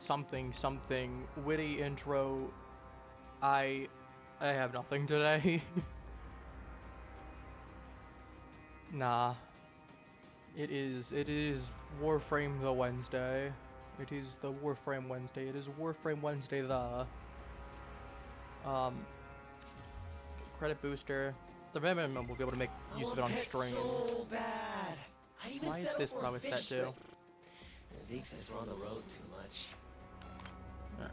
something something witty intro. I have nothing today. Nah. It is Warframe the Wednesday. It is the Warframe Wednesday. It is Warframe Wednesday the credit booster. The minimum we'll be able to make use of it on stream. So bad. Why is this what I was set to? Zeke says we're on the road too much. Alright.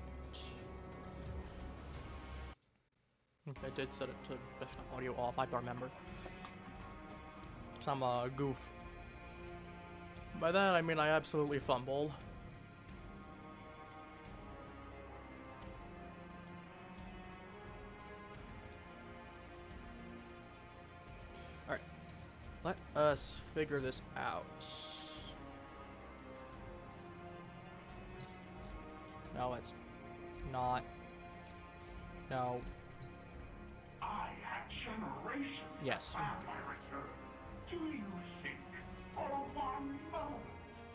Okay, I did set it to desktop audio off, I don't remember. Some goof. By that I mean I absolutely fumbled. Alright. Let us figure this out. No, it's not. No. I had generations Yes. to plan my return. Do you think for one moment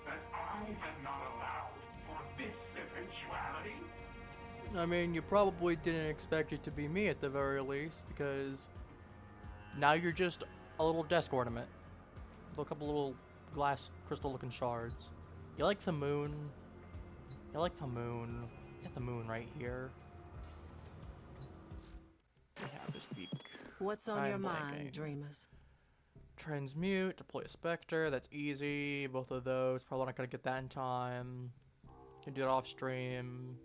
that I had not allowed for this eventuality? I mean, you probably didn't expect it to be me at the very least, because now you're just a little desk ornament. A couple little glass crystal looking shards. You like the moon? You like the moon? Get the moon right here. We have this week. What's on your mind, dreamers? Transmute, deploy a specter, that's easy. Both of those, probably not gonna get that in time. Can do it off stream.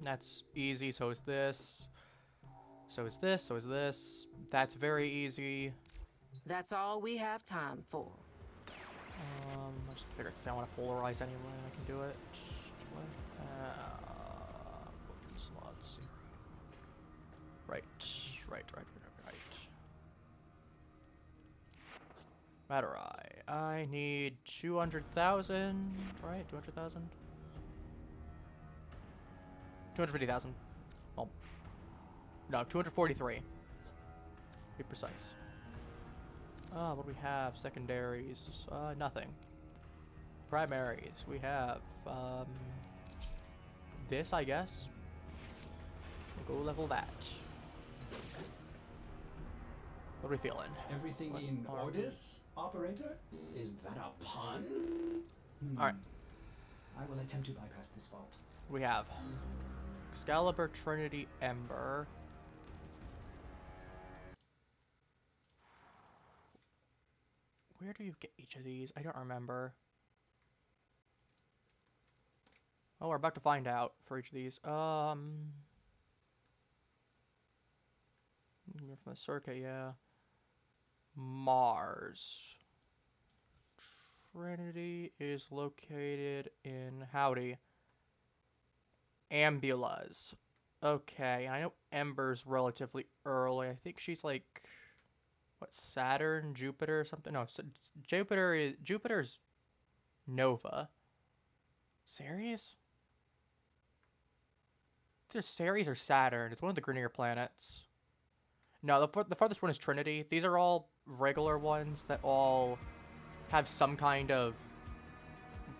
That's easy, so is this. So is this, so is this. That's very easy. That's all we have time for. I just figured if I want to polarize anyway, I can do it. Booking slots. Right. Matter I need 200,000, right? 200,000? 250,000. Oh. No, 243. Be precise. What do we have? Secondaries. Nothing. Primaries. We have, this, I guess. We'll go level that. What are we feeling? Everything in orders, operator? Is that a pun? Alright. I will attempt to bypass this fault. We have Excalibur, Trinity, Ember. Where do you get each of these? I don't remember. Oh, we're about to find out for each of these. From the circuit, yeah. Mars. Trinity is located in Howdy. Ambulas. Okay, I know Ember's relatively early. I think she's like, what, Saturn, Jupiter, or something? No, Jupiter's Nova. Ceres? Either Ceres or Saturn. It's one of the greener planets. No, the farthest one is Trinity. These are all regular ones that all have some kind of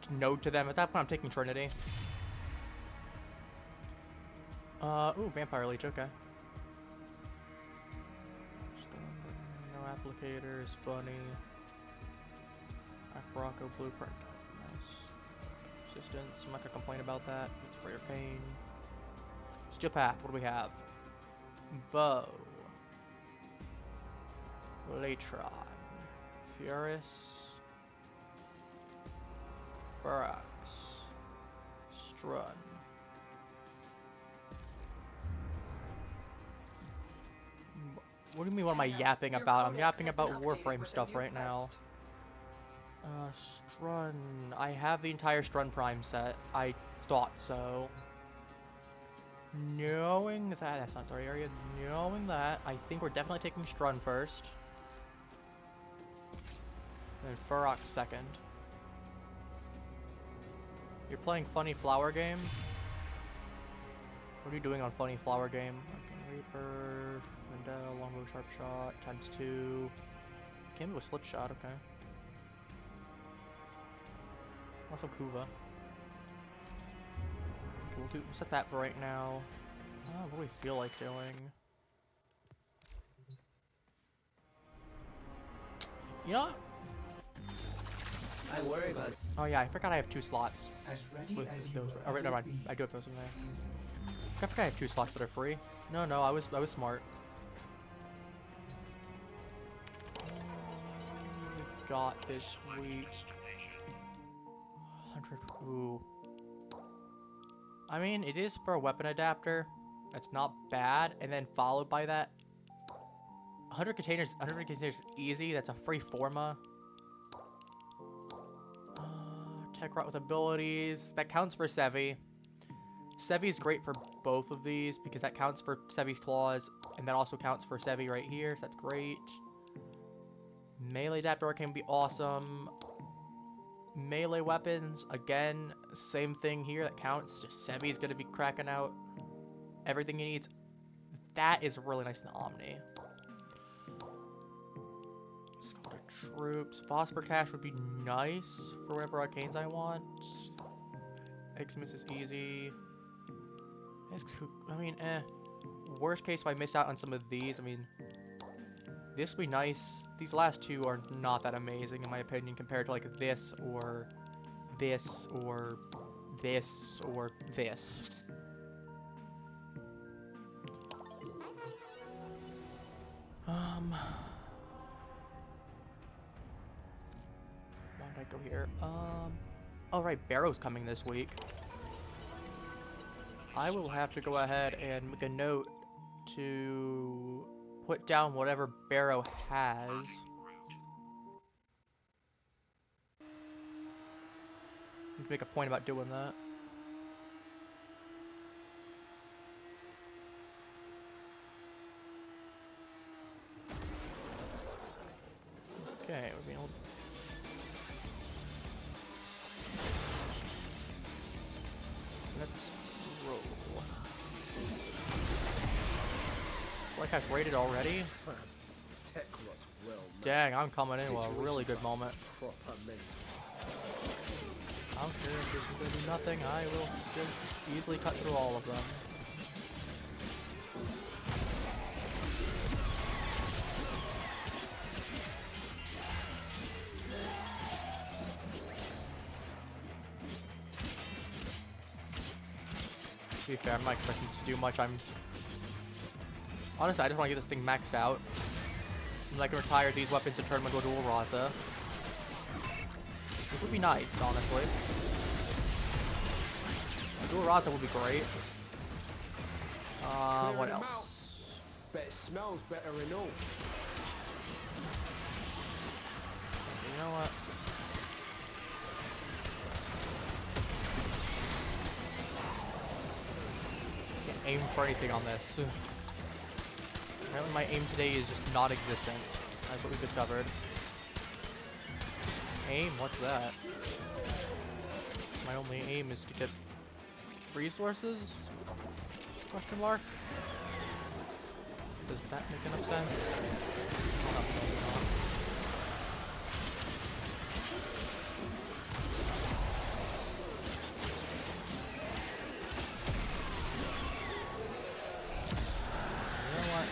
node to them. At that point, I'm taking Trinity. Ooh, Vampire Leech, okay. No applicators, funny. Apparitio Blueprint, nice. Resistance, I'm not gonna complain about that. It's for your pain. Steel Path, what do we have? Bow. Latron. Furus. Furax. Strun. What do you mean, what am I yapping about? I'm yapping about Warframe stuff right now. Strun. I have the entire Strun Prime set. I thought so. Knowing that, that's not the right area. Knowing that, I think we're definitely taking Strun first. And Furax second. You're playing Funny Flower Game? What are you doing on Funny Flower Game? Okay, Reaper, Vendetta, Longbow, Sharp Shot, ×2. Came with Slip Shot, okay. Also Kuva. we'll set that for right now. What do we feel like doing? You know what? I worry about. Oh yeah, I forgot I have 2 slots. As ready With as those. you Oh, right, never mind. be. I do have those in there. I forgot I have 2 slots that are free. No, I was smart. We got this week. 100. Ooh. I mean, it is for a weapon adapter. That's not bad. And then followed by that, 100 containers. 100 containers is easy. That's a free Forma. Tech rot with abilities. That counts for Sevi. Sevi is great for both of these because that counts for Sevi's claws, and that also counts for Sevi right here, so that's great. Melee adapter can be awesome. Melee weapons, again, same thing here, that counts. Just Sevi's gonna be cracking out everything he needs. That is really nice in the Omni. Let's go to troops. Phosphor Cache would be nice for whatever arcanes I want. Xmas is easy. I mean, worst case if I miss out on some of these, I mean, this would be nice. These last 2 are not that amazing in my opinion compared to like this or this or this or this. Why did I go here? Oh right, Barrow's coming this week. I will have to go ahead and make a note to put down whatever Barrow has. Need to make a point about doing that. Okay, we're being able to... Let's roll. Like I've rated already? Dang, I'm coming in with a really good moment. I don't care if this is going to do nothing, I will just easily cut through all of them. To be fair, I'm not expecting this to do much. Honestly, I just want to get this thing maxed out. And I can retire these weapons and turn them into a dual Raza. Which would be nice, honestly. A dual Raza would be great. What else? Bet it smells better and all. You know what? Can't aim for anything on this. Apparently my aim today is just not existent. That's what we discovered. Aim? What's that? My only aim is to get resources? Question mark? Does that make enough sense? Oh, no, no.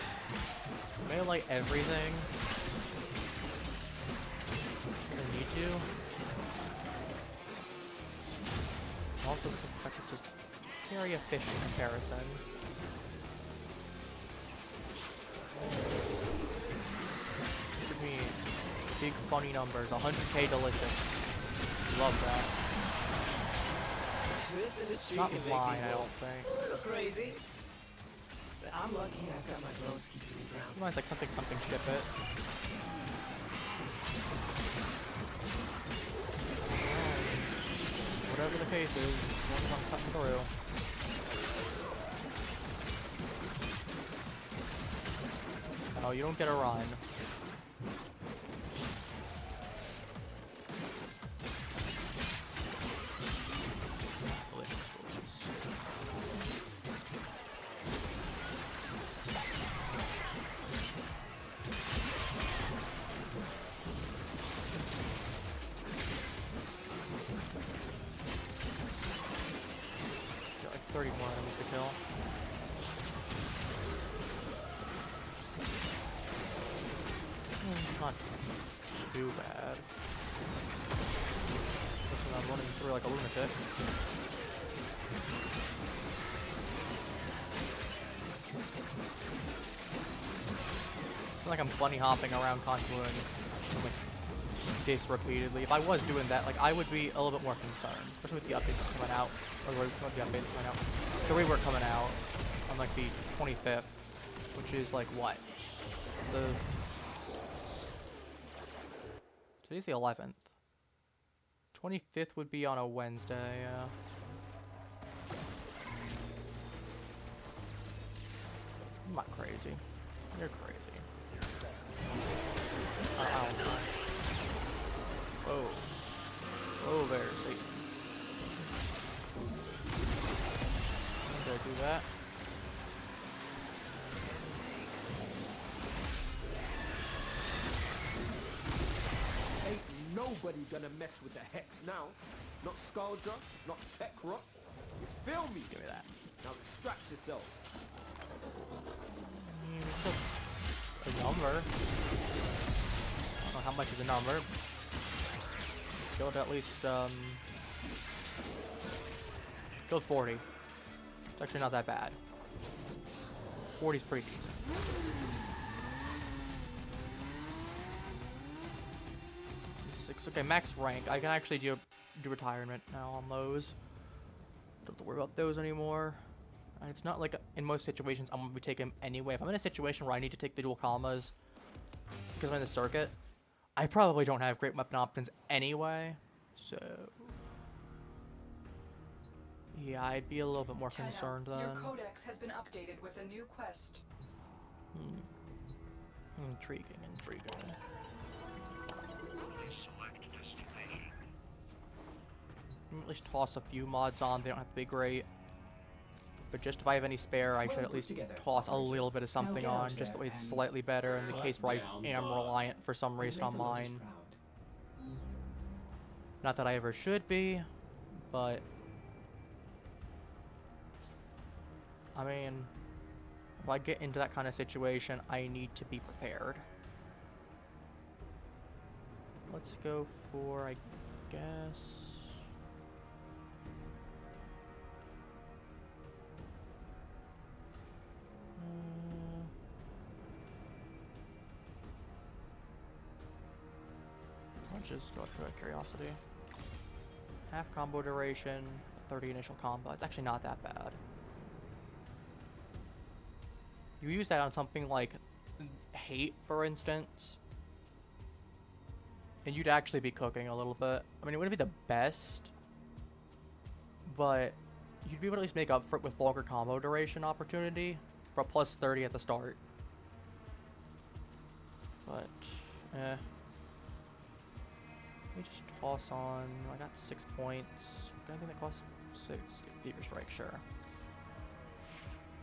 Like everything. I need to. Also, the fact it's just very efficient comparison. Give me big funny numbers. 100k delicious. Love that. Not mine, I don't think. Crazy. I'm lucky I've got my gloves keeping me grounded. Mine's like something ship it. Whatever the case is, as long as I'm cutting through. Oh, you don't get a run. 30 more enemies to kill. Not too bad. Listen, I'm running through like a lunatic. It's like I'm bunny hopping around constantly like this repeatedly. If I was doing that, like I would be a little bit more concerned, especially with the updates coming out, or not the updates coming out, the rework coming out on like the 25th, which is like what? Today's the 11th. 25th would be on a Wednesday, yeah. I'm not crazy. You're crazy. Ow. Whoa. Whoa there, Satan. Did I do that? Ain't nobody gonna mess with the Hex now. Not Scaldra, not Tech Rock. You feel me? Give me that. Now extract yourself. A number. I don't know how much is a number. Killed at least, killed 40. It's actually not that bad. 40's pretty decent. Okay, max rank. I can actually do retirement now on those. Don't have to worry about those anymore. And it's not like in most situations I'm gonna be taking them anyway. If I'm in a situation where I need to take the dual commas because I'm in the circuit, I probably don't have great weapon options anyway. So yeah, I'd be a little bit more concerned then. Your codex has been updated with a new quest. Intriguing. At least toss a few mods on. They don't have to be great, but just if I have any spare, I should at least toss a little bit of something on, just that way it's slightly better in the case where I am reliant for some reason on mine. Not that I ever should be, but I mean, if I get into that kind of situation, I need to be prepared. Let's go for, I guess, let's just go through a curiosity. Half combo duration, 30 initial combo. It's actually not that bad. You use that on something like hate, for instance, and you'd actually be cooking a little bit. I mean, it wouldn't be the best, but you'd be able to at least make up for it with longer combo duration opportunity for a plus 30 at the start. But, Let me just toss on. I got 6 points. Got anything that costs 6? Fever Strike, sure.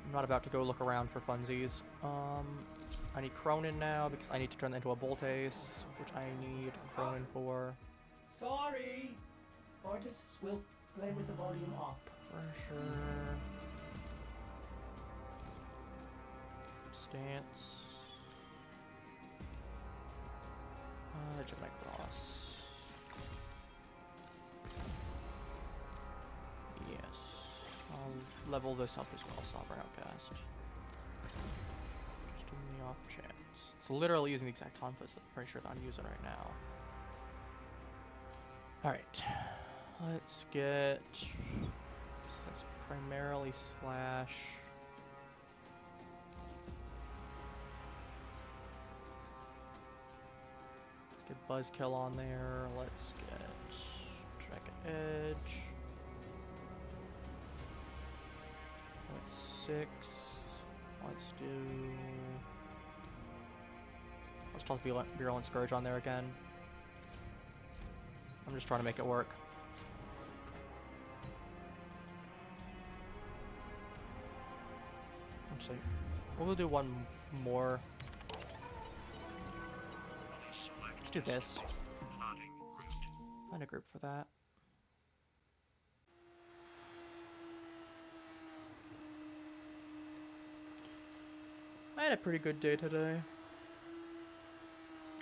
I'm not about to go look around for funsies. I need Cronin now because I need to turn that into a Boltace, which I need Cronin for. Sorry! Artists will play with the volume off. Pressure. Stance. Gemini Cross. Yes. I'll level this up as well, Sovereign Outcast. Just in the off chance. It's literally using the exact conflicts that I'm pretty sure that I'm using right now. Alright. Let's get... That's primarily slash... Let's get Buzzkill on there. Let's get Dragon Edge. That's 6. Let's toss Virulent Scourge on there again. I'm just trying to make it work. Actually, we'll do one more. Let's do this. Find a group for that. had a pretty good day today.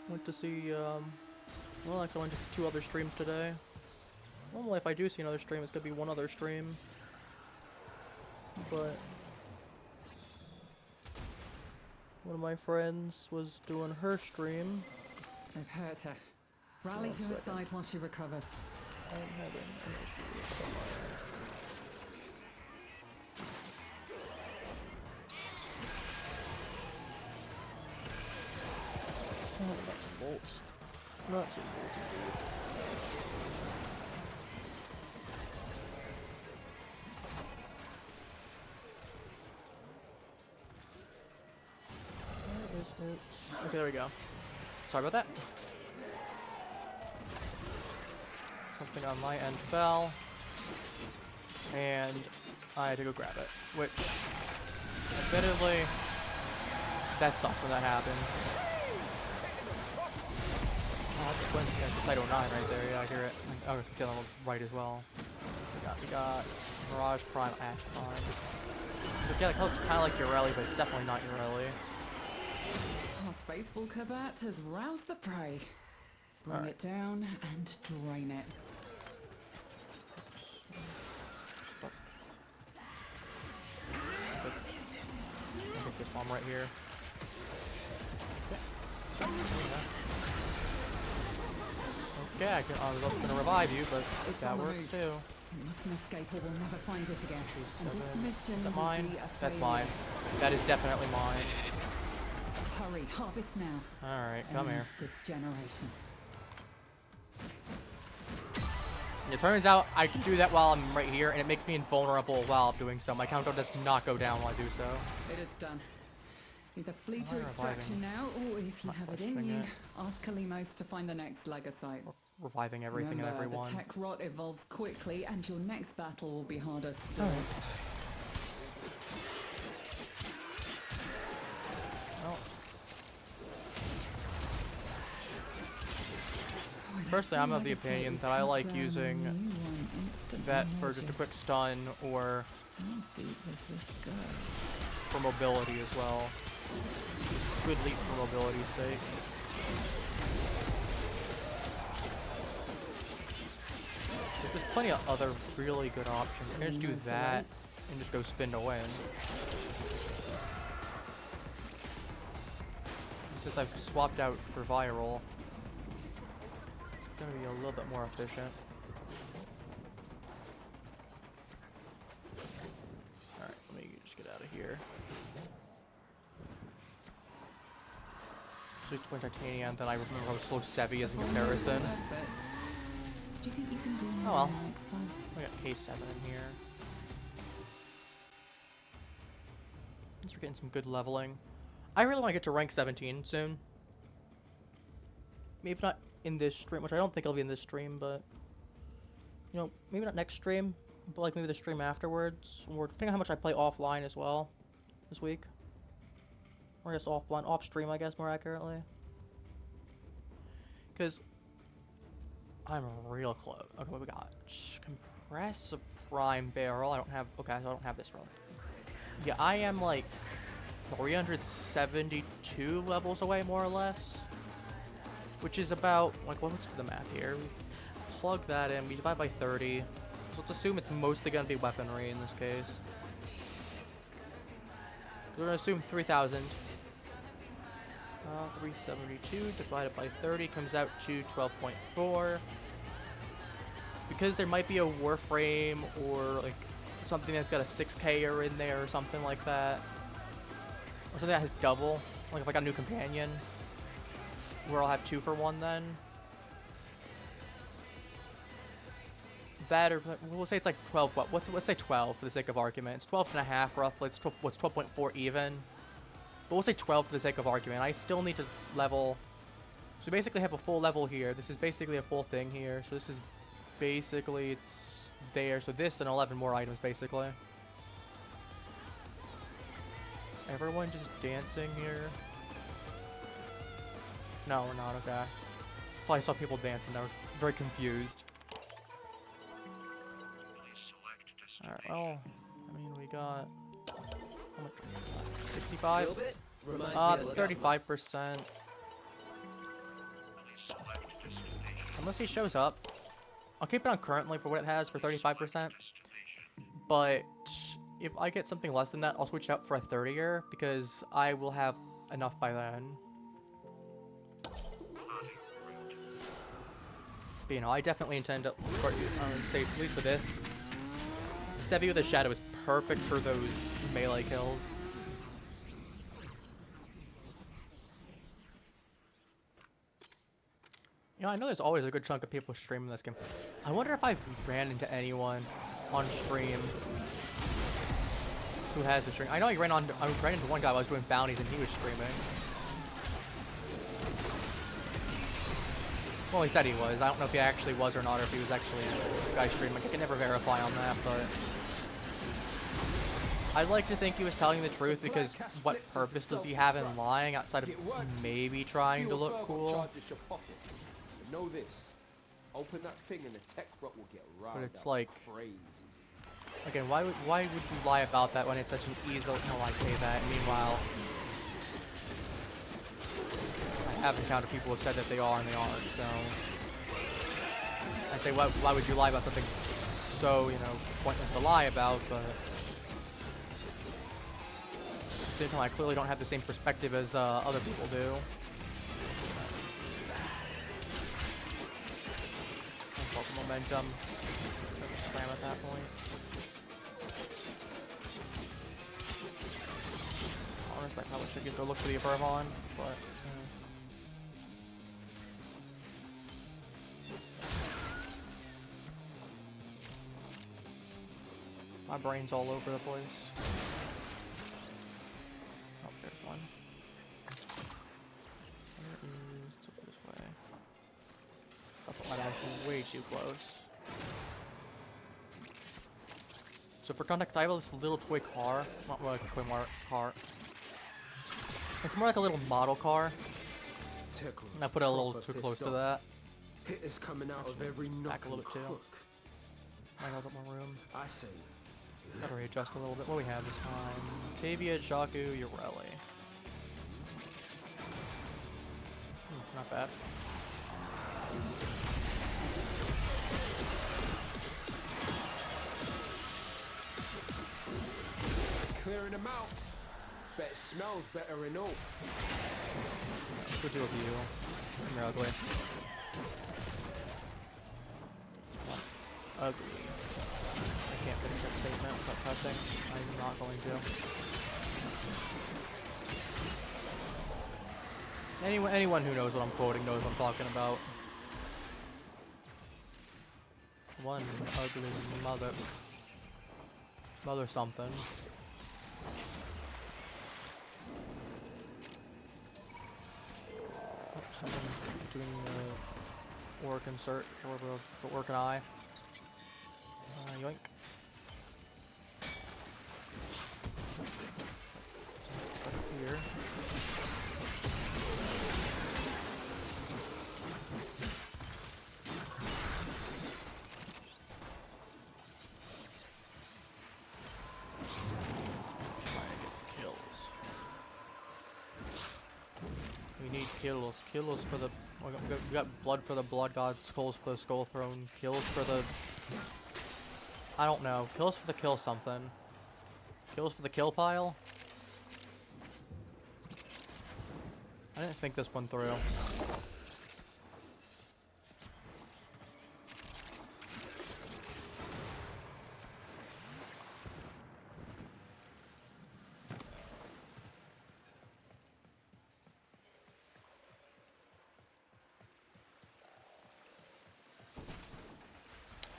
Went to see, well, actually I went to see 2 other streams today. Normally if I do see another stream, it's gonna be 1 other stream. But one of my friends was doing her stream. I've hurt her. Rally to her side while she recovers. I'm having an issue with somewhere. Oh, nuts and bolts. Nuts and bolts indeed. Where is it? Okay, there we go. Sorry about that. Something on my end fell. And I had to go grab it. Which, admittedly, that sucked when that happened. Oh, that's a coincidence. It's Site 09 right there. Yeah, I hear it. Oh, I can see it on the right as well. We got Mirage Prime, Ash Prime. So yeah, it looks kind of like Ureli, but it's definitely not Ureli. Our faithful Kabat has roused the prey. Bring it down and drain it. I'll get this bomb right here. Okay, I was going to revive you, but that works too. You mustn't escape or we'll never find it again. And this mission Is that will mine? be a That's failure. mine. That is definitely mine. Hurry, harvest now. Alright, come here. End this generation. It turns out I can do that while I'm right here, and it makes me invulnerable while I'm doing so. My countdown does not go down while I do so. It is done. Either flee Why to are extraction now, or if you Not have it in questioning you, it. ask Kalimos to find the next Legasite. Reviving everything Remember, and everyone. the tech rot evolves quickly, and your next battle will be harder still. Well, personally, I'm of the opinion that I like using Vet for just a quick stun, or How deep does this go? for mobility as well. Good leap for mobility's sake. There's plenty of other really good options. I can just do that and just go spin to win. Since I've swapped out for viral, it's gonna be a little bit more efficient. Alright, let me just get out of here. Switch to titanium, then I remember how slow Sevi is in comparison. Do you think you can do Oh well. next time? We got K7 in here. Let's we're getting some good leveling. I really want to get to rank 17 soon. Maybe not in this stream, which I don't think it'll be in this stream, but you know, maybe not next stream, but like maybe the stream afterwards, or depending on how much I play offline as well this week. Or I guess offline, off stream, I guess more accurately. Because I'm real close. Okay, what we got? Compress a prime barrel. I don't have. Okay, I don't have this really. Yeah, I am like 372 levels away, more or less. Which is about like what's the math here? We plug that in. We divide by 30. So let's assume it's mostly gonna be weaponry in this case. We're gonna assume 3,000. 372 divided by 30 comes out to 12.4. Because there might be a Warframe or like something that's got a 6K in there or something like that. Or something that has double. Like if I got a new companion. Where I'll have 2 for 1 then. That or we'll say it's like 12. What? Let's say 12 for the sake of argument. It's 12 and a half roughly. It's 12, what's 12.4 even. But we'll say 12 for the sake of argument. I still need to level. So we basically have a full level here. This is basically a full thing here. So this is basically it's there. So this and 11 more items basically. Is everyone just dancing here? No, we're not. Okay. I thought I saw people dancing. I was very confused. Alright, well, I mean, we got how much? 65? Reminds me of the 35%. Unless he shows up. I'll keep it on currently for what it has for 35%. But if I get something less than that, I'll switch it out for a 30er because I will have enough by then. But, you know, I definitely intend to say, at least for this, Sevi with a Shadow is perfect for those melee kills. You know, I know there's always a good chunk of people streaming this game. I wonder if I've ran into anyone on stream who has a stream. I know I ran into one guy while I was doing bounties and he was streaming. Well, he said he was. I don't know if he actually was or not, or if he was actually a guy streaming. I can never verify on that, but I'd like to think he was telling the truth because what purpose does he have in lying outside of maybe trying to look cool? Know this. Open that thing and the tech rot will get riled. But it's like crazy. Again, why would you lie about that when it's such an easy? No, I say that. Meanwhile, I have encountered people who have said that they are and they aren't. So I say, why would you lie about something so pointless to lie about? But at the same time, I clearly don't have the same perspective as other people do. Momentum. Spam at that point. Honestly, I probably should get to look for the Avervon, but my brain's all over the place. Oh, there's one. Where is it's up this way? That's actually way too close. So for context, I have this little toy car. Not really like a toy car. It's more like a little model car. And I put it a little too close to that. Hit is coming out of every Back a little bit too. I got a bit more room. I say. Gotta readjust a little bit. What do we have this time? Tavia, Jaku, Ureli. Not bad. Clearing them out. Bet it smells better and all. Good deal with you. You're ugly. Ugly. I can't finish that statement without pressing. I'm not going to. Anyone who knows what I'm quoting knows what I'm talking about. One ugly mother something. Someone doing the orc insert or the orc and eye. Yoink. Here. Kills for the. We got blood for the blood god, skulls for the skull throne, kills for the. I don't know. Kills for the kill something. Kills for the kill pile. I didn't think this one through.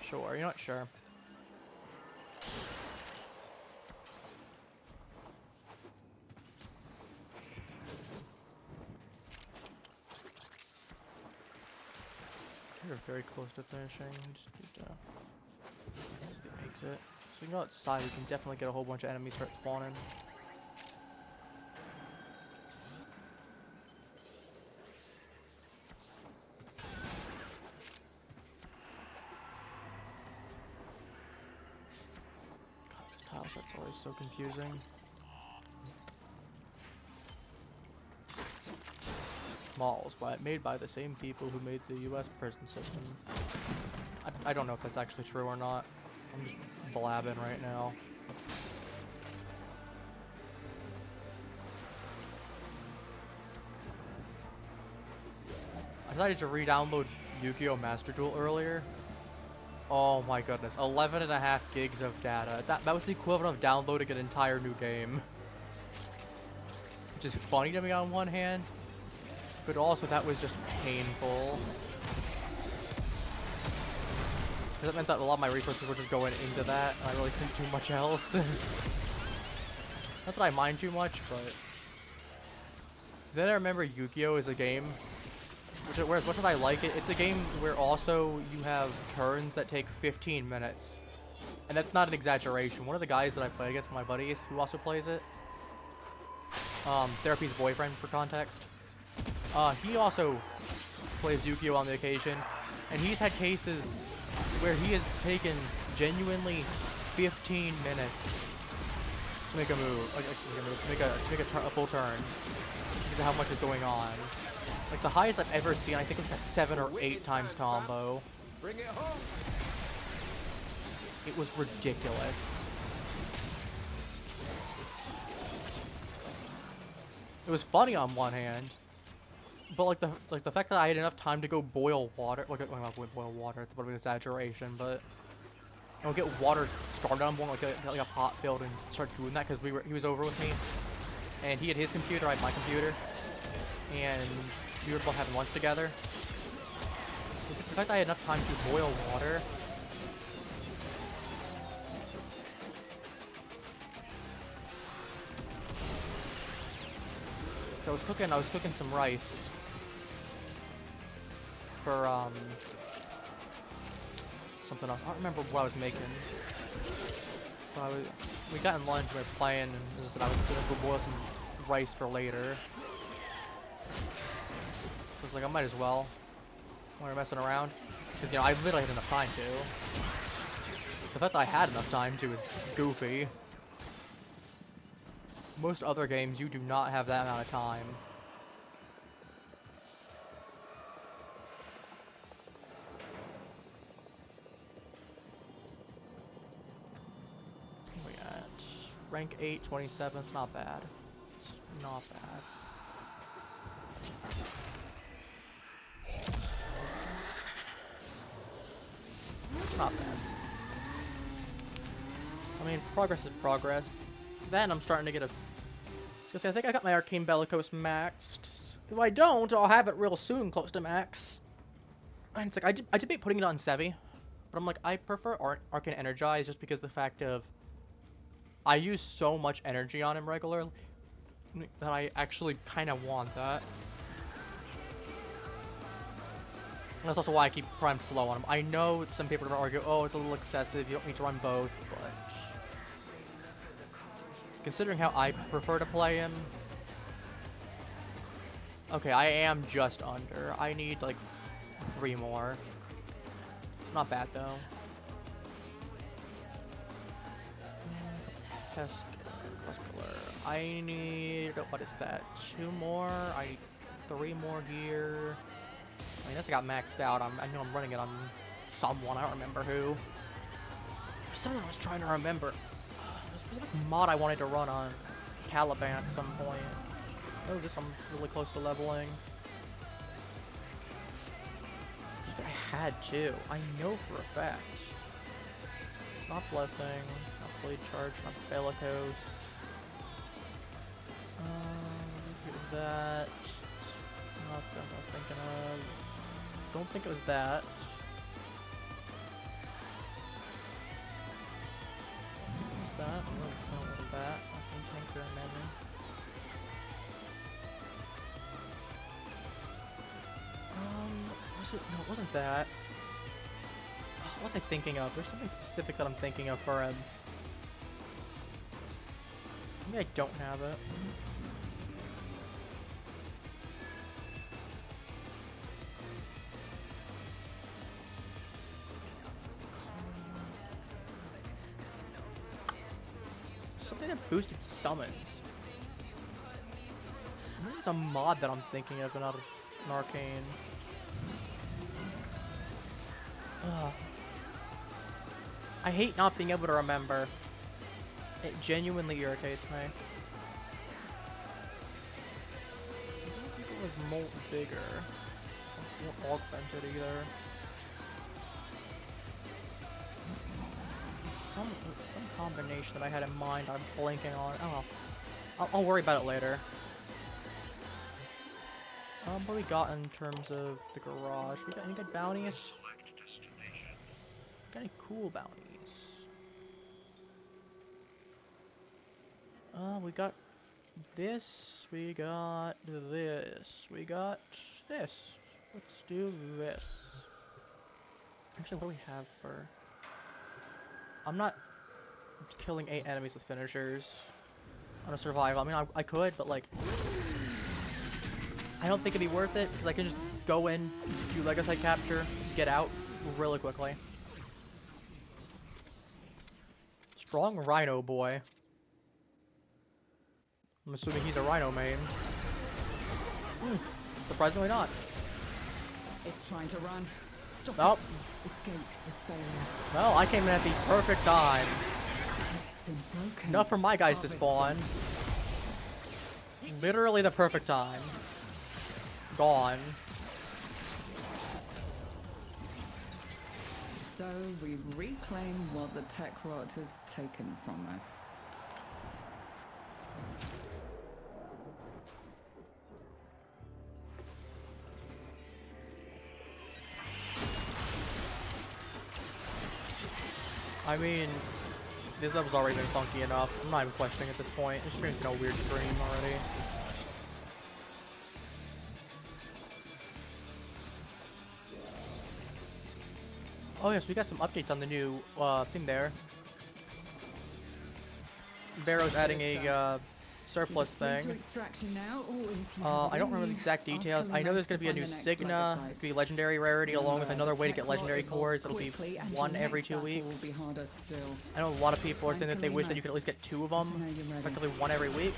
Sure, you're not sure. You're very close to finishing. Just need to use the exit. So we can go outside. We can definitely get a whole bunch of enemies start spawning. That's always so confusing. Smalls, but made by the same people who made the U.S. prison system. I don't know if that's actually true or not. I'm just blabbing right now. I decided to re-download Yu-Gi-Oh! Master Duel earlier. Oh my goodness, 11.5 gigs of data. That was the equivalent of downloading an entire new game. Which is funny to me on one hand, but also that was just painful. Because it meant that a lot of my resources were just going into that, and I really couldn't do much else. Not that I mind too much, but... Then I remember Yu-Gi-Oh! Is a game, where as much as I like it, it's a game where also you have turns that take 15 minutes. And that's not an exaggeration. One of the guys that I play against, my buddies, who also plays it, Therapy's boyfriend for context, he also plays Yu-Gi-Oh! On the occasion, and he's had cases where he has taken genuinely 15 minutes to make a move, to make a full turn, because of how much is going on. Like the highest I've ever seen, I think it was like a 7 or 8 times combo. Bring it home. It was ridiculous. It was funny on one hand, but like the fact that I had enough time to go boil water, like not boil water, it's a bit of an exaggeration, but get water started on one, like a pot filled, and start doing that because he was over with me, and he had his computer, I had my computer, and we were both having lunch together. The fact that I had enough time to boil water. So I was cooking some rice for something else. I don't remember what I was making. So we got in lunch, we were playing, and as I said, I was gonna go boil some rice for later. So I was like, I might as well, when we're messing around, because I literally had enough time to. The fact that I had enough time to is goofy. Most other games, you do not have that amount of time. What are we at? Rank 8, 27, it's not bad. It's not bad. It's not bad. I mean, progress is progress. Then I'm starting to get a... I think I got my Arcane Bellicose maxed. If I don't, I'll have it real soon, close to max. And it's like, I debate putting it on Sevi, but I'm like, I prefer Arcane Energize just because the fact of... I use so much energy on him regularly that I actually kind of want that. And that's also why I keep Prime Flow on him. I know some people are going to argue, oh, it's a little excessive, you don't need to run both, but... Considering how I prefer to play him... Okay, I am just under. I need, like, 3 more. Not bad, though. Pescaler. I need... What is that? 2 more? I need 3 more here. I mean, this got maxed out. I know I'm running it on someone. I don't remember who. Someone I was trying to remember. There's a specific mod I wanted to run on Caliban at some point. Oh, I'm really close to leveling. I had to. I know for a fact. Not Blessing, not Blade Charge, not Bellicose. It was that. Not that I was thinking of. Don't think it was that. That? I don't know what was that. I can tinker and memory. Was it? No, it wasn't that. What was I thinking of? There's something specific that I'm thinking of for him. Maybe I don't have it. Something that boosted summons. Maybe it's a mod that I'm thinking of, but not an arcane. Ugh. I hate not being able to remember. It genuinely irritates me. I don't think it was molt bigger. Or augmented either. Some combination that I had in mind I'm blanking on. Oh, I'll worry about it later. What we got in terms of the garage? We got any good bounties? Got any cool bounties? We got this. We got this. We got this. Let's do this. Actually, what do we have for? I'm not killing 8 enemies with finishers on a survival. I mean, I could, but like, I don't think it'd be worth it because I can just go in, do Legacy capture, get out really quickly. Strong Rhino boy. I'm assuming he's a Rhino main. Surprisingly not. It's trying to run. Stop Nope. it. Escape is failing. Well, I came in at the perfect time. It's been broken. Enough for my guys to spawn. Literally the perfect time. Gone. So we reclaim what the tech rot has taken from us. I mean, this level's already been funky enough. I'm not even questioning at this point. This stream's no weird stream already. Oh yes, we got some updates on the new thing there. Barrow's adding a surplus thing. I don't remember the exact details. I know there's going to be a new Signa. It's going to be legendary rarity along with another way to get legendary cores. It'll be one every 2 weeks. I know a lot of people are saying that they wish that you could at least get 2 of them, effectively 1 every week.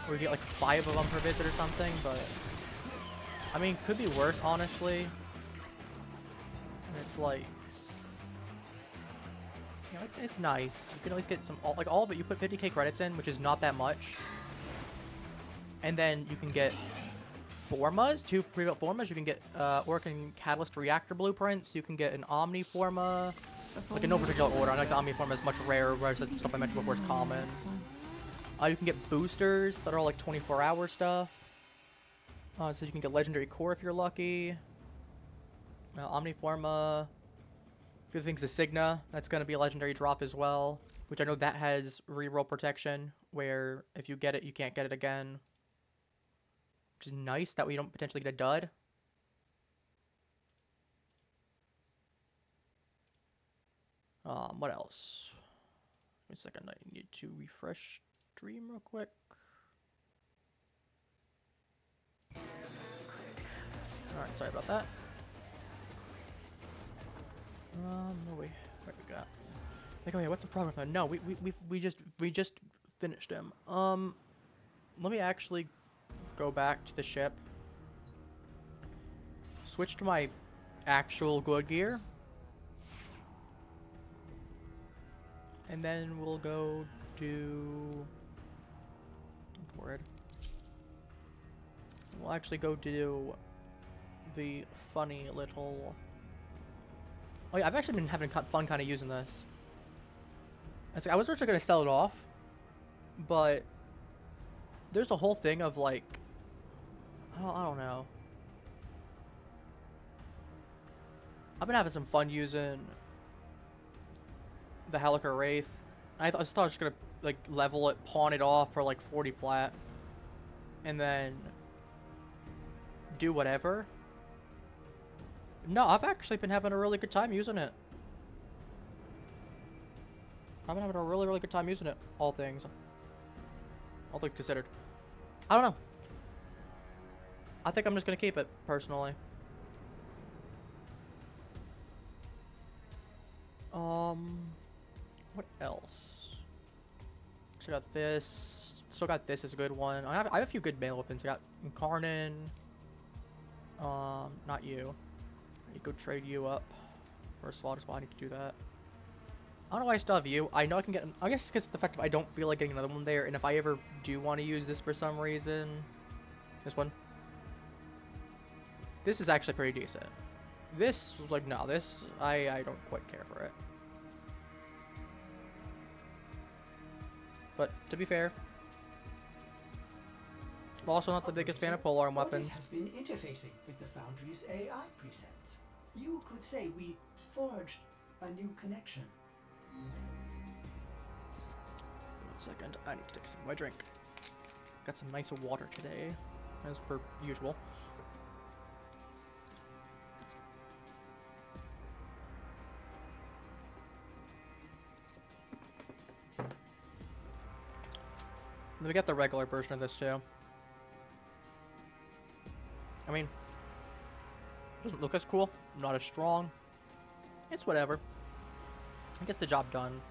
Or you get like 5 of them per visit or something, but I mean, could be worse, honestly. And it's like, you know, it's nice. You can at least get some, like all of it, you put 50k credits in, which is not that much. And then you can get formas, 2 pre-built formas. You can get Orc and Catalyst reactor blueprints. You can get an Omni forma, like in no particular order. I like the Omni forma is much rarer, whereas the stuff I mentioned before is common. You can get boosters that are all like 24-hour stuff. So you can get legendary core if you're lucky. Omni forma. Good things, the Signa, that's going to be a legendary drop as well, which I know that has reroll protection, where if you get it, you can't get it again. Which is nice that we don't potentially get a dud. What else? Wait a second, I need to refresh stream real quick. Alright, sorry about that. What we got? Like, oh yeah, what's the progress on? No, we just finished him. Let me actually go back to the ship. Switch to my actual good gear. And then we'll go do... Word. We'll actually go do the funny little... Oh yeah, I've actually been having fun kind of using this. I was originally going to sell it off, but there's a whole thing of like, I don't know. I've been having some fun using the Helicar Wraith. I thought I was just going to like level it, pawn it off for like 40 plat, and then do whatever. No, I've actually been having a really good time using it. I've been having a really, really good time using it. All things considered. I don't know. I think I'm just gonna keep it, personally. What else? So I got this. Still got this as a good one. I have a few good melee weapons. I got Incarnin. Not you. I need to go trade you up for a slaughter spot. I need to do that. I don't know why I still have you. I know I can get. I guess because the fact of I don't feel like getting another one there, and if I ever do want to use this for some reason, this one. This is actually pretty decent. This was like no, this I don't quite care for it. But to be fair, I'm also not the biggest fan of polearm weapons. Otis has been interfacing with the Foundry's AI presets. You could say we forged a new connection. 1 second, I need to take some of my drink. Got some nice water today, as per usual. And then we got the regular version of this too. I mean, doesn't look as cool, not as strong. It's whatever. It gets the job done.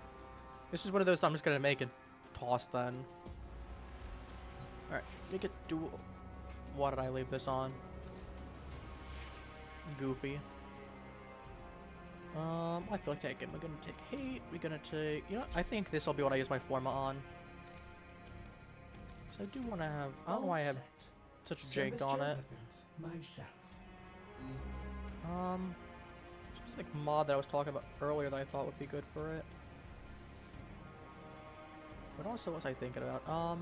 This is one of those I'm just gonna make and toss then. Alright, make it do. Why did I leave this on? Goofy. I feel like taking. We're gonna take hate. We're gonna take. You know, I think this will be what I use my Forma on. So I do want to have. I don't know why I have such a jank on it. Myself. Just like mod that I was talking about earlier that I thought would be good for it. But also, what was I thinking about? I'll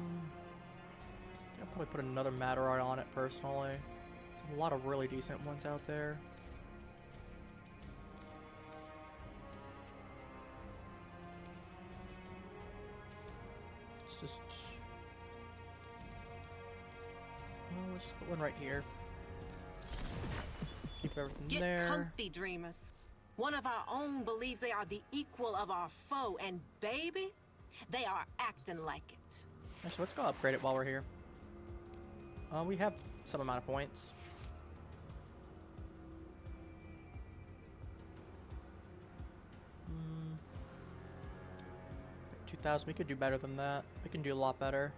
probably put another matter on it personally. There's a lot of really decent ones out there. Let's just. Oh, let's just put one right here. Keep everything Get there. comfy, dreamers. One of our own believes they are the equal of our foe, and baby, they are acting like it. Actually, let's go upgrade it while we're here. We have some amount of points. Hmm. 2,000. We could do better than that. We can do a lot better.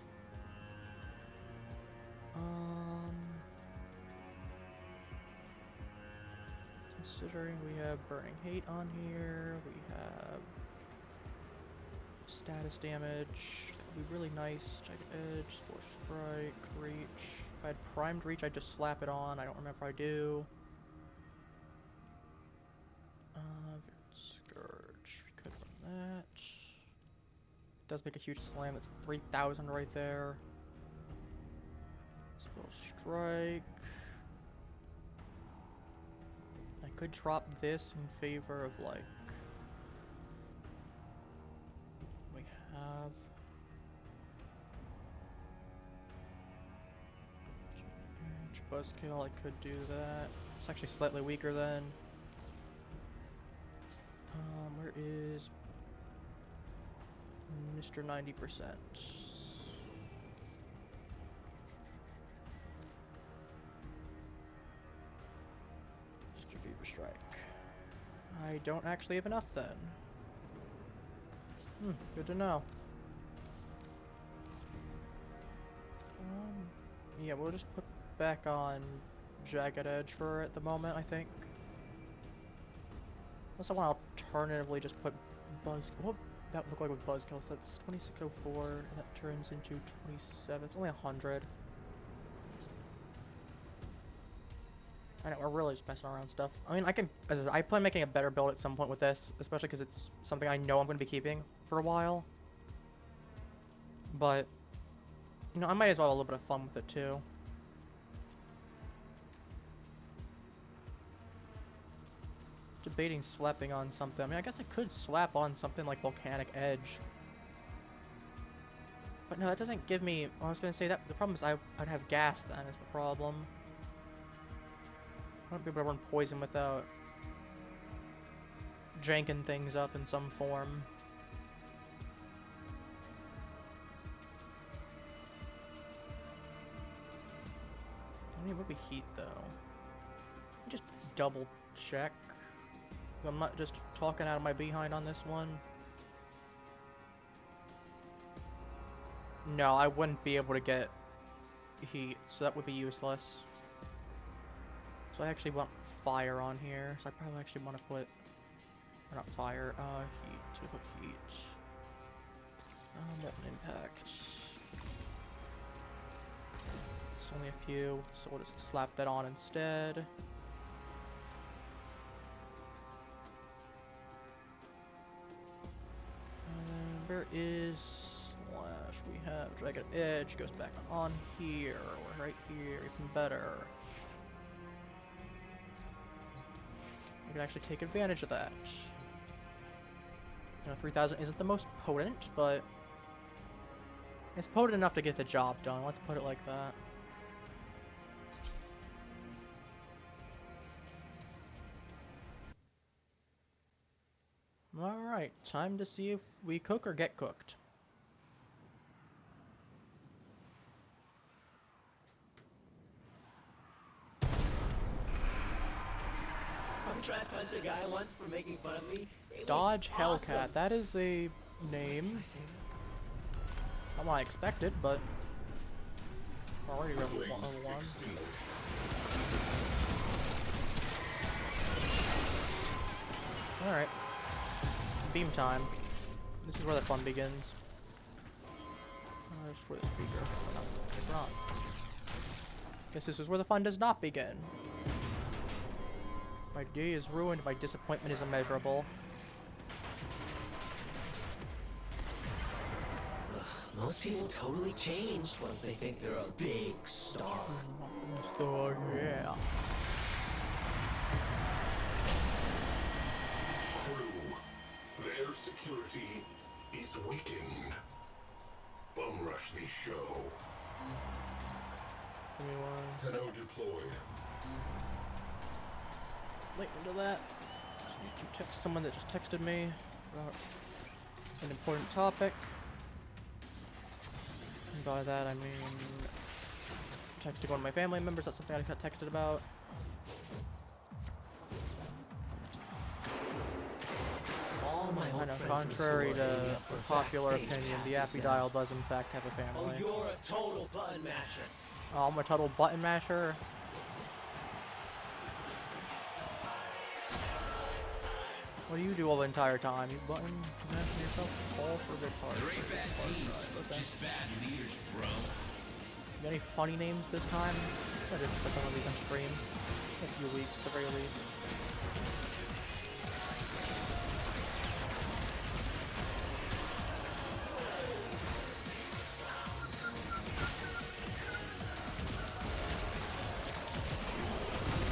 Considering we have burning hate on here, we have status damage. That would be really nice. Jagged edge, force strike, reach. If I had primed reach, I'd just slap it on. I don't remember if I do. Scourge. We could run that. It does make a huge slam. That's 3,000 right there. Spell strike. I could drop this in favor of like we have buzzkill. I could do that. It's actually slightly weaker than where is Mr. 90%? Fever strike. I don't actually have enough then. Good to know. Yeah, we'll just put back on Jagged Edge for at the moment, I think. Unless I want to alternatively just put Buzz. What would that look like with Buzzkill? So that's 2604, and that turns into 27. It's only 100. I know, we're really just messing around stuff. I mean, I plan making a better build at some point with this, especially because it's something I know I'm going to be keeping for a while. But, you know, I might as well have a little bit of fun with it too. Debating slapping on something. I mean, I guess I could slap on something like Volcanic Edge. But no, that doesn't give me... I was going to say that the problem is I'd have gas then is the problem. I won't be able to run poison without janking things up in some form. I mean, what would be heat though? Just double check. I'm not just talking out of my behind on this one. No, I wouldn't be able to get heat, so that would be useless. So I actually want fire on here, so I probably actually want to put, or not fire, heat. So we put heat. Molten impact. It's only a few, so we'll just slap that on instead. And where is slash? We have dragon edge, goes back on here, or right here, even better. We can actually take advantage of that. You know, 3000 isn't the most potent, but it's potent enough to get the job done. Let's put it like that. Alright, time to see if we cook or get cooked. I tried to punch a guy once for making fun of me. It Dodge was awesome. Hellcat, that is a name. Not what I expected, but already level 101. Alright. Beam time. This is where the fun begins. Destroy the speaker. Wrong. Guess this is where the fun does not begin. My day is ruined, my disappointment is immeasurable. Most people totally changed once they think they're a big star. Star, yeah. Crew, their security is weakened. Bum rush the show. Give me one. Tenno deployed. Late into that. Just need to text someone that just texted me about an important topic. And by that I mean texting one of my family members. That's something I just got texted about. All my old I know, friends contrary from school are to hitting me up for popular backstage opinion, the passes Appy now. Dial does in fact have a Oh, family. you're a total button masher. Oh, I'm a total button masher. What do you do all the entire time? You button mashing yourself all for good parts. Great bad teams, just bad leaders, bro. You got any funny names this time? I just set some of these on stream. A few weeks at the very least.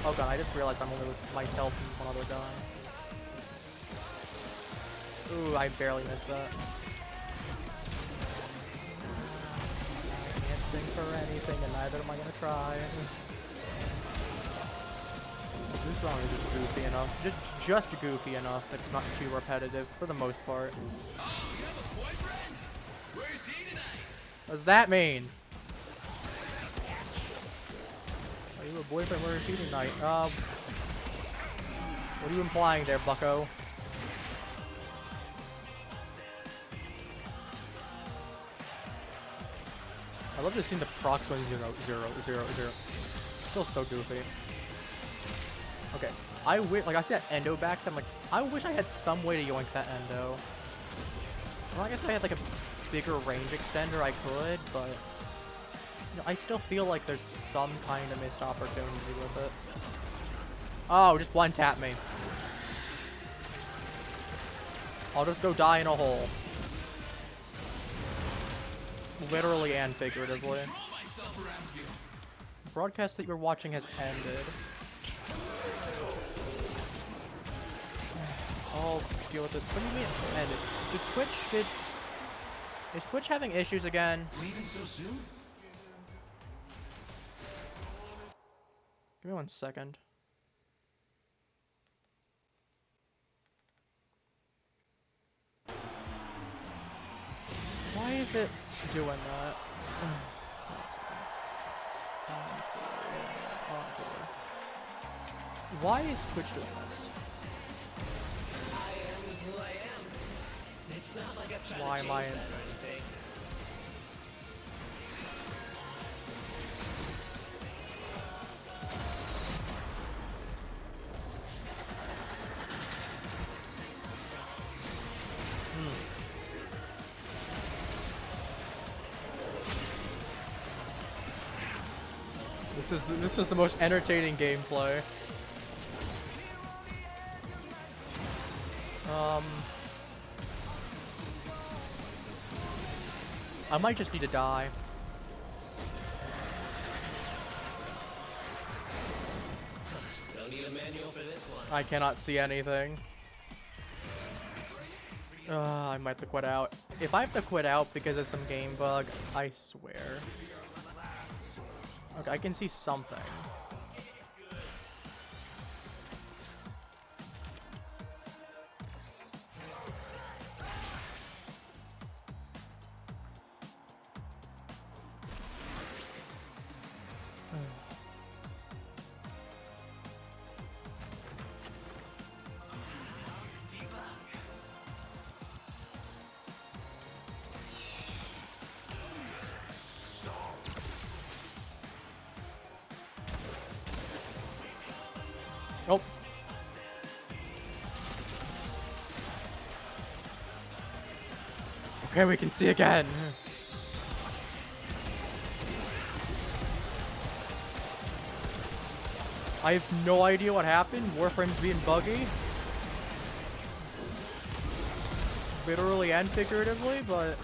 Oh god, I just realized I'm only with myself and one other guy. Ooh, I barely missed that. I can't sing for anything, and neither am I gonna try. This song is just goofy enough. Just goofy enough. It's not too repetitive for the most part. Oh, you have a boyfriend? Where's he tonight? What does that mean? Are you a boyfriend? Where is he tonight? What are you implying there, bucko? I love just seeing the procs going 0, 0, 0, 0. Still so goofy. Okay, I wish, like I see that endo back, I'm like, I wish I had some way to yoink that endo. Well, I guess if I had like a bigger range extender, I could, but you know, I still feel like there's some kind of missed opportunity with it. Oh, just one tap me. I'll just go die in a hole. Literally and figuratively. The broadcast that you're watching has ended. I'll deal with it. What do you mean it ended? Is Twitch having issues again? Leaving so soon? Give me 1 second. Why is it doing that? Why is Twitch doing this? I am who I am. It's not like I'm trying Why to am I change in- that or anything. this is the most entertaining gameplay. I might just need to die. Don't need a manual for this one. I cannot see anything. I might have to quit out. If I have to quit out because of some game bug, I swear. Okay, I can see something. Oh. Okay, we can see again. I have no idea what happened. Warframe's being buggy. Literally and figuratively, but...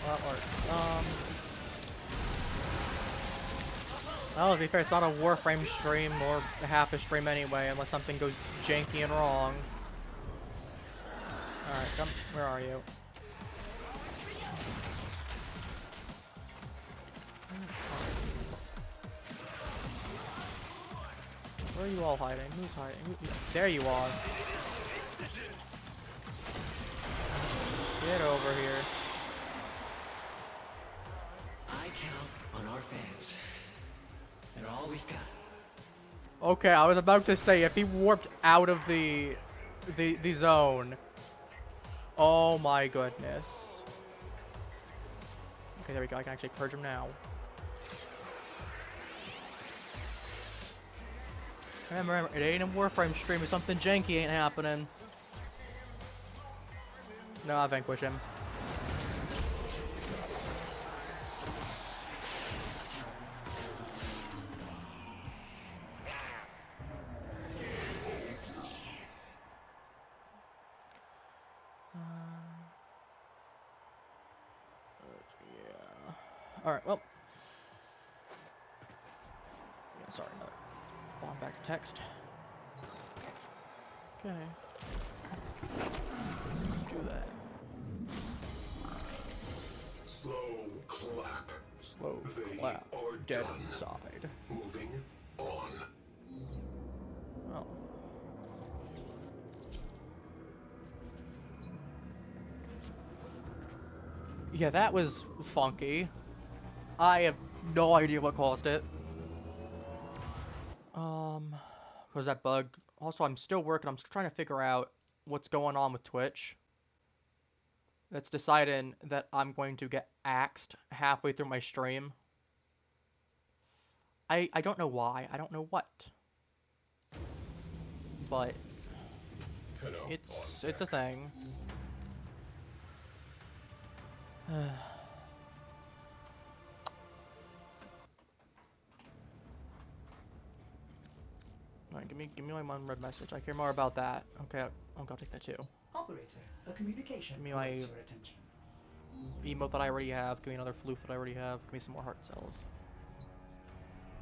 That works. Well, to be fair, it's not a Warframe stream or half a stream anyway, unless something goes janky and wrong. Alright, come. Where are you? Where are you all hiding? Who's hiding? There you are. Get over here. I count on our fans. They're all we've got. Okay, I was about to say, if he warped out of the zone. Oh my goodness. Okay, there we go. I can actually purge him now. Remember, it ain't a Warframe stream. If something janky ain't happening. No, I vanquish him. Yeah. Alright, well. Yeah, sorry, no. Well, I'm back to text. Okay. Do that. Slow clap. Slow clap. Dead inside. Moving on. Well. Yeah, that was funky. I have no idea what caused it. Was that bug? Also, I'm still working. I'm still trying to figure out what's going on with Twitch. That's deciding that I'm going to get axed halfway through my stream. I don't know why. I don't know what. But it's a thing. Alright, give me my unread message. I care more about that. Okay, I'll take that too. Operator, a communication Give me my awaits your attention. emote that I already have. Give me another floof that I already have. Give me some more heart cells.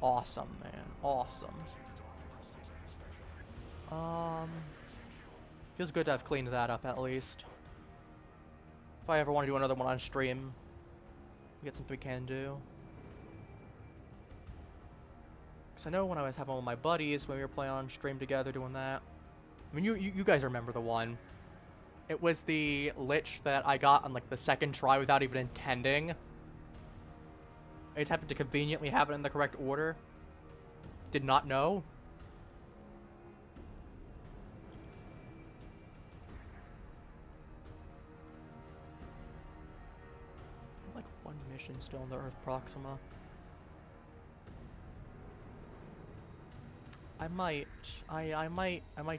Awesome, man. Awesome. Feels good to have cleaned that up at least. If I ever want to do another one on stream, we get something we can do. Because I know when I was having one of my buddies, when we were playing on stream together doing that. I mean, you guys remember the one. It was the lich that I got on like the second try without even intending. I just happened to conveniently have it in the correct order. Did not know. Like one mission still in the Earth Proxima. I might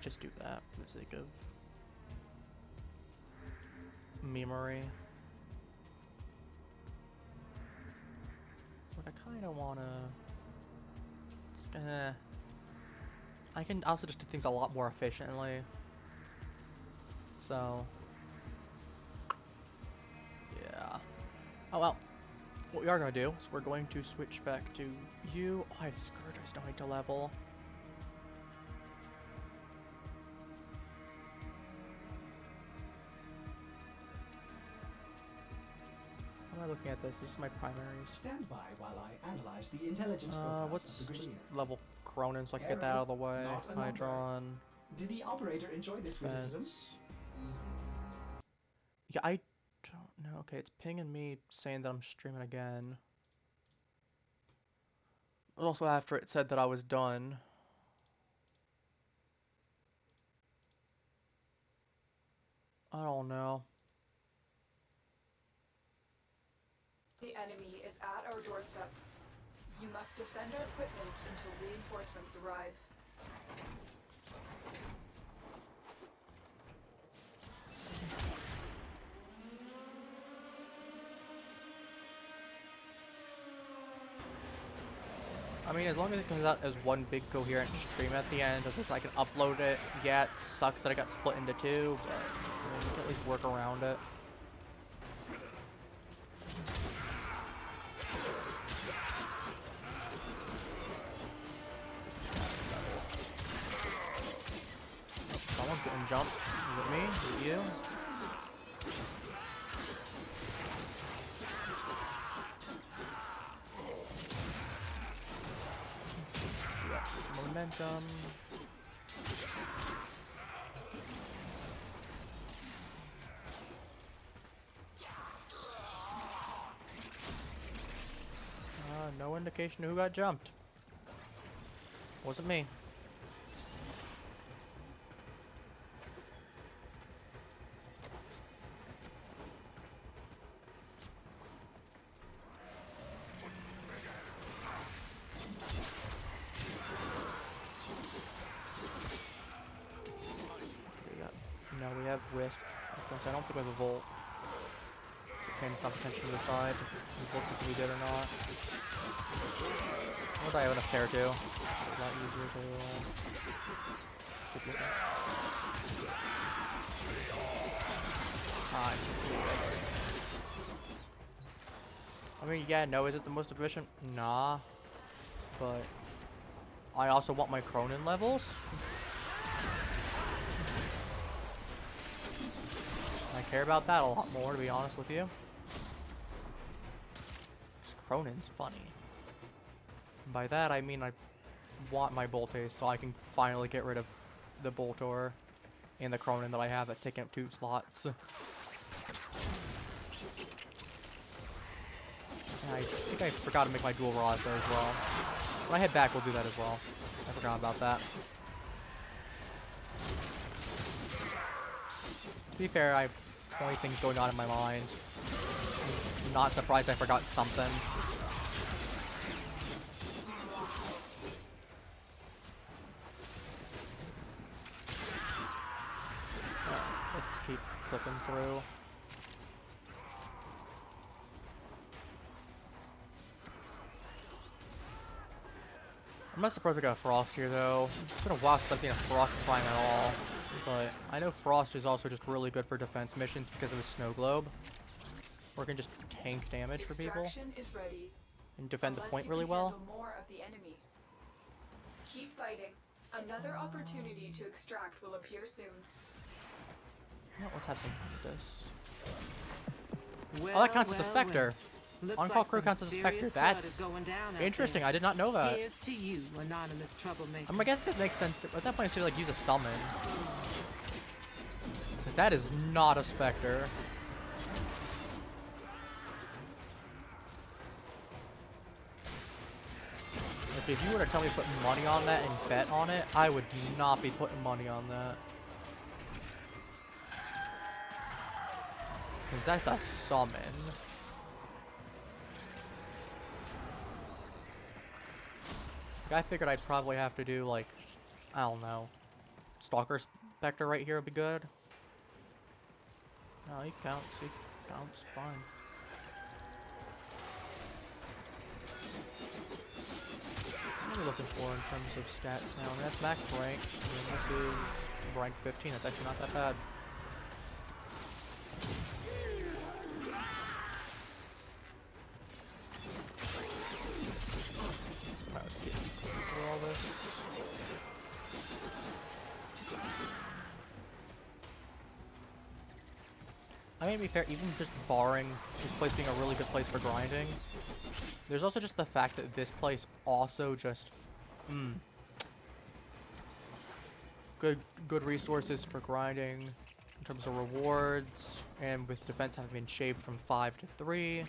just do that for the sake of. memory. So I kind of want to... I can also just do things a lot more efficiently. So... yeah. Oh well. What we are going to do is we're going to switch back to you. Oh, I have Scourge I still need to level. How am I looking at this? This is my primaries. Stand by while I analyze the intelligence profiles What's of the just Grineer. level Cronin so I can get that out of the way. Not a number. Hydron. Did the operator enjoy this witticism? Fence. Yeah, I don't know. Okay, it's pinging me saying that I'm streaming again. Also after it said that I was done. I don't know. The enemy is at our doorstep. You must defend our equipment until reinforcements arrive. I mean, as long as it comes out as one big coherent stream at the end, just so I can upload it. Yeah, it sucks that I got split into two, but I mean, we can at least work around it. Someone's getting jumped. Is it me? Is it you? Momentum. No indication who got jumped. Wasn't me. No, we have Wisp. Of course, I don't think we have a Volt. Paying some attention to the side. The Volt if we did or not. What do I have enough care to? A lot easier to keep looking. I mean, yeah, no, is it the most efficient? Nah. But I also want my Cronin levels. I care about that a lot more, to be honest with you. Because Cronin's funny. And by that, I mean I want my Boltace so I can finally get rid of the Boltor and the Cronin that I have that's taking up 2 slots. And I think I forgot to make my dual Raws there as well. When I head back, we'll do that as well. I forgot about that. To be fair, I have 20 things going on in my mind. I'm not surprised I forgot something. Let's keep clipping through. I'm not surprised we got a Frost here though. It's been a while since I've seen a Frost climb at all. But I know Frost is also just really good for defense missions because of his snow globe. Or can just tank damage for people. Extraction is ready. And defend the Unless point you really can well. handle more of the enemy. Keep fighting. Another opportunity to extract will appear soon. Yeah, let's have some fun with this. Oh, that counts as a Spectre. On-call crew counts as a Spectre. That's interesting. I did not know that. Here's to you, anonymous troublemaker. I guess this makes sense. At that point, I should like use a summon. Because that is not a Spectre. Like, if you were to tell me to put money on that and bet on it, I would not be putting money on that. Because that's a summon. I figured I'd probably have to do, like, I don't know. Stalker Spectre right here would be good. Oh, he counts. He counts fine. What are we looking for in terms of stats now? I mean, that's max rank. I mean, this is rank 15. That's actually not that bad. Alright, let's get through all this. I mean, to be fair, even just barring this place being a really good place for grinding, there's also just the fact that this place also just, good resources for grinding in terms of rewards, and with defense having been shaved from 5 to 3.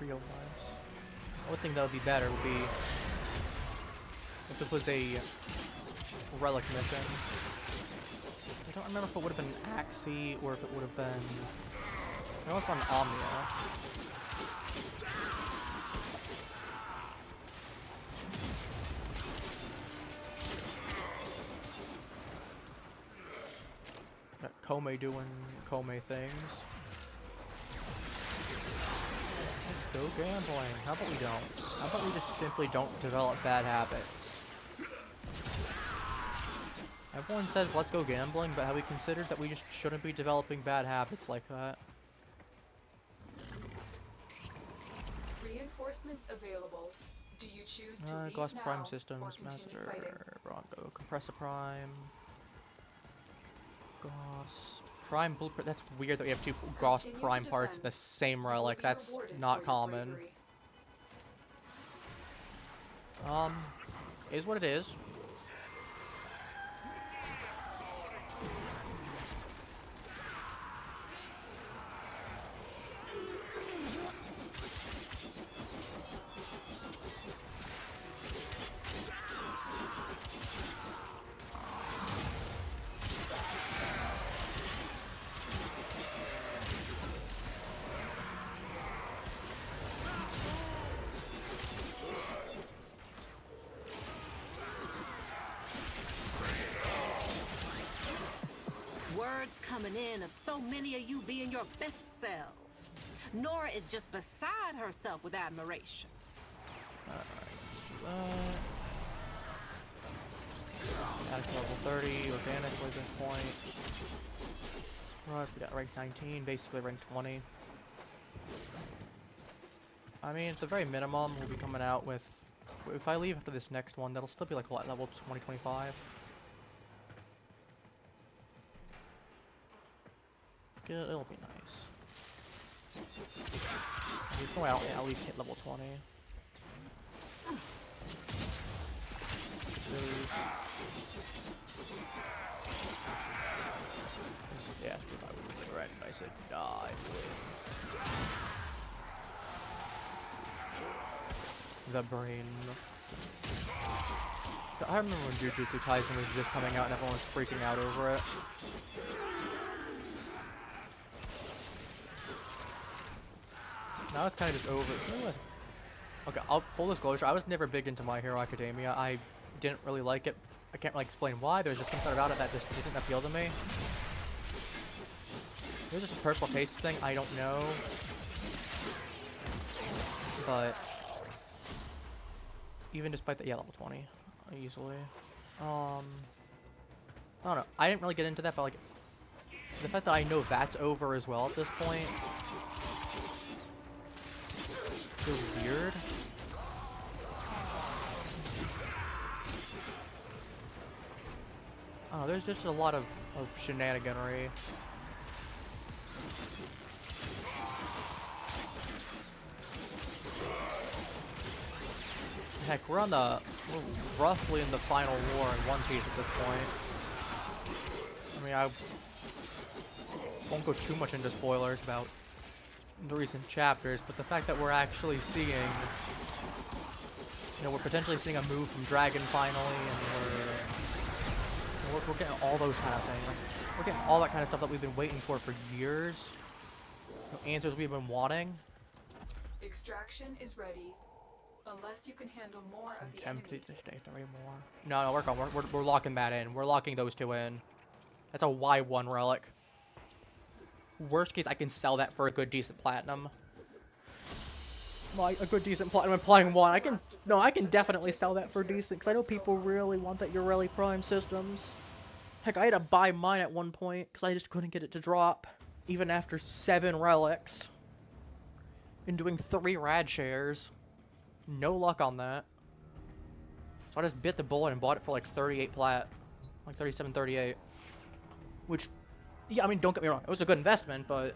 Real lives. The only thing that would be better would be if it was a relic mission. I don't remember if it would have been Axie or if it would have been. I know it's on Omnia. Got Kome doing Kome things. Let's go gambling. How about we don't? How about we just simply don't develop bad habits? Everyone says let's go gambling, but have we considered that we just shouldn't be developing bad habits like that? Reinforcements available. Do you choose to leave Glass now Prime or Systems, continue Master, fighting? Bronco, Compressor Prime, Goss, Prime Blueprint. That's weird that we have two Goss Continue Prime to parts in the defend. same You will relic. be That's rewarded not for your common. bravery. Is what it is. Words coming in of so many of you being your best selves. Nora is just beside herself with admiration. At level 30, organically at this point. Right, we got rank 19, basically rank 20. I mean, at the very minimum, we'll be coming out with. If I leave after this next one, that'll still be like what, level 20, 25? Good, it'll be nice. Just go out and at least hit level 20. Yeah, if I would be right, I said die. The brain. I remember when Jujutsu Kaisen was just coming out and everyone was freaking out over it. Now it's kind of just over. Okay, full disclosure, I was never big into My Hero Academia. I didn't really like it. I can't really explain why. There's just something about it that just didn't appeal to me. It was just a personal taste thing. I don't know. But even despite that, yeah, level 20 easily. I don't know. I didn't really get into that, but like the fact that I know that's over as well at this point feels weird. Oh, there's just a lot of shenaniganry. Heck, we're roughly in the final war in One Piece at this point. I mean, I won't go too much into spoilers about the recent chapters, but the fact that we're actually seeing, we're potentially seeing a move from Dragon finally, and we're getting all those kind of things. Like, we're getting all that kind of stuff that we've been waiting for years. Answers we've been wanting. Extraction is ready. Unless you can handle more of the Tempted enemy. to stay 3 more. No, we're locking that in. We're locking those 2 in. That's a Y1 relic. Worst case, I can sell that for a good, decent platinum. Like, a good, decent platinum implying 1. I can definitely sell that for decent, because I know people really want that Ureli Prime systems. Heck, I had to buy mine at one point, because I just couldn't get it to drop, even after 7 relics. And doing 3 rad shares. No luck on that. So I just bit the bullet and bought it for like 38 plat. Like 37, 38. Which, yeah, I mean, don't get me wrong, it was a good investment, but...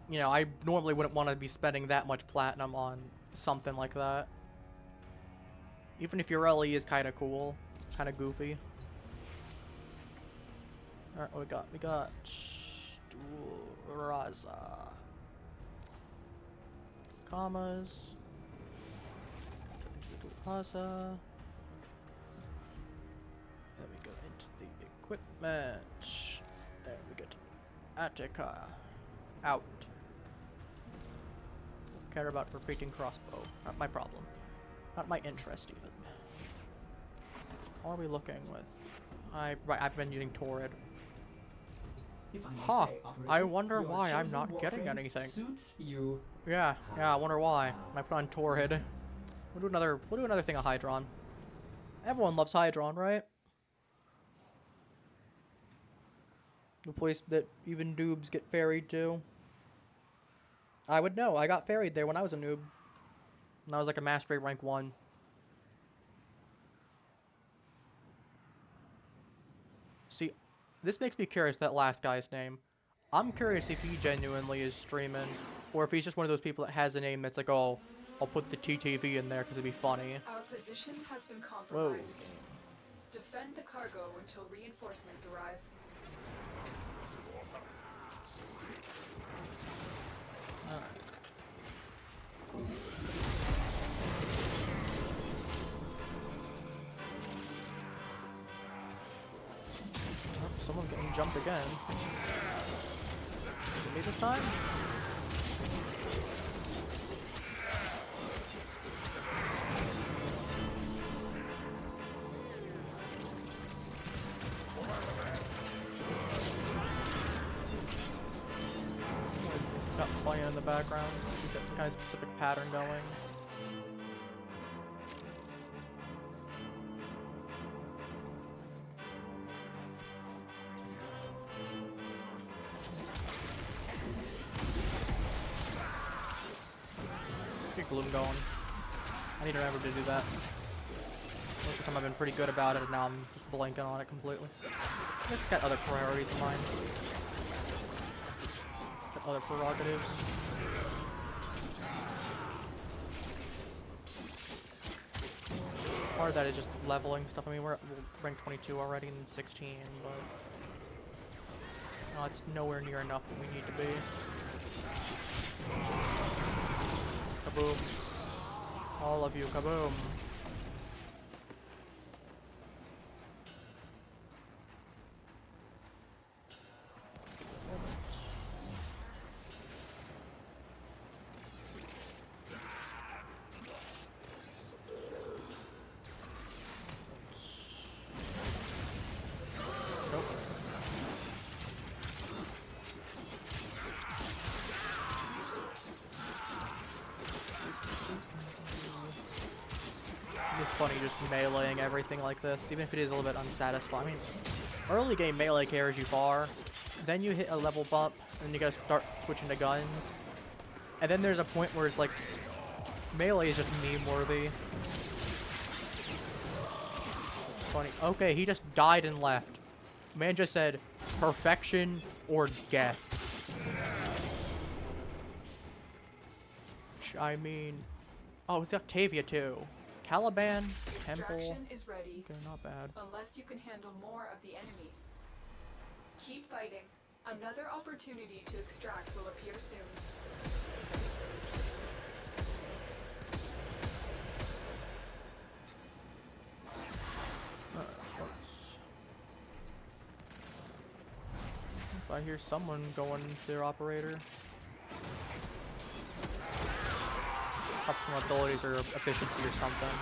You know, I normally wouldn't want to be spending that much platinum on something like that. Even if Ureli is kind of cool, kind of goofy. Alright, what we got Raza. Commas. Plaza. Then we go into the equipment. There we get Attica. Out. Don't care about repeating crossbow. Not my problem. Not my interest even. What are we looking with? I've been using Torrid. Huh. I wonder why I'm not getting anything. Suits you. Yeah, I wonder why. I put on Torrid. We'll do another thing of Hydron. Everyone loves Hydron, right? The place that even noobs get ferried to. I would know. I got ferried there when I was a noob. When I was like a Mastery rank 1. See, this makes me curious, that last guy's name. I'm curious if he genuinely is streaming, or if he's just one of those people that has a name that's like, oh, I'll put the TTV in there because it'd be funny. Our position has been compromised. Defend the cargo until reinforcements arrive. Oh, someone's getting jumped again. Is it me this time? Got playing in the background. We've got some kind of specific pattern going. Get Gloom going. I need to remember to do that. Most of the time I've been pretty good about it, and now I'm just blanking on it completely. It's got other priorities in mind. Got other prerogatives. Part of that is just leveling stuff. I mean, we're rank 22 already and 16, but no, it's nowhere near enough that we need to be. Kaboom. All of you, kaboom. It's funny just meleeing everything like this, even if it is a little bit unsatisfying. I mean, early game melee carries you far, then you hit a level bump, and you gotta start switching to guns. And then there's a point where it's like, melee is just meme-worthy. It's funny. Okay, he just died and left. Man just said, perfection or death. Which, I mean... Oh, it's Octavia too. Caliban, Temple. Extraction is ready. Okay, not bad. Unless you can handle more of the enemy. Keep fighting. Another opportunity to extract will appear soon. If I hear someone going to their operator. Up some abilities or efficiency or something.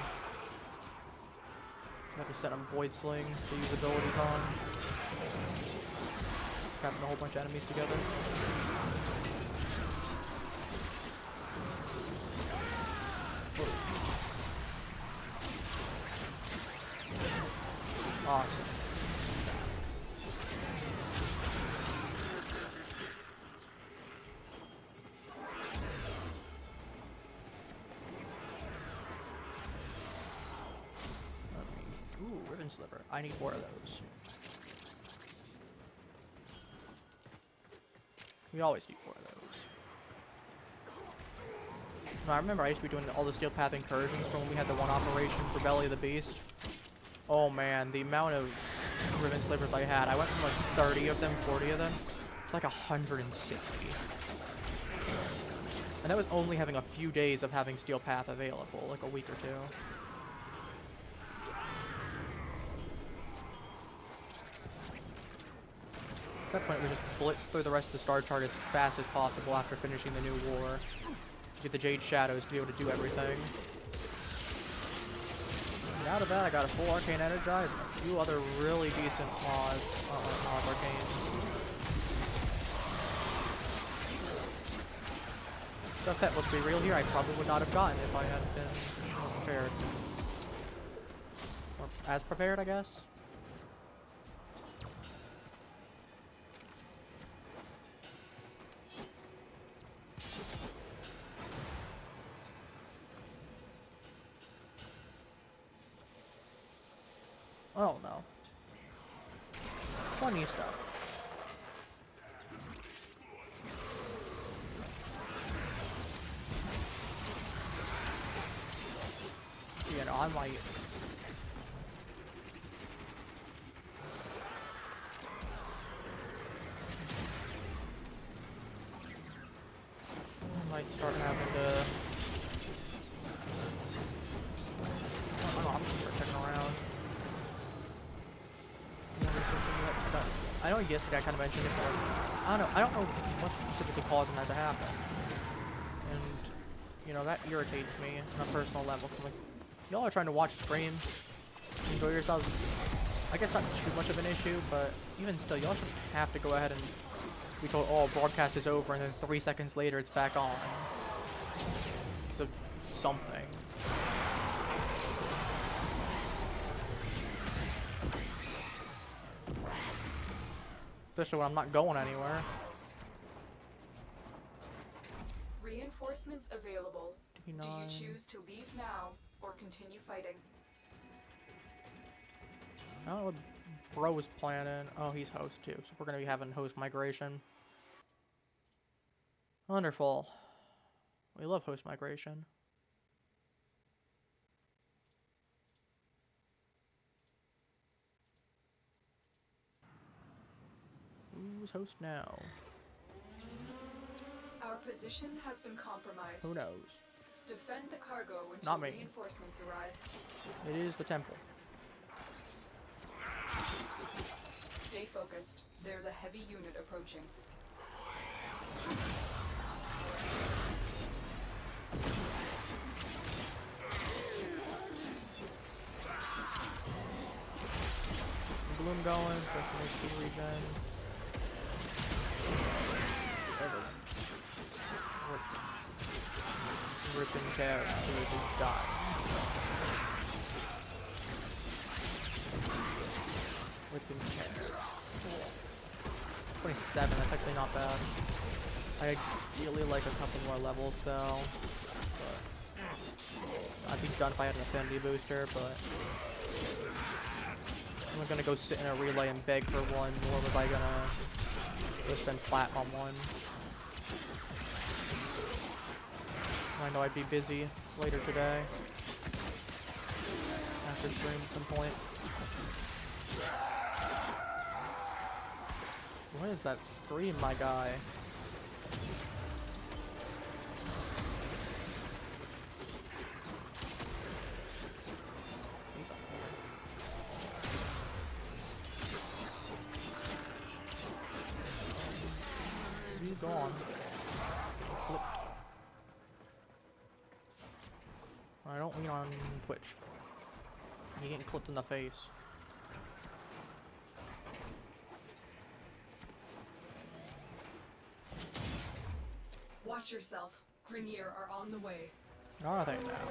Have to set up void slings to use abilities on. Trapping a whole bunch of enemies together. Awesome. Ooh, ribbon sliver. I need more of those. We always need more of those. No, I remember I used to be doing all the steel path incursions from when we had the one operation for Belly of the Beast. Oh man, the amount of ribbon slivers I had. I went from like 30 of them, 40 of them, to like 160. And that was only having a few days of having steel path available, like a week or two. At that point, we just blitz through the rest of the star chart as fast as possible after finishing the new war. Get the Jade Shadows to be able to do everything. And out of that, I got a full Arcane Energize and a few other really decent mods, arcanes. Stuff that, let's be real here, I probably would not have gotten if I hadn't been more prepared. Or as prepared, I guess. Oh no. Funny stuff. You know, I might... start having to... I don't know, I'm just start checking around. I know yesterday I kind of mentioned it, but I don't know what's specifically causing that to happen. And, you know, that irritates me on a personal level. Cause I'm like, y'all are trying to watch stream, enjoy yourselves. I guess not too much of an issue, but even still, y'all should have to go ahead and be told, oh, broadcast is over, and then 3 seconds later it's back on. Because of something. Especially when I'm not going anywhere. Reinforcements available. Do you 59. choose to leave now or continue fighting? I don't know what Bro is planning. Oh, he's host too, so we're gonna be having host migration. Wonderful. We love host migration. Who's host now? Our position has been compromised. Who knows? Defend the cargo until Not me. reinforcements arrive. It is the temple. Stay focused. There's a heavy unit approaching. Bloom going, first an HP regen. Everything. Rip and tear until you just die. Rip and tear. 27, that's actually not bad. I ideally like a couple more levels though. But I'd be done if I had an affinity booster, but I'm not gonna go sit in a relay and beg for one, nor was I gonna go spend platinum on one. I know I'd be busy later today. After stream at some point. What is that scream, my guy? He's gone. Flip. I don't mean on Twitch. You're getting clipped in the face. Watch yourself. Grenier are on the way. Are they now?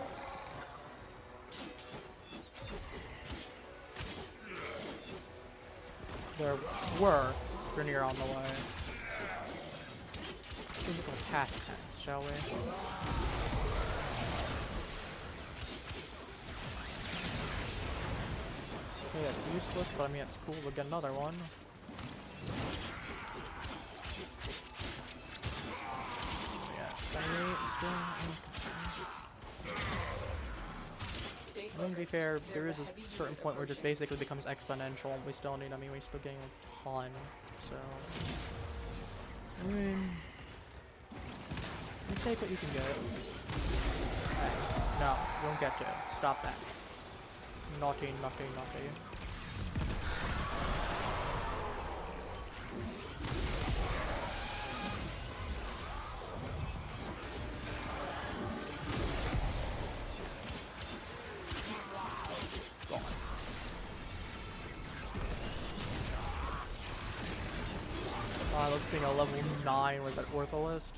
There were Grenier on the way. Physical past tense, shall we? Okay, that's useless, but I mean it's cool to get another one. Yeah, 28 still. Stay I mean, to be focused. fair, there There's is a a heavy certain unit point where it just approaching. basically becomes exponential, and we still need, I mean, we're still getting a ton, so... I mean... You take what you can get. Hey, no, you don't get to. Stop that. Naughty, naughty, naughty. I love seeing a level 9 with that Ortholist.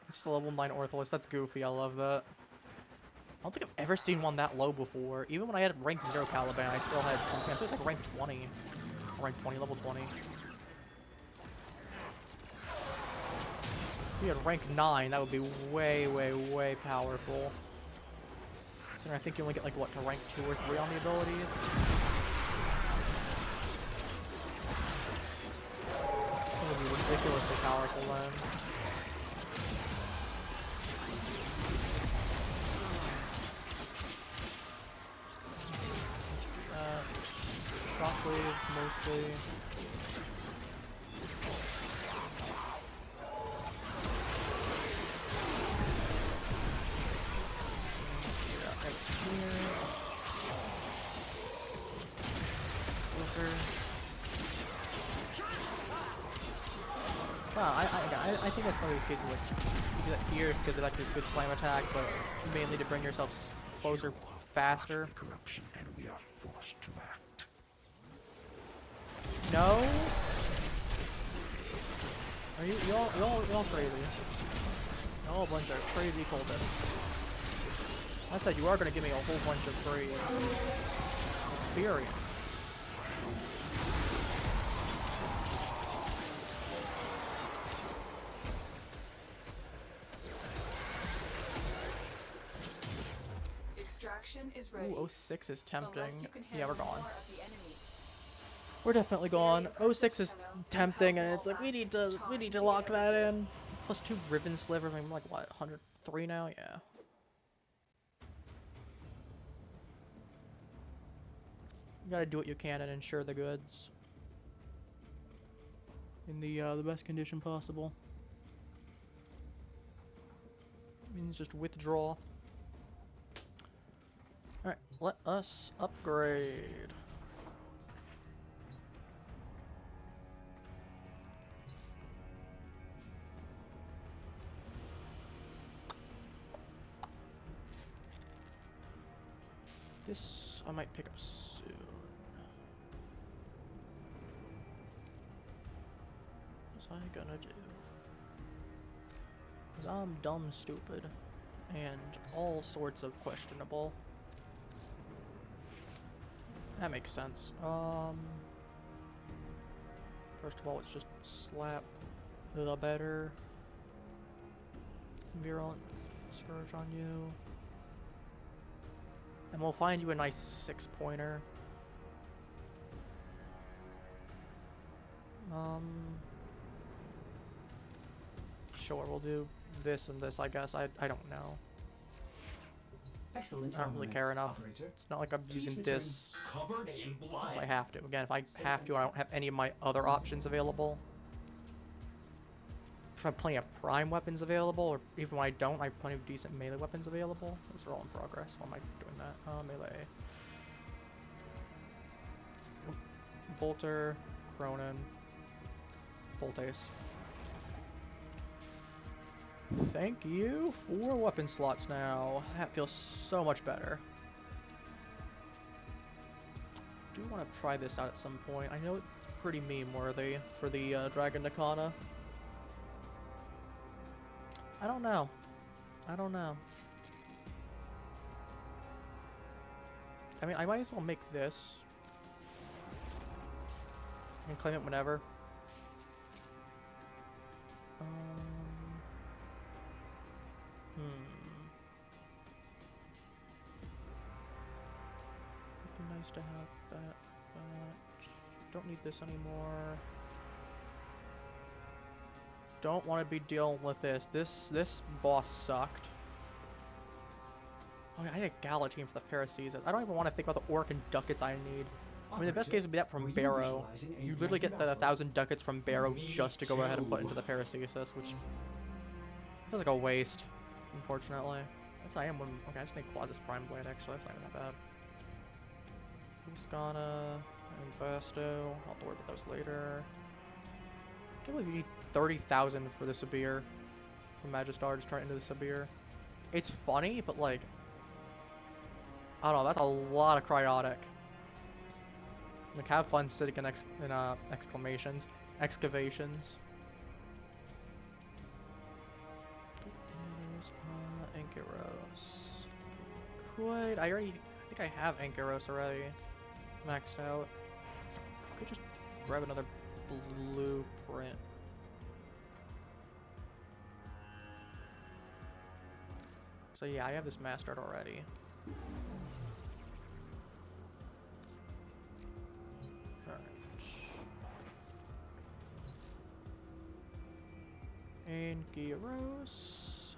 It's a level 9 Ortholist, that's goofy, I love that. I don't think I've ever seen one that low before. Even when I had rank 0 Caliban, I still had something, I think it was like rank 20. Rank 20, level 20. If you had rank 9, that would be way, way, way powerful. So I think you only get like, what, to rank 2 or 3 on the abilities? That would be ridiculously powerful then. Shockwave, mostly. Yeah, right here. Filter. Wow, I think that's probably the case of like, you do that here because it's actually a good slam attack, but mainly to bring yourself closer faster. Interruption, and we are forced to act. No? Are y'all crazy? Y'all a bunch of crazy cultists. That said, you are gonna give me a whole bunch of free experience. Extraction is ready. Ooh, 06 is tempting. Unless you can Yeah, we're handle gone. more of the enemy. We're definitely gone. Very 06 is impressive, Tenno. tempting, You and held it's like all we that need to time to lock get that everything. in. Plus 2 ribbon slivers. I'm like what, 103 now? Yeah. You gotta do what you can and ensure the goods in the best condition possible. Means just withdraw. All right, let us upgrade. This I might pick up soon. What's I gonna do? Cause I'm dumb stupid. And all sorts of questionable. That makes sense. First of all, let's just slap the better virulent scourge on you. And we'll find you a nice 6-pointer. Sure, we'll do this and this, I guess. I don't know. Excellent. I don't really care enough. Operator. It's not like I'm Please using return. this Covered in blood. if I have to. Again, if I have to, I don't have any of my other options available. If I have plenty of prime weapons available, or even when I don't, I have plenty of decent melee weapons available. Those are all in progress. Why am I doing that? Melee. Bolter, Cronin, Voltace. Thank you. 4 weapon slots now. That feels so much better. Do want to try this out at some point. I know it's pretty meme worthy for the Dragon Nakana. I don't know. I don't know. I mean, I might as well make this. I can claim it whenever. Would be nice to have that, but don't need this anymore. Don't want to be dealing with this. This boss sucked. Oh yeah, I need a Galatine for the Paracesis. I don't even want to think about the Orc and Ducats I need. I mean, the best case would be that from Barrow. You literally get the 1,000 Ducats from Barrow just to go ahead and put into the Paracesis, which feels like a waste, unfortunately. That's I am one. Okay, I just need Quasis Prime Blade, actually. That's not even that bad. Tuscana and Vasto. I'll have to worry about those later. I can't believe you need 30,000 for the Sabir. From Magistar, just trying into the Sabir. It's funny, but like, I don't know, that's a lot of cryotic. Like, have fun sitting in exclamations. Excavations. Ankyros. Could I think I have Ankyros already maxed out. Could just grab another blueprint. So yeah, I have this mastered already. And Gyros.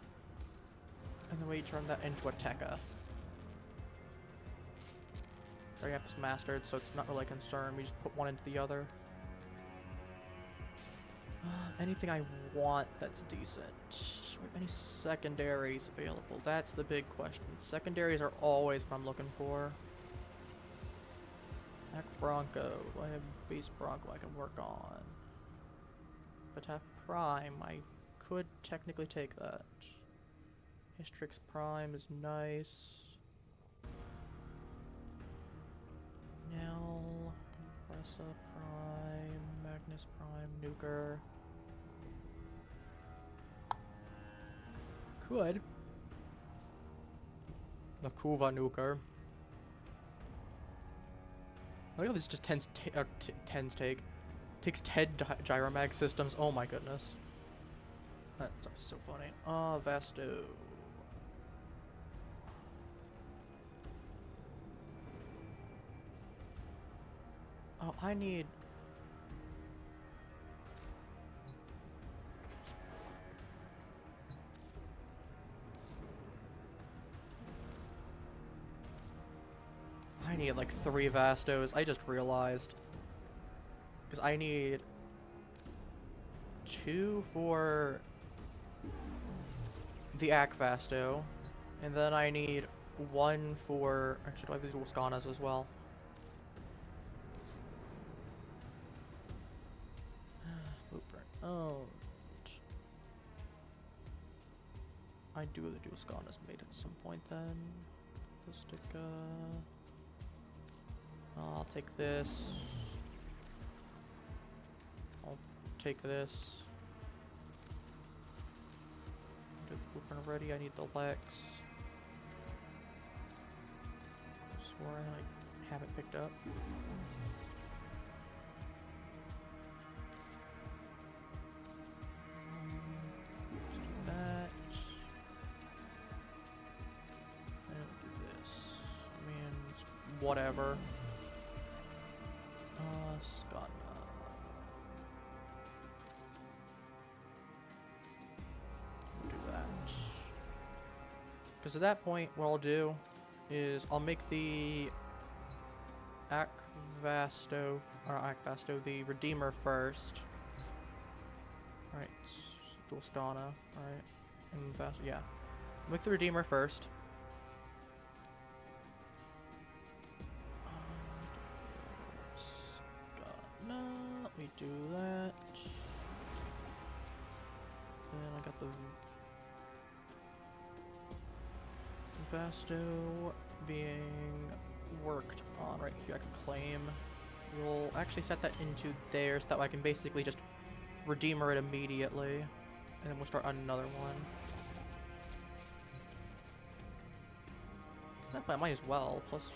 And then we turn that into a Tekka. So I have this mastered, so it's not really a concern. We just put one into the other. Anything I want that's decent. Any secondaries available? That's the big question. Secondaries are always what I'm looking for. Ack Bronco. Do I have base Bronco I can work on? But have Prime. I could technically take that. Hystrix Prime is nice. Now, Compressa Prime, Magnus Prime, Nuker. Could. Nakuva Nuker. Look how this just tens take. Takes 10 Gyromag systems. Oh my goodness. That stuff is so funny. Vasto. Oh, I need... I need like 3 Vastos. I just realized. Because I need 2 for the Ack Vasto. And then I need 1 for... Actually, do I have these Wolskanas as well? Blueprint. Oh. I do have the dual Skanas made at some point then. Ballistic, I'll take this. I'll take this. Do the blueprint already. I need the Lex. Swore I haven't picked up. Let's do that. And do this. I mean, it's whatever. Scott. Do that. Because at that point, what I'll do is I'll make the Ack Vasto, the Redeemer first. Alright, dual Skana, alright. And Vasto, yeah. Make the Redeemer first. Let me do that. Then I got the Vasto being worked on right here. I can claim. We'll actually set that into there so that I can basically just Redeemer it immediately. And then we'll start another one. I might as well. Plus,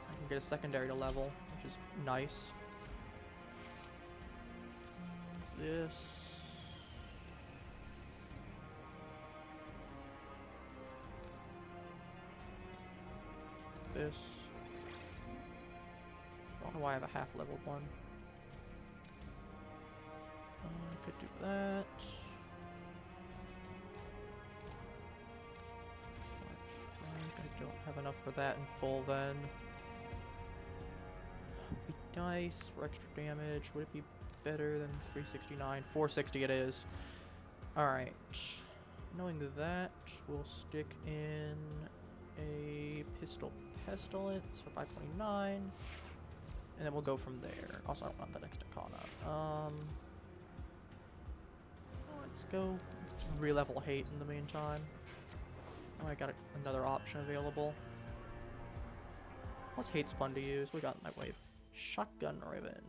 I can get a secondary to level, which is nice. This. This. I don't know why I have a half-level one. Could do that. I don't have enough for that in full then. Be nice for extra damage. Would it be better than 369? 460 it is. Alright. Knowing that, we'll stick in a pistol pestilence for 529. And then we'll go from there. Also, I don't want that extra con up. Let's go re-level hate in the meantime. Oh, I got another option available. Plus hate's fun to use. We got my wave. Shotgun ribbon.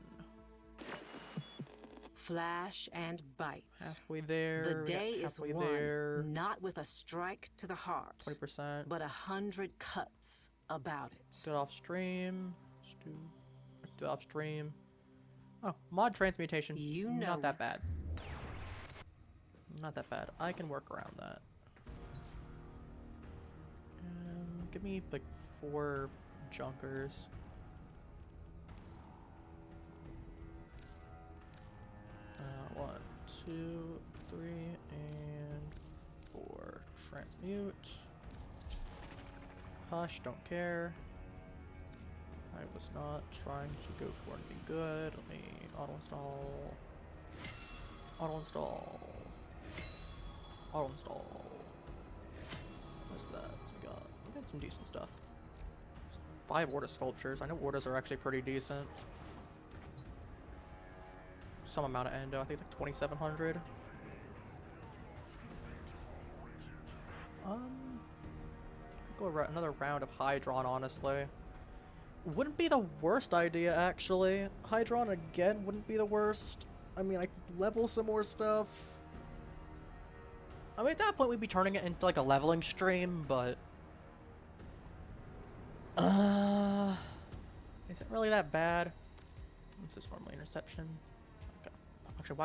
Flash and bite. Halfway there. The day is won, there. not with a strike to the heart, 20%. but 100 cuts about it. Do it off stream. Do it off stream. Oh, mod transmutation. You know not that it. bad. Not that bad. I can work around that. Give me like 4 junkers. One, 2, 3, and 4. Transmute. Hush, don't care. I was not trying to go for anything good. Let me auto install. Auto install. Auto install. What's that? We got some decent stuff. 5 Orda sculptures. I know Ordas are actually pretty decent. Some amount of endo. I think it's like 2,700. Could go another round of Hydron, honestly. Wouldn't be the worst idea, actually. Hydron again wouldn't be the worst. I mean, I could level some more stuff. I mean, at that point, we'd be turning it into like a leveling stream, but is it really that bad? What's this normally interception? Okay. Actually,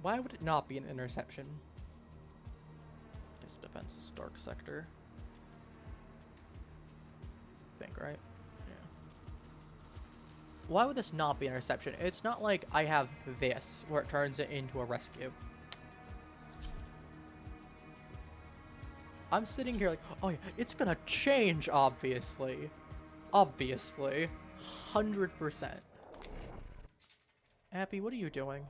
why would it not be an interception? I guess defense is dark sector. I think, right? Yeah. Why would this not be an interception? It's not like I have this where it turns it into a rescue. I'm sitting here like, oh yeah, it's gonna change, obviously. Obviously. 100%. Appy, what are you doing?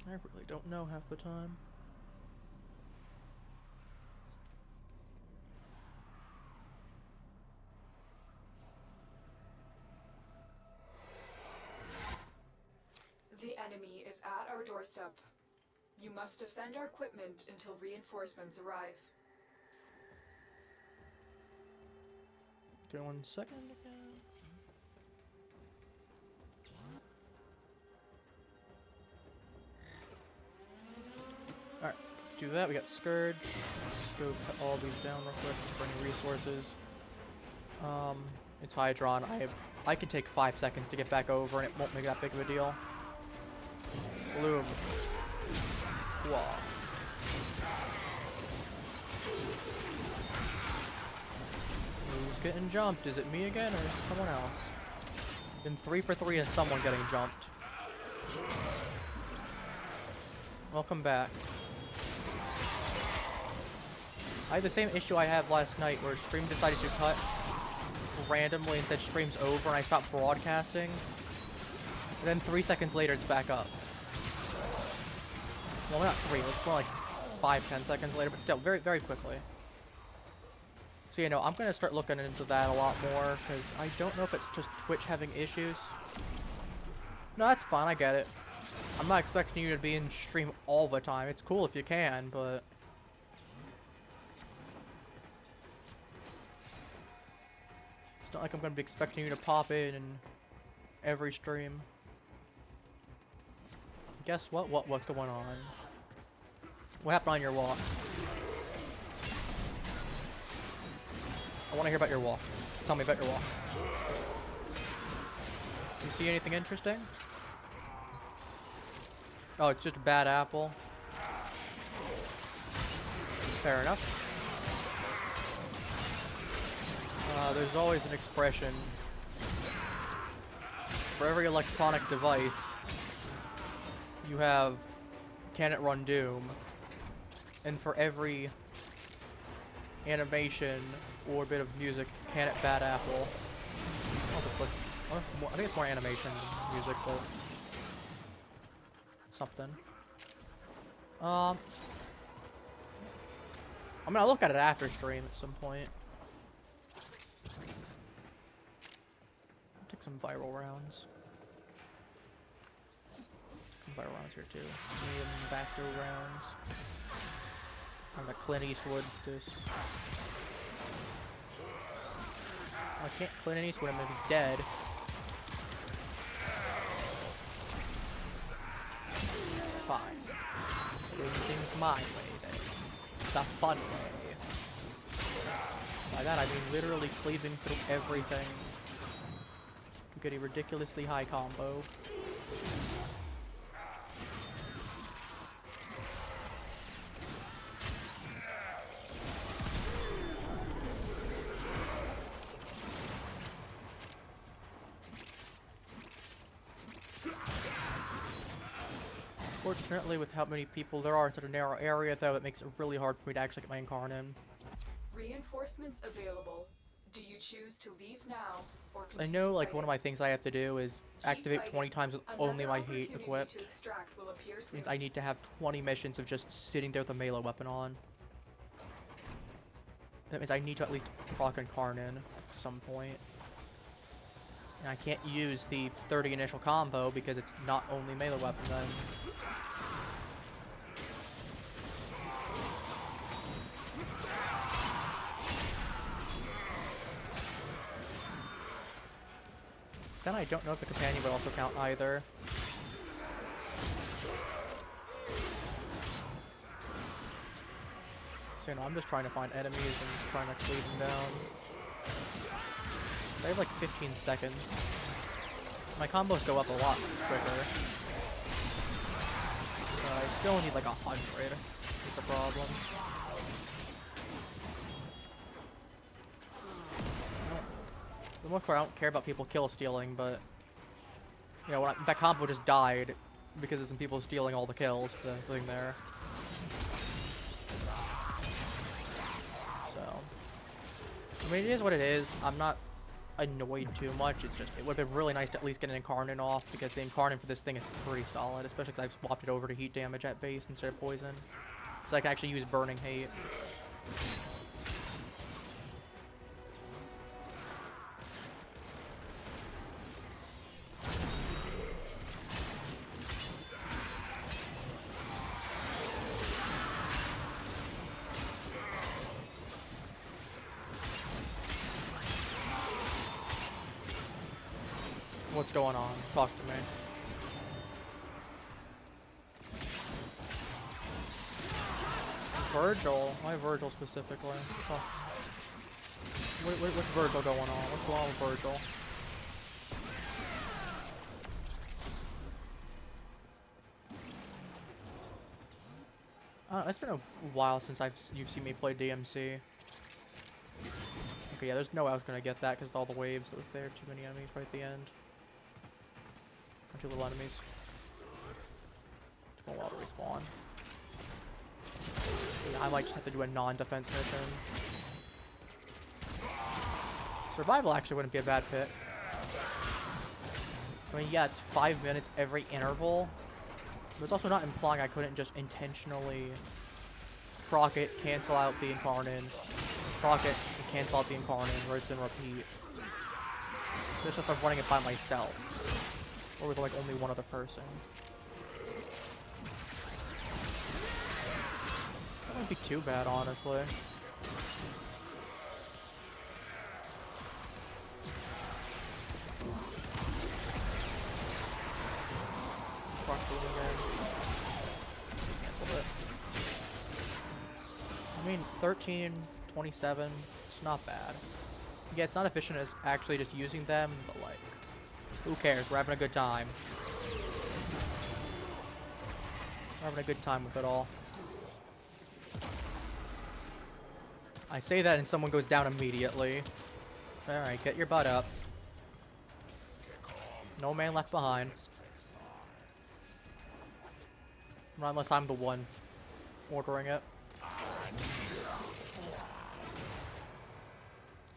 I really don't know half the time. The enemy is at our doorstep. You must defend our equipment until reinforcements arrive. Okay, 1 second again. Alright, let's do that. We got Scourge. Let's go cut all these down real quick. Bring resources. It's Hydron. I can take 5 seconds to get back over and it won't make that big of a deal. Bloom. Whoa. Who's getting jumped? Is it me again or is it someone else? Been 3 for 3 and someone getting jumped. Welcome back. I had the same issue I had last night where stream decided to cut randomly and said stream's over and I stopped broadcasting. And then 3 seconds later it's back up. Well, not 3, it's more like 5-10 seconds later, but still, very, very quickly. So, you know, I'm gonna start looking into that a lot more, because I don't know if it's just Twitch having issues. No, that's fine, I get it. I'm not expecting you to be in stream all the time. It's cool if you can, but It's not like I'm gonna be expecting you to pop in every stream. Guess what? What's going on? What happened on your walk? I want to hear about your walk. Tell me about your walk. You see anything interesting? Oh, it's just a bad apple. Fair enough. There's always an expression. For every electronic device, you have can it run Doom, and for every animation or bit of music, can it bad apple. I think it's more animation than music, but something. I'm gonna look at it after stream at some point. Take some viral rounds. Some viral rounds here too. Medium Basto rounds. On the Clint Eastwood. This. I can't Clint Eastwood him if he's dead. Fine. Doing things my way then. The fun way. By that I mean literally cleaving through everything to get a ridiculously high combo. Fortunately, with how many people there are in such a narrow area, though, it makes it really hard for me to actually get my incarnate. Reinforcements available. Do you choose to leave now or I continue know, like, fighting? one of my things I have to do is Keep activate fighting. 20 times with Another only my hate opportunity equipped. to extract will appear soon. Means I need to have 20 missions of just sitting there with a melee weapon on. That means I need to at least proc incarnate at some point. And I can't use the 30 initial combo because it's not only melee weapon then. Then I don't know if the companion would also count either. So, you know, I'm just trying to find enemies and just trying to cleave them down. They have like 15 seconds. My combos go up a lot quicker. I still need like 100. Is the problem. For the most part, I don't care about people kill stealing, but you know, that combo just died because of some people stealing all the kills for the thing there. So, I mean, it is what it is. I'm not annoyed too much. It's just, it would have been really nice to at least get an incarnate off because the incarnate for this thing is pretty solid, especially because I've swapped it over to heat damage at base instead of poison. So I can actually use burning hate. What's going on? Talk to me. Virgil? Why Virgil specifically? Oh. What's Virgil going on? What's going on with Virgil? It's been a while since you've seen me play DMC. Okay, yeah, there's no way I was gonna get that because of all the waves that was there. Too many enemies right at the end. Two little enemies. Took a while to respawn. Yeah, I might just have to do a non-defense mission. Survival actually wouldn't be a bad pick. I mean, yeah, it's 5 minutes every interval. But it's also not implying I couldn't just intentionally proc it, cancel out the incarnate, proc it, and cancel out the incarnate, rinse and repeat. It's just I'm running it by myself. Or with like only one other person. That wouldn't be too bad, honestly. 13, 27, it's not bad. Yeah, it's not efficient as actually just using them, but like, who cares? We're having a good time. We're having a good time with it all. I say that and someone goes down immediately. Alright, get your butt up. No man left behind. Not unless I'm the one ordering it.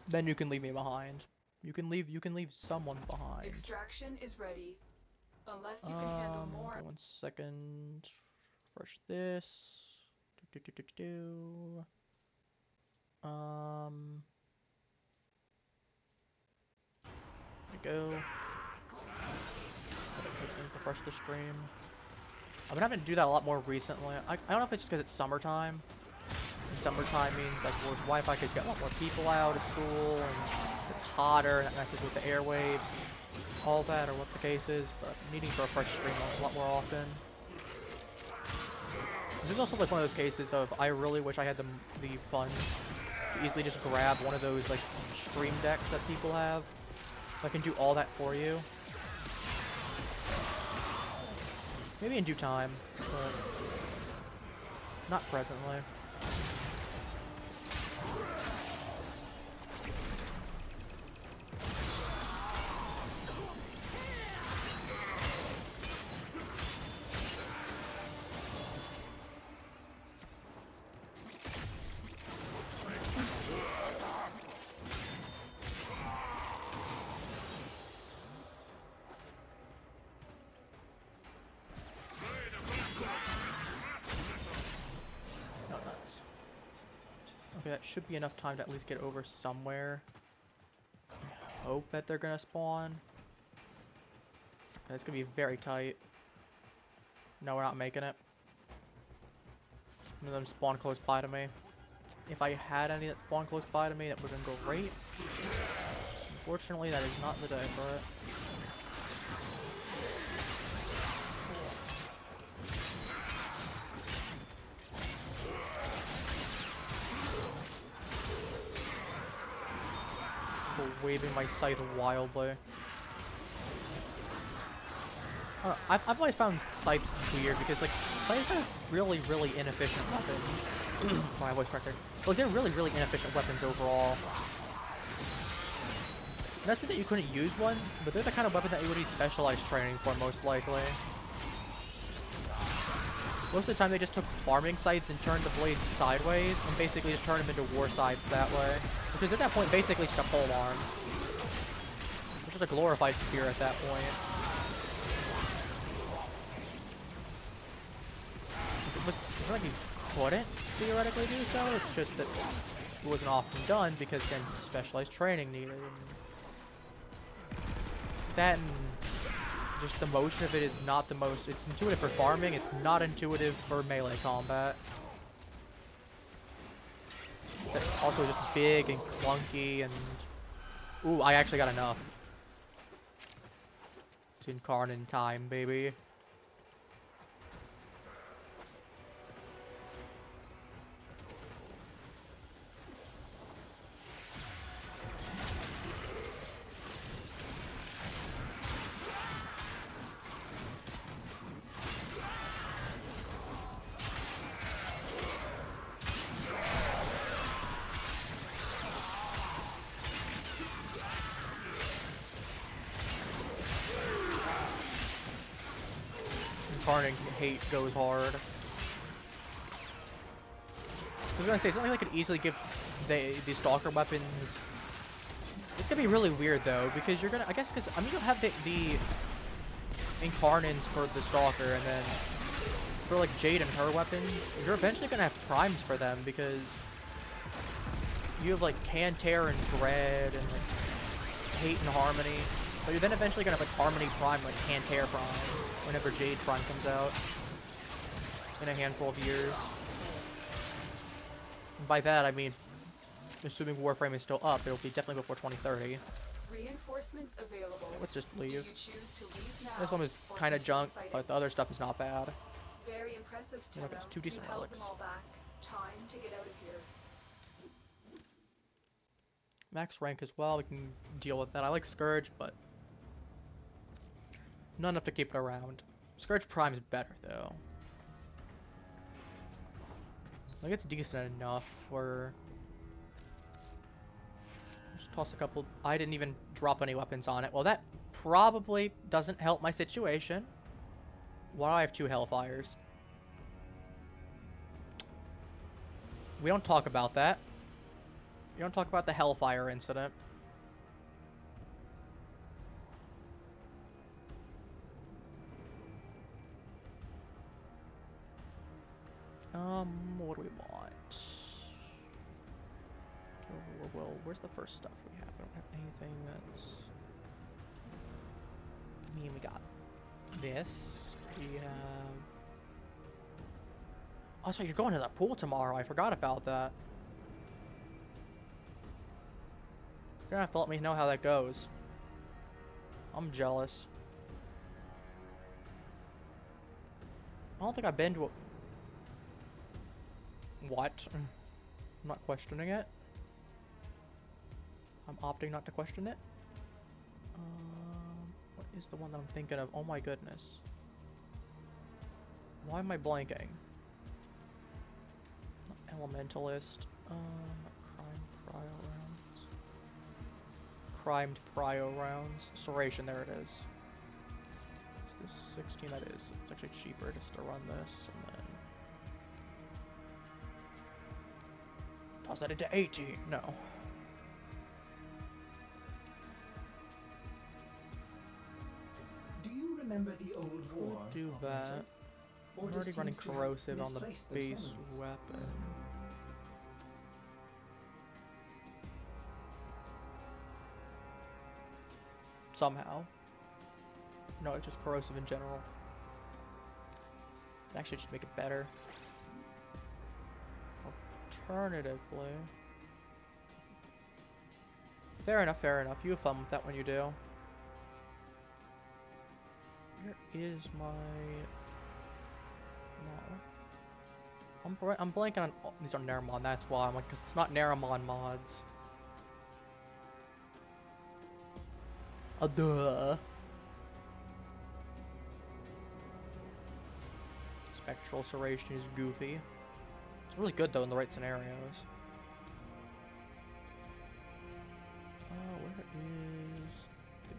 Then you can leave me behind. You can leave someone behind. Extraction is ready. Unless you can handle more. Okay, 1 second. Refresh this. There we go. Refresh the stream. I've been having to do that a lot more recently. I don't know if it's just because it's summertime. And summertime means like more Wi-Fi could get a lot more people out of school, and it's hotter, and that messes with the airwaves, all that, or what the case is. But I'm needing to refresh stream a lot more often. This is also like one of those cases of I really wish I had the funds to easily just grab one of those like stream decks that people have. I can do all that for you. Maybe in due time, but not presently. Okay, that should be enough time to at least get over somewhere. Hope that they're gonna spawn. That's gonna be very tight. No, we're not making it. None of them spawn close by to me. If I had any that spawn close by to me, that would have been great. Unfortunately, that is not the day for it. Waving my scythe wildly. I've always found scythes weird because like scythes are really inefficient weapons. My voice record. Like they're really inefficient weapons overall. Not saying that you couldn't use one, but they're the kind of weapon that you would need specialized training for most likely. Most of the time they just took farming scythes and turned the blades sideways and basically just turned them into war scythes that way. Which is at that point basically just a pole arm. Which is a glorified spear at that point. It's not like you couldn't theoretically do so, it's just that it wasn't often done because then specialized training needed. And that and just the motion of it is not the most, it's intuitive for farming, it's not intuitive for melee combat. It's also just big and clunky and... Ooh, I actually got enough. It's incarnate time, baby. Incarnate hate goes hard. I was gonna say something I could easily give the stalker weapons. It's gonna be really weird though because you're gonna, I guess, because I mean you'll have the incarnates for the stalker, and then for like Jade and her weapons, you're eventually gonna have primes for them because you have like Canter and Dread and like Hate and Harmony. But you're then eventually gonna have like Harmony Prime, like Canter Prime, whenever Jade Prime comes out in a handful of years. And by that I mean, assuming Warframe is still up, it'll be definitely before 2030. Reinforcements available. Let's just leave. Do you choose to leave now, This one is kind of junk, but the other stuff is not bad. Very impressive, Look, Tenno. it's 2 decent You held relics. them all back. Time to get out of here. max rank as well. We can deal with that. I like Scourge, but not enough to keep it around. Scourge Prime is better though. Like it's decent enough for. Just toss a couple. I didn't even drop any weapons on it. Well, that probably doesn't help my situation. Why do I have 2 Hellfires? We don't talk about that. We don't talk about the Hellfire incident. What do we want? Well, where's the first stuff we have? I don't have anything that's... I mean, we got this. We have... Oh, so you're going to the pool tomorrow. I forgot about that. You're gonna have to let me know how that goes. I'm jealous. I don't think I've been to a... What? I'm not questioning it. I'm opting not to question it. What is the one that I'm thinking of? Oh my goodness. Why am I blanking? Elementalist. Crime prio rounds. Crimed prio rounds. Serration, there it is. Is this 16? That is. It's actually cheaper just to run this and then toss that into 18. No. Do you remember the old war? Could do that. Operator? I'm Order already running seems to have corrosive on the misplaced those base memories. weapon. Somehow. No, it's just corrosive in general. It actually just make it better. Alternatively... Fair enough, fair enough. You have fun with that when you do. Where is my... No. I'm blanking on... Oh, these are Naramon, that's why. I'm like, because it's not Naramon mods. Duh. Spectral Serration is goofy. It's really good though in the right scenarios. Where is the...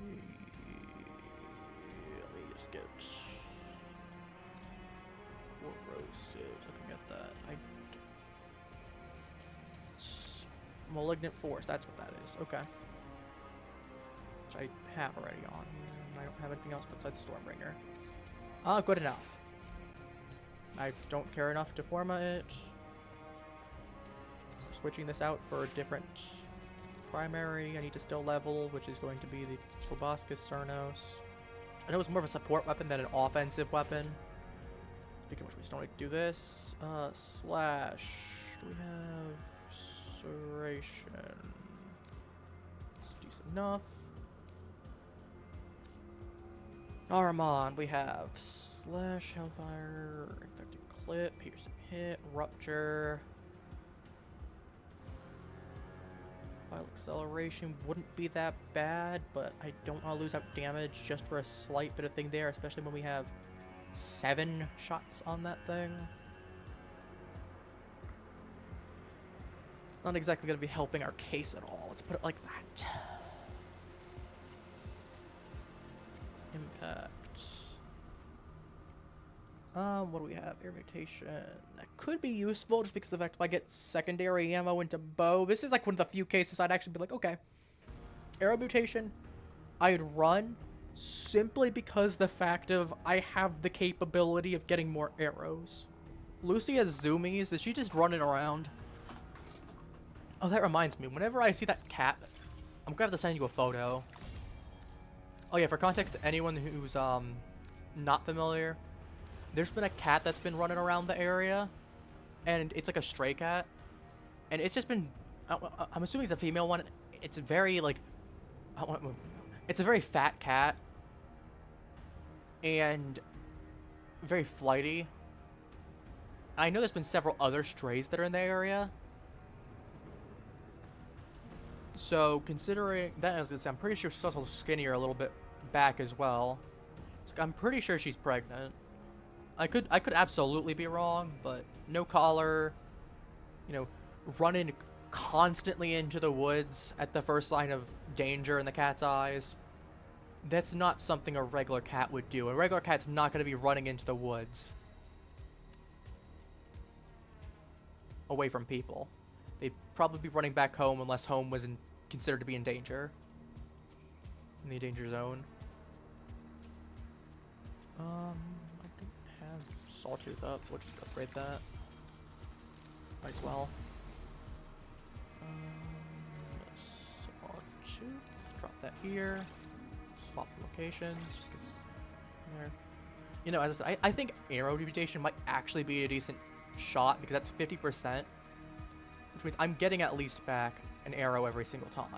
Let me just get... Corrosives, I can get that. Malignant Force, that's what that is. Okay. Which I have already on here, and I don't have anything else besides Stormbringer. Good enough. I don't care enough to forma it. Switching this out for a different primary. I need to still level, which is going to be the Proboscis Cernos. I know it's more of a support weapon than an offensive weapon. Speaking of which, we still need to do this. Slash. Do we have Serration? It's decent enough. Naramon, we have Slash, Hellfire, Infected Clip, Piercing Hit, Rupture. While Acceleration wouldn't be that bad, but I don't want to lose out damage just for a slight bit of thing there, especially when we have 7 shots on that thing. It's not exactly going to be helping our case at all, let's put it like that. Impact. What do we have? Air mutation. That could be useful just because of the fact if I get secondary ammo into bow. This is like one of the few cases I'd actually be like, okay. Arrow mutation, I'd run simply because the fact of I have the capability of getting more arrows. Lucy has zoomies. Is she just running around? Oh, that reminds me. Whenever I see that cat, I'm gonna have to send you a photo. Oh yeah, for context to anyone who's not familiar, there's been a cat that's been running around the area, and it's like a stray cat, and it's just been, I'm assuming it's a female one. It's very like, it's a very fat cat, and very flighty. I know there's been several other strays that are in the area. So considering that, I was gonna say, I'm pretty sure she's also skinnier a little bit back as well. So I'm pretty sure she's pregnant. I could absolutely be wrong, but no collar, you know, running constantly into the woods at the first sign of danger in the cat's eyes. That's not something a regular cat would do. A regular cat's not going to be running into the woods away from people. They'd probably be running back home unless home was considered to be in danger. In the danger zone. I don't have Sawtooth up. We'll just upgrade that. Might as well. Sawtooth. Drop that here. Swap locations. There. You know, as I said, I think arrow duplication might actually be a decent shot because that's 50%, which means I'm getting at least back an arrow every single time.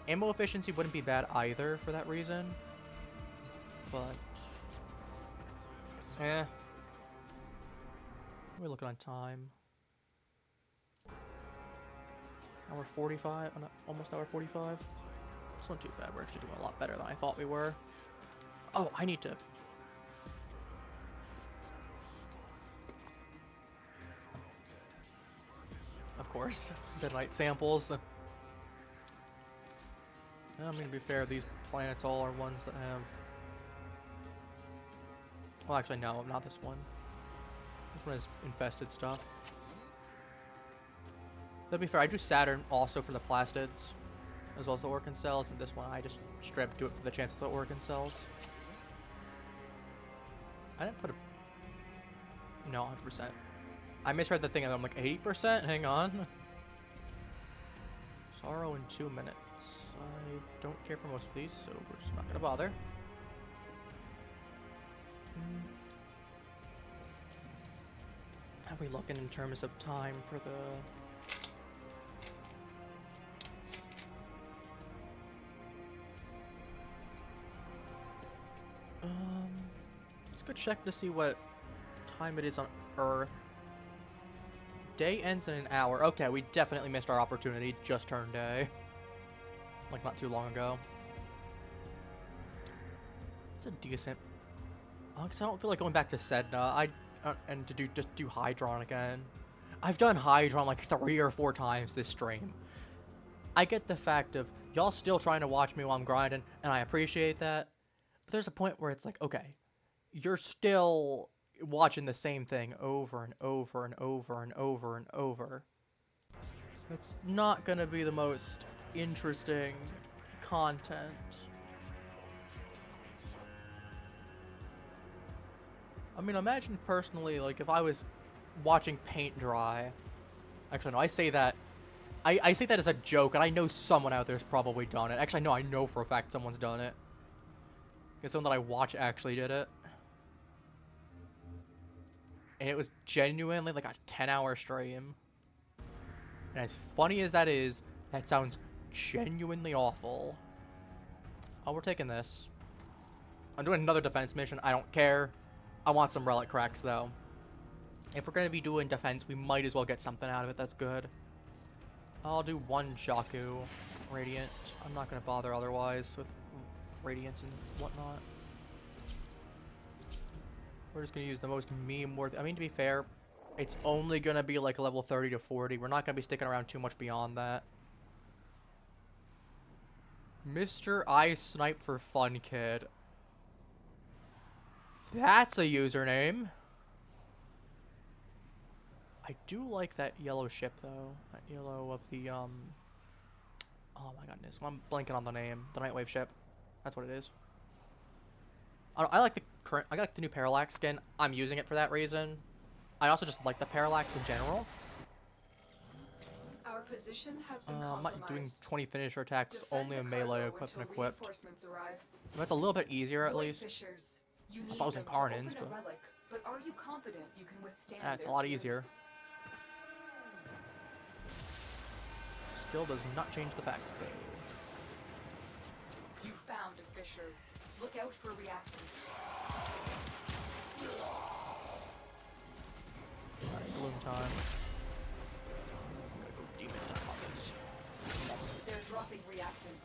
Ammo efficiency wouldn't be bad either for that reason, but what are we looking on time? Hour 45? Almost hour 45? It's not too bad. We're actually doing a lot better than I thought we were. Oh, I need to... Of course, the night samples. I'm gonna be fair, these planets all are ones that have... Well, actually, no, not this one. This one has infested stuff. To be fair, I do Saturn also for the plastids, as well as the Orkin cells, and this one I just straight up do it for the chance of the Orkin cells. I didn't put a... No, 100%. I misread the thing and I'm like, 80%? Hang on. Sorrow in 2 minutes. I don't care for most of these, so we're just not gonna bother. How are we looking in terms of time for the... Let's go check to see what time it is on Earth. Day ends in an hour. Okay, we definitely missed our opportunity. Just turned day. Like, not too long ago. It's a decent... Because I don't feel like going back to Sedna. And to just do Hydron again. I've done Hydron like 3 or 4 times this stream. I get the fact of y'all still trying to watch me while I'm grinding, and I appreciate that. But there's a point where it's like, okay, you're still watching the same thing over and over and over and over and over. It's not gonna be the most interesting content. I mean, imagine personally, like, if I was watching paint dry. Actually, no, I say that as a joke, and I know someone out there's probably done it. Actually, no, I know for a fact someone's done it. Because someone that I watch actually did it. And it was genuinely like a 10-hour stream. And as funny as that is, that sounds genuinely awful. Oh, we're taking this. I'm doing another defense mission. I don't care. I want some relic cracks, though. If we're going to be doing defense, we might as well get something out of it that's good. I'll do 1 Shaku Radiant. I'm not going to bother otherwise with Radiance and whatnot. We're just going to use the most meme-worthy... I mean, to be fair, it's only going to be like level 30 to 40. We're not going to be sticking around too much beyond that. Mr. I Snipe for Fun Kid. That's a username. I do like that yellow ship, though. That yellow of the, Oh my goodness. I'm blanking on the name. The Nightwave ship. That's what it is. I like the new Parallax skin. I'm using it for that reason. I also just like the Parallax in general. Our position has been I'm not doing compromised. 20 finisher attacks, Defend only the a melee cargo equipped and until equipped. reinforcements arrive. That's a little bit easier, at Void least. Fissures. You I need thought it was in them to Carnins, open a but... relic, but are you confident you can withstand It's a their lot fury? easier. Skill does not change the facts, though. You found a fissure. Look out for reactant. Alright, balloon time. I'm gonna go demon time on this. They're dropping reactant.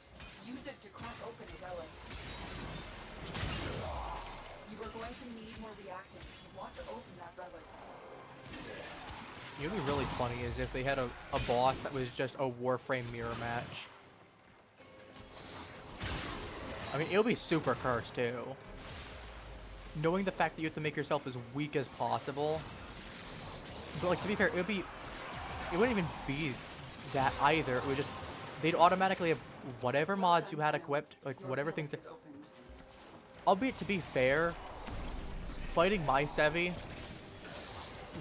Use it to crack open a relic. You are going to need more reactant if you want to open that relic. You know what would be really funny is if they had a boss that was just a Warframe mirror match. I mean, it would be super cursed too. Knowing the fact that you have to make yourself as weak as possible. But like, to be fair, it wouldn't even be that either. It would just, they'd automatically have whatever mods you had equipped, like whatever things that, albeit to be fair, fighting my Sevi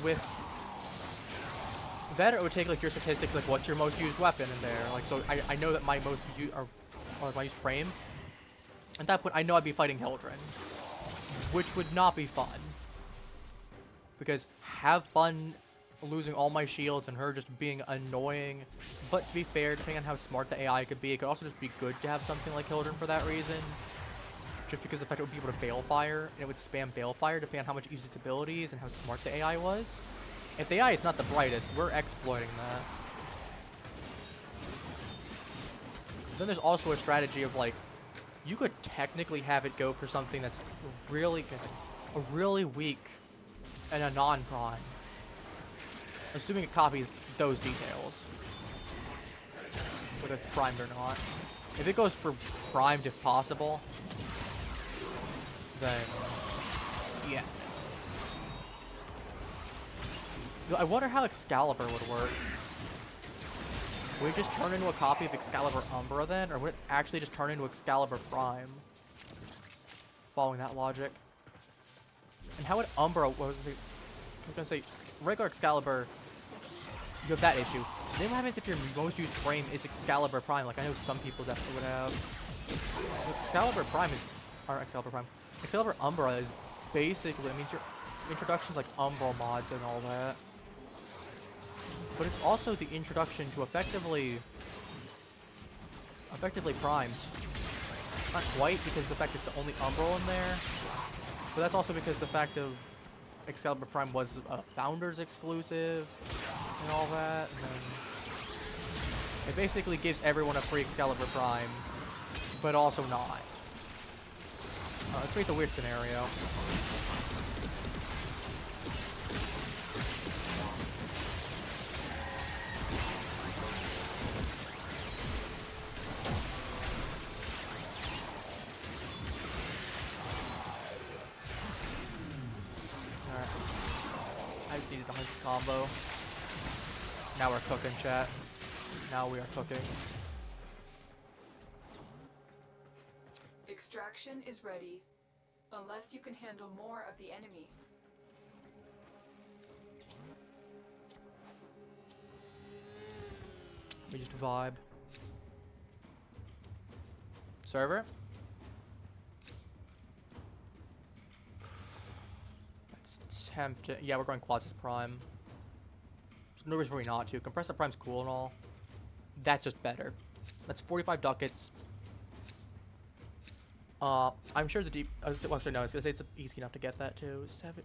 with that, it would take like your statistics, like what's your most used weapon in there. Like, so I know that my most used, or my used frame. At that point, I know I'd be fighting Hildren, which would not be fun. Because have fun losing all my shields and her just being annoying. But to be fair, depending on how smart the AI could be, it could also just be good to have something like Hildren for that reason. Just because the fact it would be able to Balefire, and it would spam Balefire depending on how much it used its abilities and how smart the AI was. If the AI is not the brightest, we're exploiting that. Then there's also a strategy of like, you could technically have it go for something that's really weak and a non-prime. Assuming it copies those details. Whether it's primed or not. If it goes for primed if possible, then yeah. I wonder how Excalibur would work. Would it just turn into a copy of Excalibur Umbra then? Or would it actually just turn into Excalibur Prime? Following that logic. And how would Umbra, what was it? I was gonna say, regular Excalibur, you have that issue. Then what happens if your most used frame is Excalibur Prime? Like I know some people definitely would have. Excalibur Prime is, or Excalibur Prime. Excalibur Umbra is basically, I mean, your introductions like Umbra mods and all that. But it's also the introduction to effectively primes. Not quite, because the fact it's the only Umbral in there. But that's also because the fact of Excalibur Prime was a Founders exclusive and all that. And then it basically gives everyone a free Excalibur Prime, but also not. It creates a weird scenario. I just needed the 100 combo. Now we're cooking, chat. Now we are cooking. Extraction is ready. Unless you can handle more of the enemy. We just vibe. Server? That's tempting. Yeah, we're going Quasis Prime. There's no reason for me not to. Compressor Prime's cool and all. That's just better. That's 45 ducats. I'm sure the deep. Well, actually, no, I was gonna say it's easy enough to get that too. 7.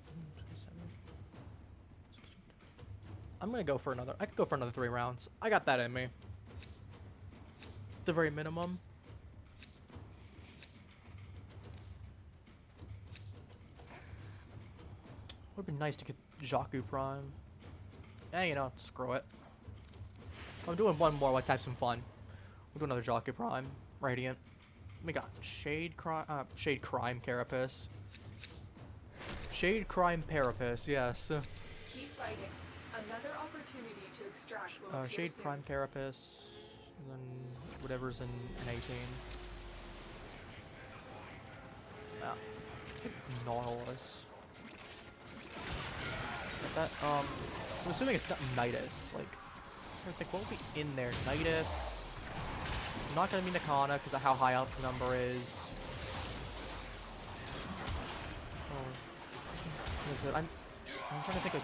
I'm gonna go for another. I could go for another 3 rounds. I got that in me. The very minimum. Would be nice to get Jakku Prime. You know, screw it. I'm doing one more. Let's have some fun. We'll do another Jakku Prime. Radiant. We got Shade Crime Carapace. Shade Crime Carapace, yes. Keep fighting. Another opportunity to extract will appear Shade soon. Prime Carapace, and then whatever's in an 18. Ah, get Nautilus. Get that, I'm assuming it's not Nidus. Like, I think what would be in there? Nidus. Not gonna be Nakana because of how high up the number is. Oh, what is it? I'm trying to think of.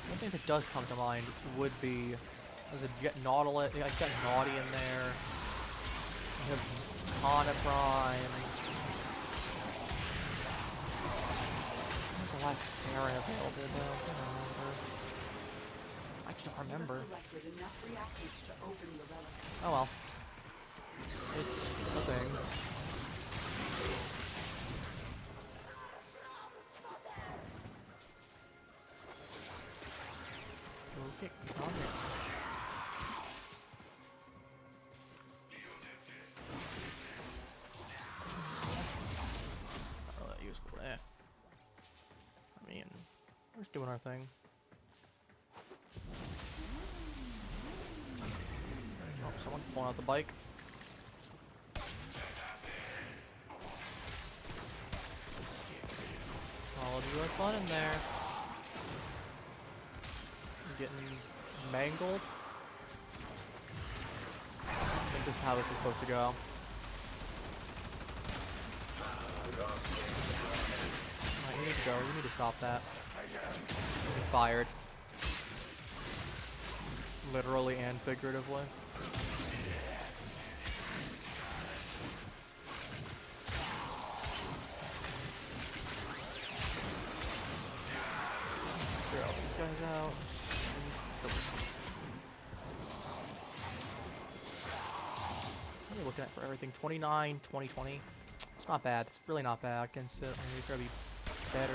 One thing that does come to mind would be, as you get Nautilus, you got Naughty in there. You have Kana Prime. When's the last Sarah available though? I don't remember. don't remember. Collected enough reactants to open the relic. Oh well. It's a thing. Okay, on it. Not really useful, eh. I mean, we're just doing our thing. Oh, someone's pulling out the bike. All of you have fun in there. Getting mangled. I think this is how this is supposed to go. Alright, you need to go. You need to stop that. You're fired. Literally and figuratively. Clear all these guys out. What are you looking at for everything? 29, 20, 20. It's not bad. It's really not bad against it. I mean, it's gotta be better.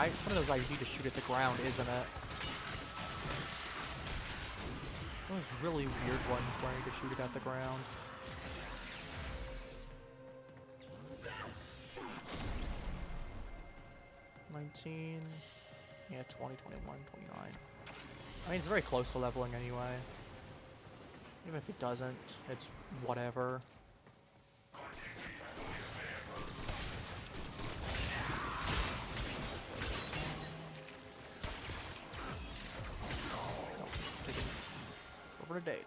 It's one of those I need to shoot at the ground, isn't it? One of those really weird ones where I need to shoot it at the ground. Yeah, 20, 21, 29. I mean, it's very close to leveling anyway. Even if it doesn't, it's whatever. Over to data.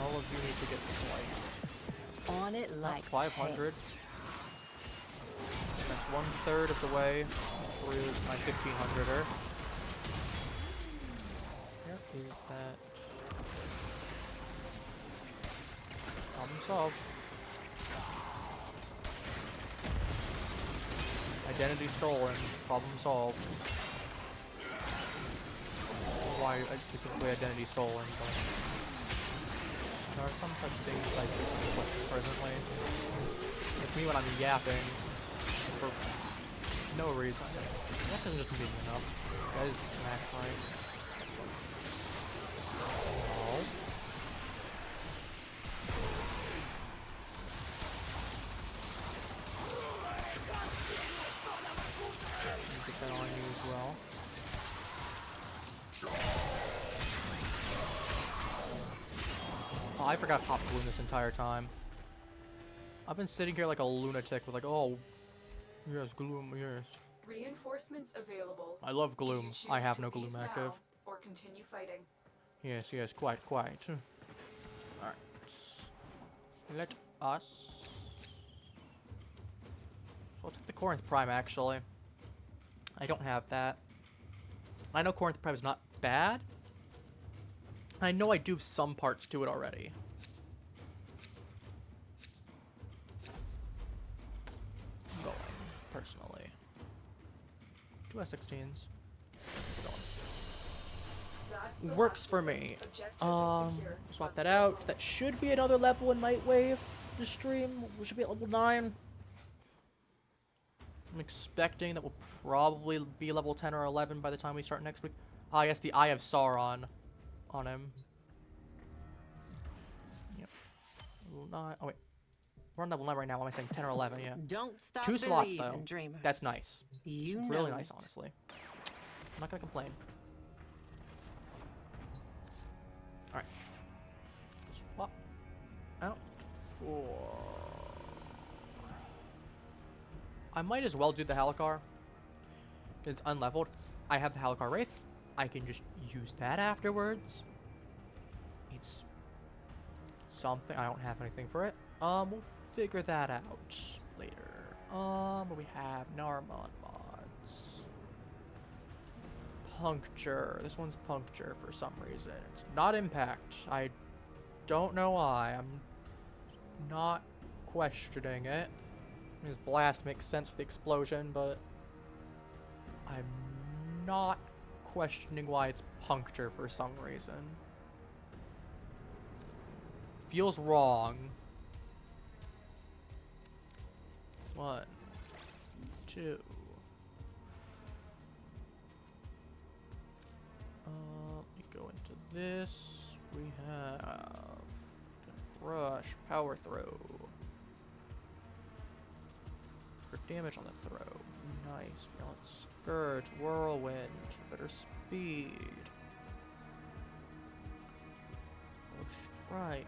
All of you need to get sliced. On it like 500. That's 1/3 of the way through my 1500er. Where is that? Problem solved. Identity stolen. Problem solved. Why specifically identity stolen, but there are some such things I just question presently. It's me when I'm yapping for no reason. I guess I'm just being enough. Guys, max right. Oh. Get that on you as well. Oh, I forgot to pop gloom this entire time. I've been sitting here like a lunatic with like, oh, yes, gloom, yes. Reinforcements available. I love Do you gloom. choose I have to no leave gloom now active. or continue fighting. Yes, yes, quite. Alright. Let us... So I'll take the Corinth Prime, actually. I don't have that. I know Corinth Prime is not bad. I know I do some parts to it already. I'm going, personally. 2 S16s. That's the Works last for of them. me. Objective is secure. Swap Let's that out. move. That should be another level in Might Wave to stream. We should be at level 9. I'm expecting that we'll probably be level 10 or 11 by the time we start next week. Ah, yes, the Eye of Sauron on him. Yep. Level 9. Oh, wait. We're on level 9 right now. What am I saying? 10 or 11, yeah. Don't stop 2 slots, believing, though. dreamers. That's nice. You It's know really nice, it. honestly. I'm not gonna complain. Alright. Swap out for... I might as well do the Halakar. Because it's unleveled. I have the Halakar Wraith. I can just use that afterwards. It's something. I don't have anything for it. We'll figure that out later. What we have? Narmon mods. Puncture. This one's puncture for some reason. It's not impact. I don't know why. I'm not questioning it. This blast makes sense with the explosion, but I'm not questioning why it's puncture for some reason. Feels wrong. 1, 2. Let me go into this. We have rush, power throw. For damage on the throw. Nice. Balance, scourge, whirlwind, better speed. Strike.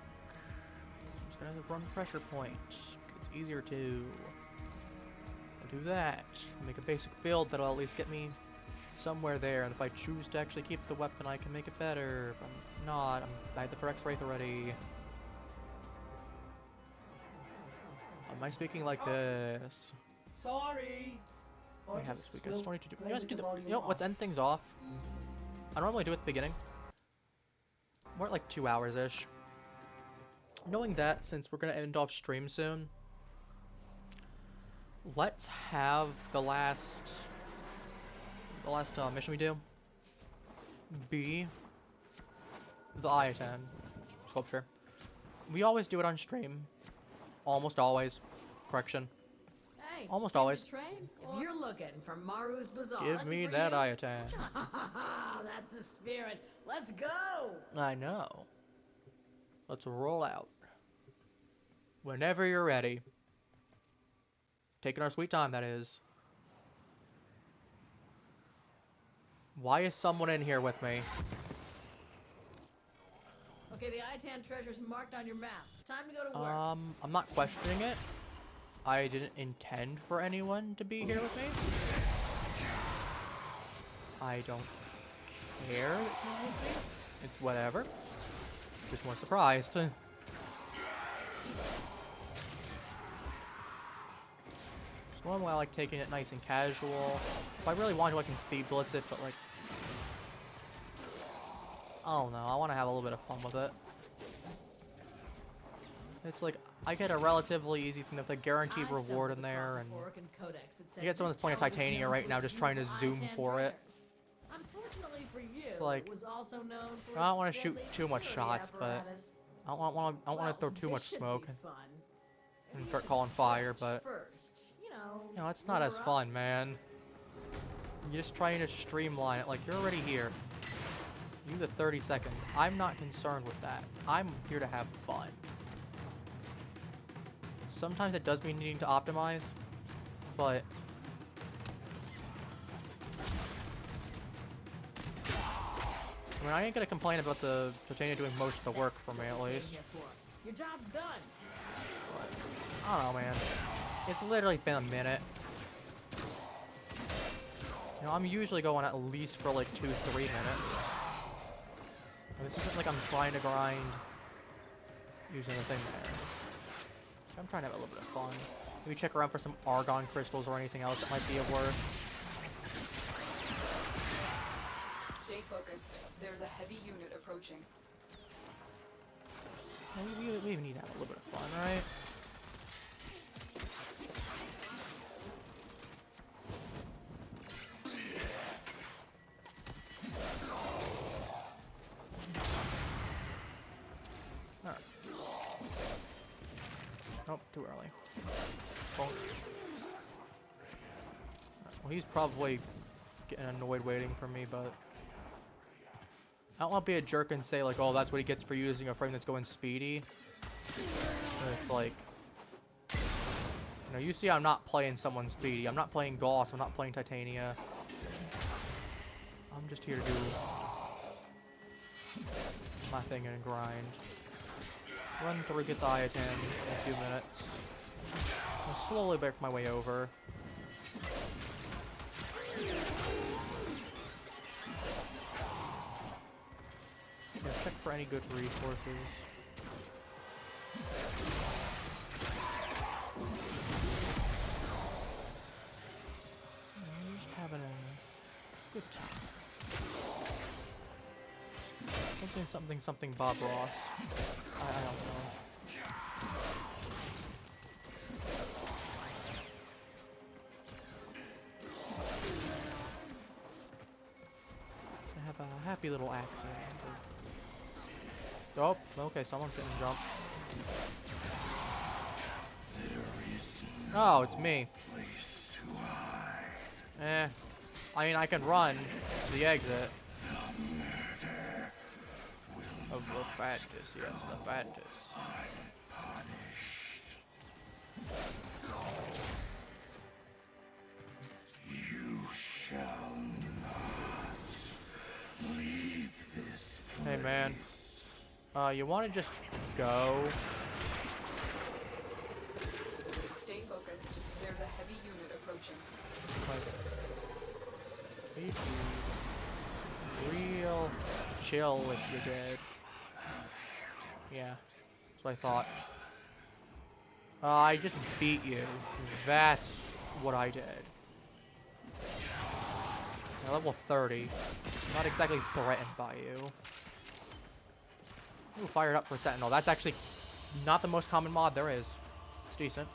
I'm just gonna run pressure point. It's easier to. I'll do that. Make a basic build that'll at least get me somewhere there. And if I choose to actually keep the weapon, I can make it better. If I'm not, I had the Phyrex Wraith already. Am I speaking like this? Sorry. We have this week. I We'll just wanted to do. play You guys with do the the. volume You know, let's off. end things off. I normally do it at the beginning. We're at like 2 hours ish. Knowing that, since we're gonna end off stream soon, let's have the last mission we do be the Iatan sculpture. We always do it on stream. Almost always. Correction. Hey, Almost give me always. a train? If you're looking for Maru's Bazaar, Give looking me for that you? Iatan. That's the spirit. Let's go. I know. Let's roll out. Whenever you're ready. Taking our sweet time, that is. Why is someone in here with me? Okay, the Itan treasure's marked on your map. Time to go to work. I'm not questioning it. I didn't intend for anyone to be here with me. I don't care that you're with me. It's whatever. Just more surprised. Normally I like taking it nice and casual. If I really want to, I can speed blitz it, but like, I don't know. I want to have a little bit of fun with it. It's like I get a relatively easy thing with a guaranteed reward in there, and you get someone that's playing a Titania right now, just trying to zoom for it. Unfortunately for you, It's like it was also known for I don't want its to shoot deadly too much security shots, but apparatus. I don't want to throw too Well, much this should smoke be fun. and You start should calling fire. scratch But first, you know, it's not as warm up. fun, man. You're just trying to streamline it. Like, you're already here. You the 30 seconds. I'm not concerned with that. I'm here to have fun. Sometimes it does mean needing to optimize, but I mean, I ain't gonna complain about the Titania doing most of the work for me, at least. Your job's done. I don't know, man. It's literally been a minute. You know, I'm usually going at least for like 2-3 minutes. And this isn't like I'm trying to grind using the thing there. I'm trying to have a little bit of fun. Maybe check around for some argon crystals or anything else that might be of worth. Stay focused. There's a heavy unit approaching. We need to have a little bit of fun, right? Alright. Nope, too early. Bonk. Alright, well, he's probably getting annoyed waiting for me, but I don't want to be a jerk and say like, oh, that's what he gets for using a frame that's going speedy. And it's like, you know, you see I'm not playing someone speedy. I'm not playing Gauss. I'm not playing Titania. I'm just here to do my thing and grind. Run through, get the Iatan in a few minutes. I'll slowly work my way over. Yeah, check for any good resources. Good time. Something, something, something Bob Ross. I don't know. I have a happy little accident. Oh, okay, someone's getting jumped. Oh, it's me. I mean, I can run to the exit. Of the Fantas, yes, the Fantas. You shall not leave this place. Hey, man. You want to just go? Stay focused. There's a heavy unit approaching. Like, real chill if you're dead. Yeah, that's what I thought. I just beat you. That's what I did. You're level 30. Not exactly threatened by you. Ooh, fired up for Sentinel. That's actually not the most common mod there is. It's decent.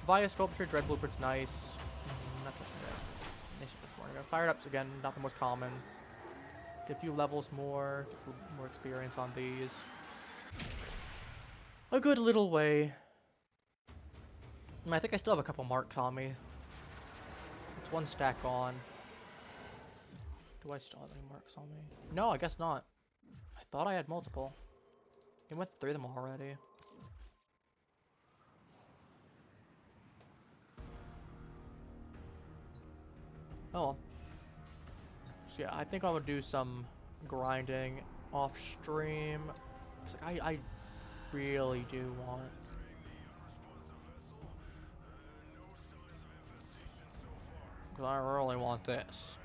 Via Sculpture, Dread Blueprint's nice. Not touching that. Nice this morning. Fired up's again, not the most common. Get a few levels more, get a little more experience on these. A good little way. I think I still have a couple marks on me. It's one stack on. Do I still have any marks on me? No, I guess not. I thought I had multiple. I went through them already. Oh well. So yeah, I think I would do some grinding off stream. I really do want. Cause I really want this.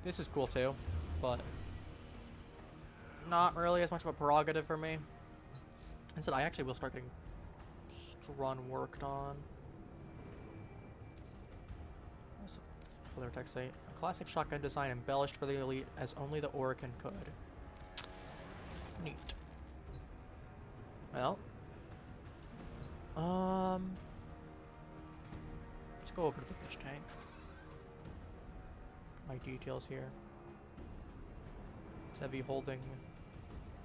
This is cool too, but not really as much of a prerogative for me. I said I actually will start getting Strun worked on. For their text say, a classic shotgun design embellished for the elite as only the Oracle could. Neat. Well, let's go over to the fish tank. My details here. Heavy holding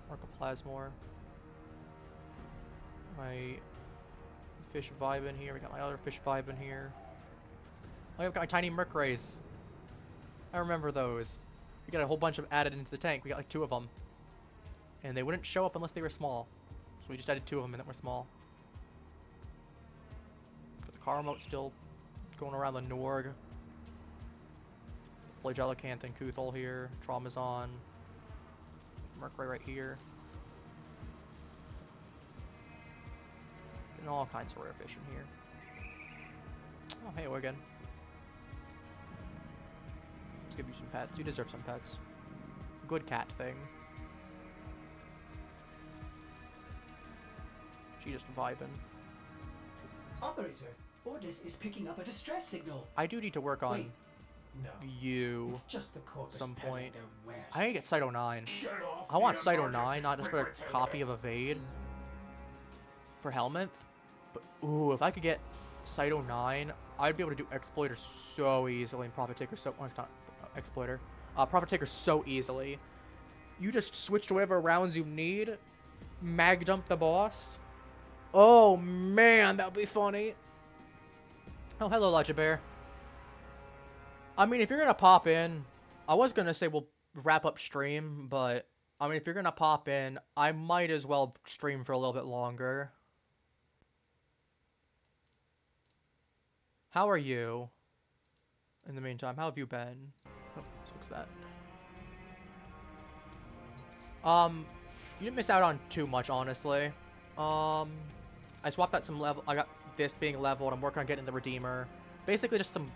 Archoplasmor. My fish vibe in here. We got my other fish vibe in here. Oh, I've got my tiny merc rays. I remember those. We got a whole bunch of added into the tank. We got like 2 of them. And they wouldn't show up unless they were small. So we just added 2 of them and that were small. Got the car remote still going around the Norg. Flagellacanth and Kuthol here. Traumazon. Mercury right here. And all kinds of rare fish in here. Oh, hey, Oregon. Let's give you some pets. You deserve some pets. Good cat thing. She just vibing. Operator, Ordis is picking up a distress signal. I do need to work on Wait, no. you It's just the corpus some point. pallidum I need to get Cyto 9. I want Cyto 9, not just for a copy of Evade. For Helminth. But, ooh, if I could get Cyto 9, I'd be able to do Exploiter so easily and Profit Taker so... Oh, not Exploiter. Profit Taker so easily. You just switch to whatever rounds you need. Mag dump the boss. Oh, man, that would be funny. Oh, hello, Legendbear. I mean, if you're going to pop in... I was going to say we'll wrap up stream, but... I mean, if you're going to pop in, I might as well stream for a little bit longer. How are you? In the meantime, how have you been? Oh, let's fix that. You didn't miss out on too much, honestly. I swapped out some level. I got this being leveled. I'm working on getting the Redeemer. Basically, just some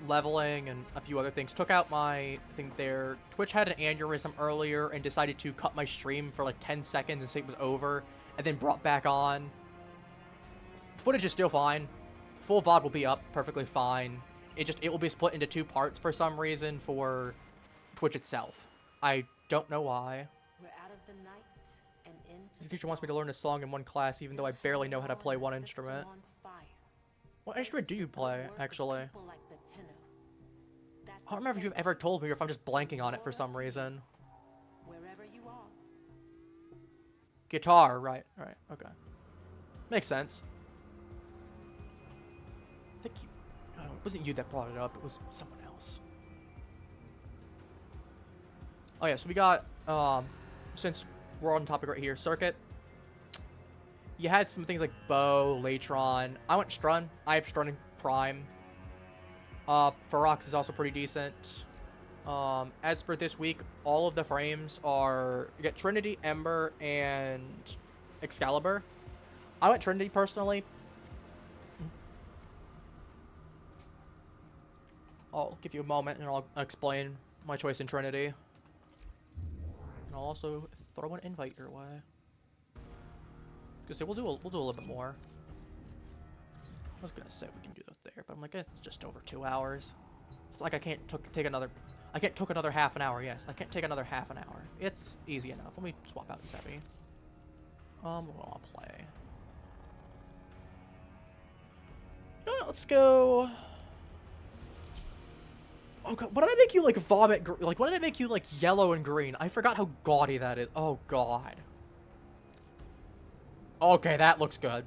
leveling and a few other things. Took out my thing there. Twitch had an aneurysm earlier and decided to cut my stream for like 10 seconds and say it was over, and then brought back on. The footage is still fine. Full VOD will be up perfectly fine. it will be split into 2 parts for some reason for Twitch itself. I don't know why. We're out of the night and into The teacher wants me to learn a song in one class, even though I barely know how to play one instrument. What instrument do you play, actually? I don't remember if you've ever told me or if I'm just blanking on it for some reason. Wherever you are. Guitar, right, okay. Makes sense. I think it wasn't you that brought it up, it was someone else. Oh yeah, so we got, since we're on topic right here, circuit. You had some things like bow, latron. I went strun. I have strun in prime. Ferox is also pretty decent. As for this week, all of the frames are, you get Trinity, Ember, and Excalibur. I went Trinity personally. I'll give you a moment and I'll explain my choice in Trinity. And I'll also throw an invite your way. Because we'll do a little bit more. I was gonna say we can do that there, but I'm like, it's just over 2 hours. It's like I can't take another half an hour. Yes, I can't take another half an hour. It's easy enough. Let me swap out Sevi. What do I want to play? You know what, let's go. Oh god, what did I make you like vomit? Like, what did I make you like yellow and green? I forgot how gaudy that is. Oh god. Okay, that looks good.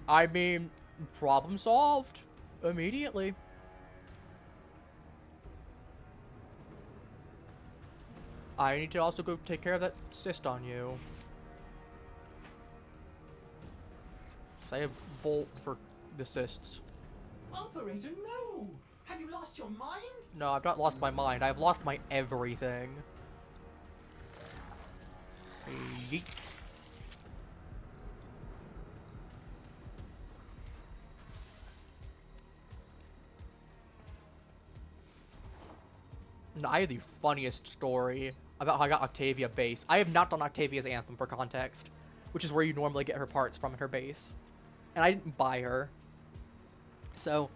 I mean, problem solved immediately. I need to also go take care of that cyst on you. So I have Volt for the cysts. Operator, no! Have you lost your mind? No, I've not lost my mind. I've lost my everything. Yeet. No, I have the funniest story about how I got Octavia base. I have not done Octavia's Anthem for context, which is where you normally get her parts from in her base. And I didn't buy her. So,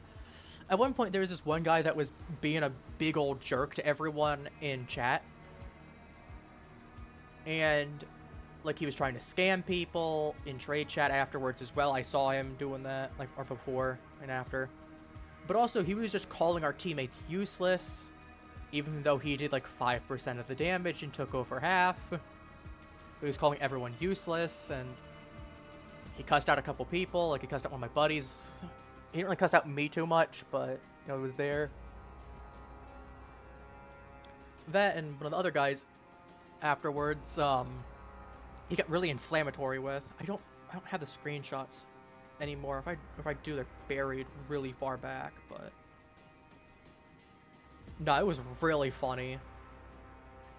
at one point there was this one guy that was being a big old jerk to everyone in chat. And, like, he was trying to scam people in trade chat afterwards as well. I saw him doing that, like, or before and after. But also, he was just calling our teammates useless, even though he did like 5% of the damage and took over half. He was calling everyone useless, and he cussed out a couple people. Like, he cussed out one of my buddies. He didn't really cuss out me too much, but, you know, it was there. That and one of the other guys afterwards, he got really inflammatory with. I don't have the screenshots anymore. If I do, they're buried really far back, but no, it was really funny.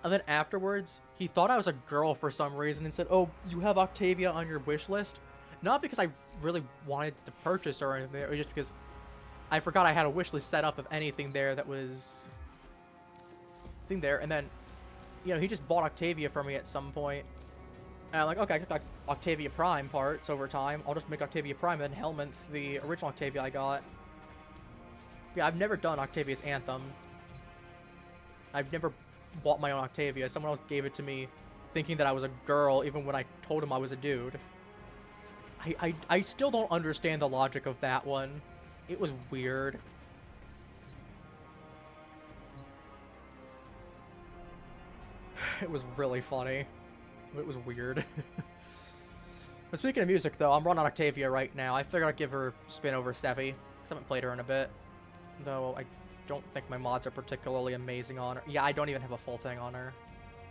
And then afterwards, he thought I was a girl for some reason and said, "Oh, you have Octavia on your wish list?" Not because I really wanted to purchase her or anything, it was just because I forgot I had a wish list set up of anything there that was thing there. And then, you know, he just bought Octavia for me at some point. And I'm like, okay, I just got Octavia Prime parts over time. I'll just make Octavia Prime and then Helminth, the original Octavia I got. Yeah, I've never done Octavia's Anthem. I've never bought my own Octavia. Someone else gave it to me thinking that I was a girl, even when I told him I was a dude. I still don't understand the logic of that one. It was weird. It was really funny. It was weird. But speaking of music, though, I'm running Octavia right now. I figured I'd give her spin over Sevi, because I haven't played her in a bit. Though I don't think my mods are particularly amazing on her. Yeah, I don't even have a full thing on her.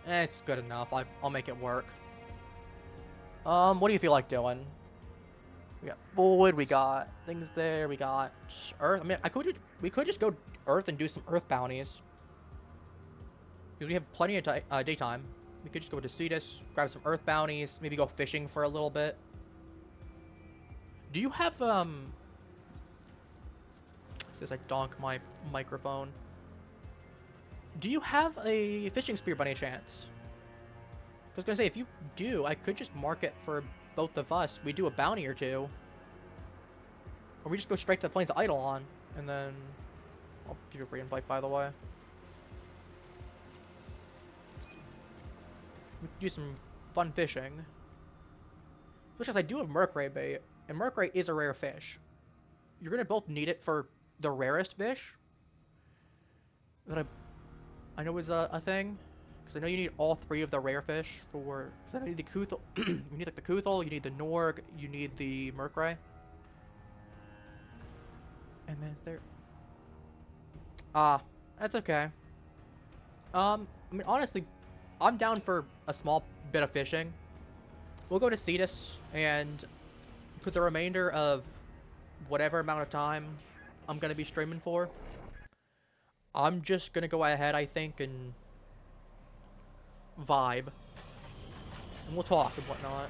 It's good enough. I'll make it work. What do you feel like doing? We got Void, we got things there, we got Earth. I mean, we could just go Earth and do some Earth bounties. Because we have plenty of daytime. We could just go to Cetus, grab some Earth bounties, maybe go fishing for a little bit. Do you have, says I donk my microphone. Do you have a fishing spear by any chance? I was gonna say, if you do, I could just mark it for both of us. We do a bounty or two. Or we just go straight to the plains of Eidolon, and then... I'll give you a re-invite, by the way. We can do some fun fishing. Because I do have Mercray bait, and Mercray is a rare fish. You're gonna both need it for the rarest fish. That I know is a thing. Because I know you need all 3 of the rare fish for... Because I know you need the Kuthel, you need like the Kuthel, you need the Norg, you need the Mercray. And then there... that's okay. I mean, honestly, I'm down for a small bit of fishing. We'll go to Cetus, and for the remainder of whatever amount of time I'm gonna be streaming for, I'm just gonna go ahead, I think, and vibe. And we'll talk and whatnot.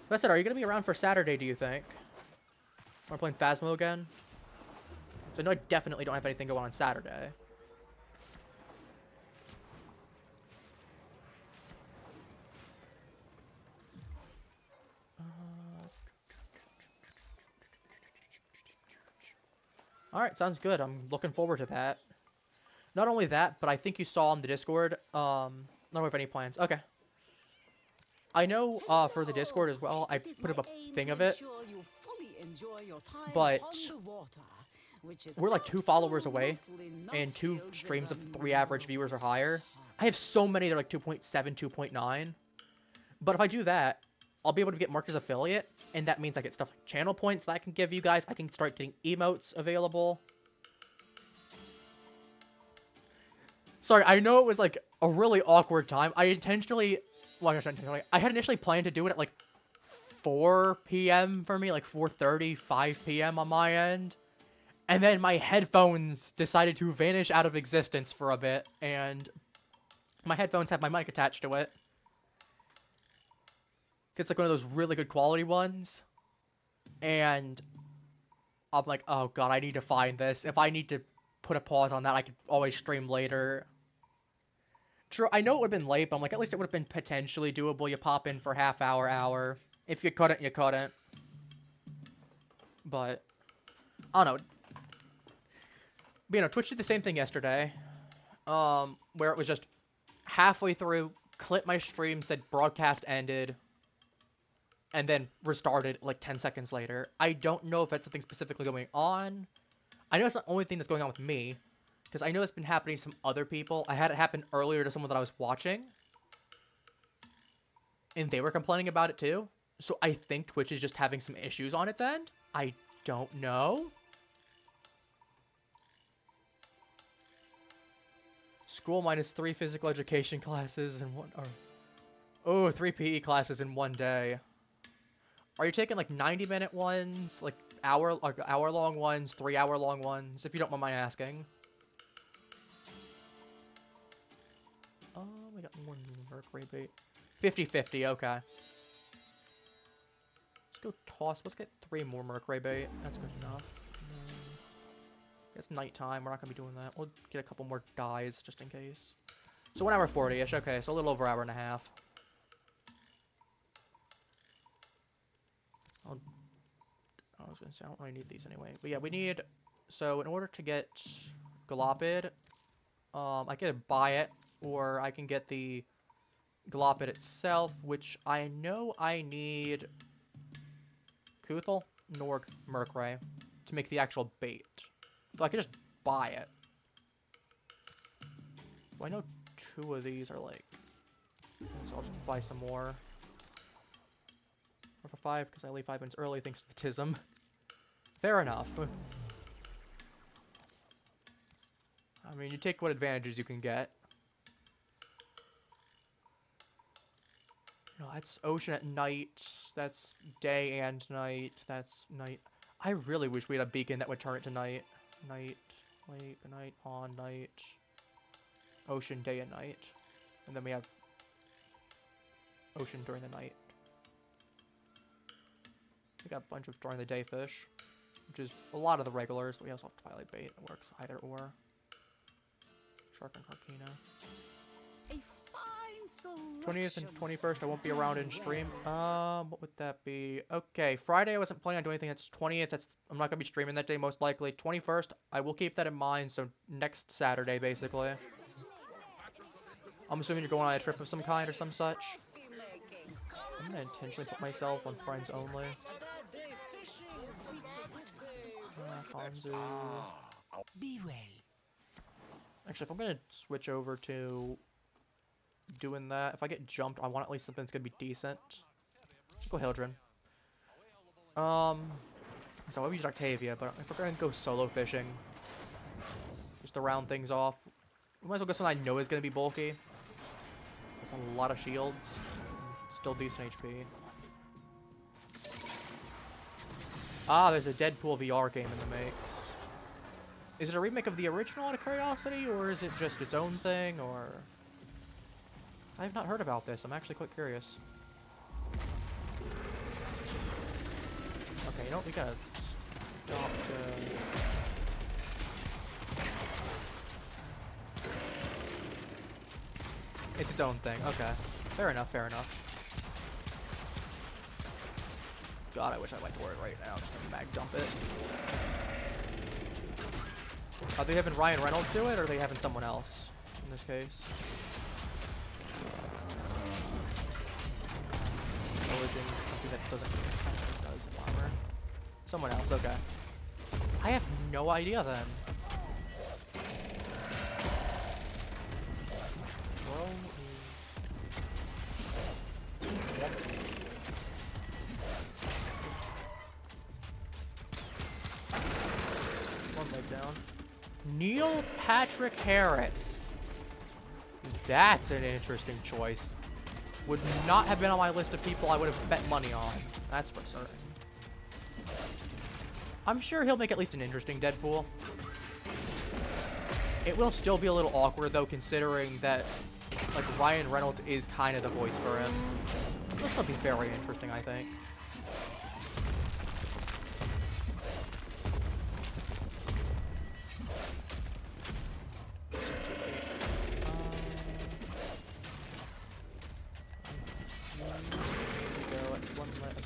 That said, are you gonna be around for Saturday, do you think? We're playing Phasmo again? So I know I definitely don't have anything going on Saturday. Alright, sounds good. I'm looking forward to that. Not only that, but I think you saw on the Discord, not have any plans. Okay. I know, for the Discord as well, I put up a thing of it. But we're like 2 followers away, and 2 streams of 3 average viewers or higher. I have so many that are like 2.7, 2.9. But if I do that, I'll be able to get marked as affiliate, and that means I get stuff like channel points that I can give you guys. I can start getting emotes available. Sorry, I know it was like a really awkward time. I intentionally, well, I had initially planned to do it at like 4 p.m. for me, like 4:30, 5 p.m. on my end. And then my headphones decided to vanish out of existence for a bit, and my headphones have my mic attached to it. It's like one of those really good quality ones. And I'm like, oh god, I need to find this. If I need to put a pause on that, I could always stream later. True, I know it would have been late, but I'm like, at least it would have been potentially doable. You pop in for half hour, hour. If you couldn't, you couldn't. But, I don't know. But, you know, Twitch did the same thing yesterday. Where it was just halfway through, clipped my stream, said broadcast ended, and then restarted like 10 seconds later. I don't know if that's something specifically going on. I know it's not the only thing that's going on with me, because I know it's been happening to some other people. I had it happen earlier to someone that I was watching, and they were complaining about it too. So I think Twitch is just having some issues on its end. I don't know. School minus 3 physical education classes in one, or... Oh, 3 PE classes in one day. Are you taking like 90-minute ones, like hour-long ones, 3-hour-long ones, if you don't mind my asking? Oh, we got more Mercury bait. 50-50, okay. Let's go toss. Let's get 3 more Mercury bait. That's good enough. It's nighttime. We're not going to be doing that. We'll get a couple more dyes just in case. So 1 hour 40-ish. Okay, so a little over an hour and a half. I was going to say, I don't really need these anyway. But yeah, we need... So in order to get Galopid, I can buy it, or I can get the Galopid itself, which I know I need Kuthel, Norg, Mercray to make the actual bait. So I can just buy it. So I know 2 of these are like... So I'll just buy some more. Or for 5, because I leave 5 minutes early thanks to the Tism. Fair enough. I mean, you take what advantages you can get. No, that's ocean at night. That's day and night. That's night. I really wish we had a beacon that would turn it to night. Night, lake, night, pond, night. Ocean, day and night. And then we have ocean during the night. We got a bunch of during the day fish, which is a lot of the regulars, but we also have Twilight bait that works either or. Shark and Carkina. A fine 20th and 21st, I won't be around in stream. What would that be? Okay, Friday I wasn't planning on doing anything. That's 20th. I'm not gonna be streaming that day most likely. 21st, I will keep that in mind. So next Saturday, basically. I'm assuming you're going on a trip of some kind or some such. I'm gonna intentionally put myself on friends only. Hanzu. Be well. Actually, if I'm gonna switch over to doing that, if I get jumped, I want at least something that's gonna be decent. Go Hildren. So I would use Octavia, but if we're gonna go solo fishing, just to round things off, we might as well go something I know is gonna be bulky. That's a lot of shields. Still decent HP. Ah, there's a Deadpool VR game in the mix. Is it a remake of the original out of curiosity, or is it just its own thing, or... I have not heard about this. I'm actually quite curious. Okay, you know what? We gotta stop It's its own thing. Okay. Fair enough, fair enough. God, I wish I went to it right now. Just to mag dump it. Are they having Ryan Reynolds do it, or are they having someone else in this case? Pillaging, something that does armor. Someone else, okay. I have no idea then. Throw one leg down. Neil Patrick Harris. That's an interesting choice. Would not have been on my list of people I would have bet money on. That's for certain. I'm sure he'll make at least an interesting Deadpool. It will still be a little awkward though, considering that like Ryan Reynolds is kind of the voice for him. It'll still be very interesting, I think.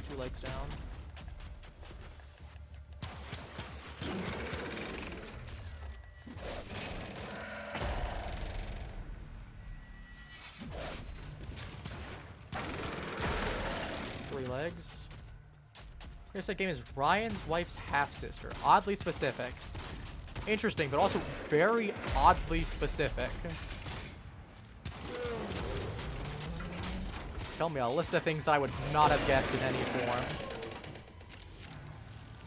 Two legs down. Three legs. This game is Ryan's wife's half-sister. Oddly specific. Interesting, but also very oddly specific. Tell me a list of things that I would not have guessed in any form.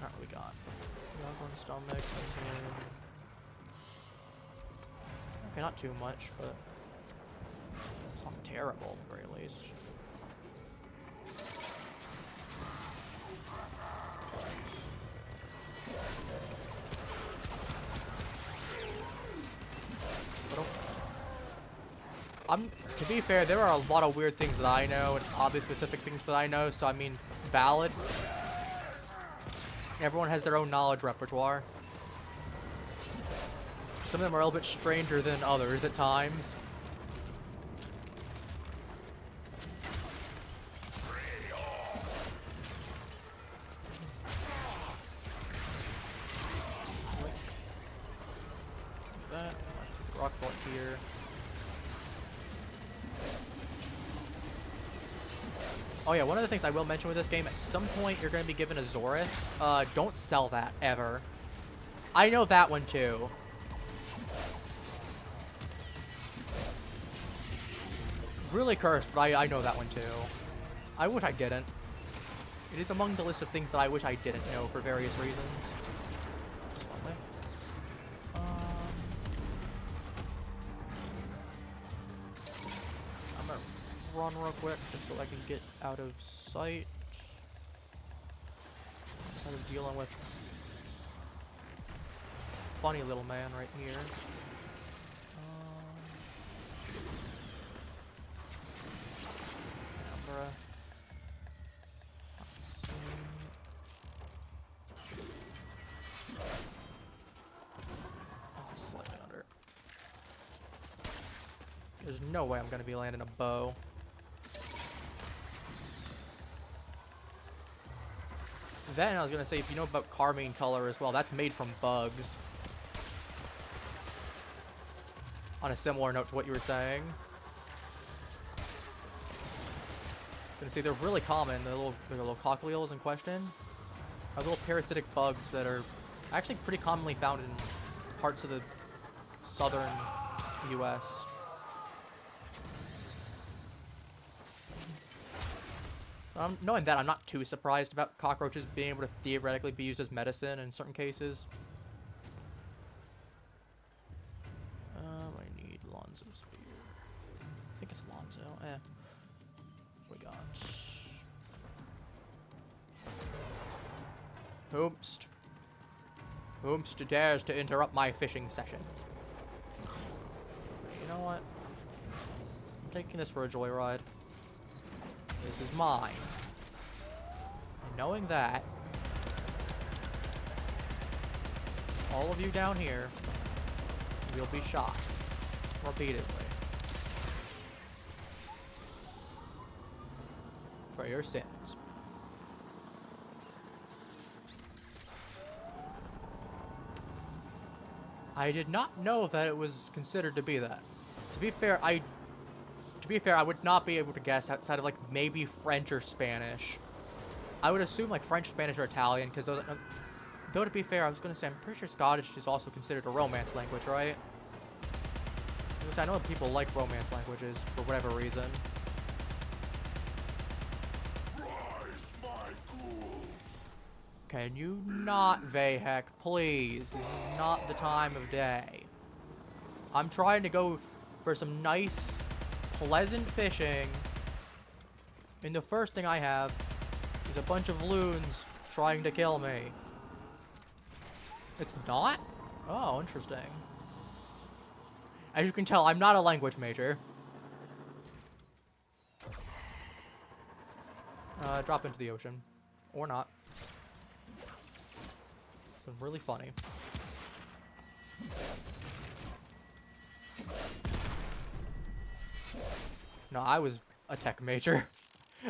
Not really got. One stomach. Okay, not too much, but it's not terrible at the very least. To be fair, there are a lot of weird things that I know and oddly specific things that I know, so I mean, valid. Everyone has their own knowledge repertoire. Some of them are a little bit stranger than others at times. That, rock vault here. Oh yeah, one of the things I will mention with this game, at some point you're going to be given a Zorus. Don't sell that, ever. I know that one too. Really cursed, but I know that one too. I wish I didn't. It is among the list of things that I wish I didn't know for various reasons. Just one way. I'm gonna run real quick just so I can get out of sight. Instead of dealing with funny little man right here. Bruh. Slightly under. There's no way I'm gonna be landing a bow. Then I was gonna say, if you know about carmine color as well, that's made from bugs. On a similar note to what you were saying. Gonna say they're really common. The little cochleals in question are little parasitic bugs that are actually pretty commonly found in parts of the southern U.S. Knowing that, I'm not too surprised about cockroaches being able to theoretically be used as medicine in certain cases. I need Lonzo Spear. I think it's Lonzo. We got... Whomst dares to interrupt my fishing session. You know what? I'm taking this for a joyride. This is mine. And knowing that, all of you down here will be shot repeatedly for your sins. I did not know that it was considered to be that. To be fair, I would not be able to guess outside of like maybe French or Spanish. I would assume like French, Spanish, or Italian, because though to be fair, I was gonna say I'm pretty sure Scottish is also considered a Romance language, right? Because I know people like Romance languages for whatever reason. Can you not, Vahek, please? This is not the time of day. I'm trying to go for some nice, pleasant fishing, and the first thing I have is a bunch of loons trying to kill me. It's not? Oh, interesting. As you can tell, I'm not a language major. Drop into the ocean. Or not. It's been really funny. No, I was a tech major.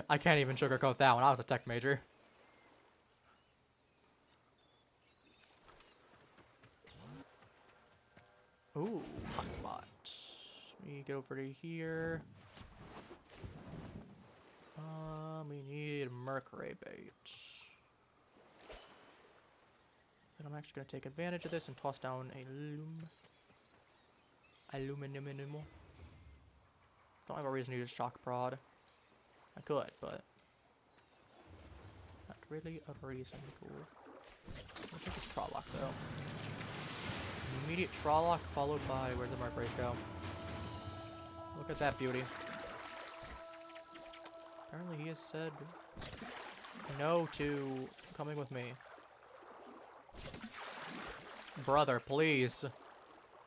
I can't even sugarcoat that one. I was a tech major. Ooh, hotspot. Let me get over to here. We need mercury bait. And I'm actually going to take advantage of this and toss down a aluminum. Don't have a reason to use shock prod. I could, but not really a reason to. I'll take this Trolloc though. Immediate Trolloc followed by, where'd the Mercury's go? Look at that beauty. Apparently he has said no to coming with me. Brother, please.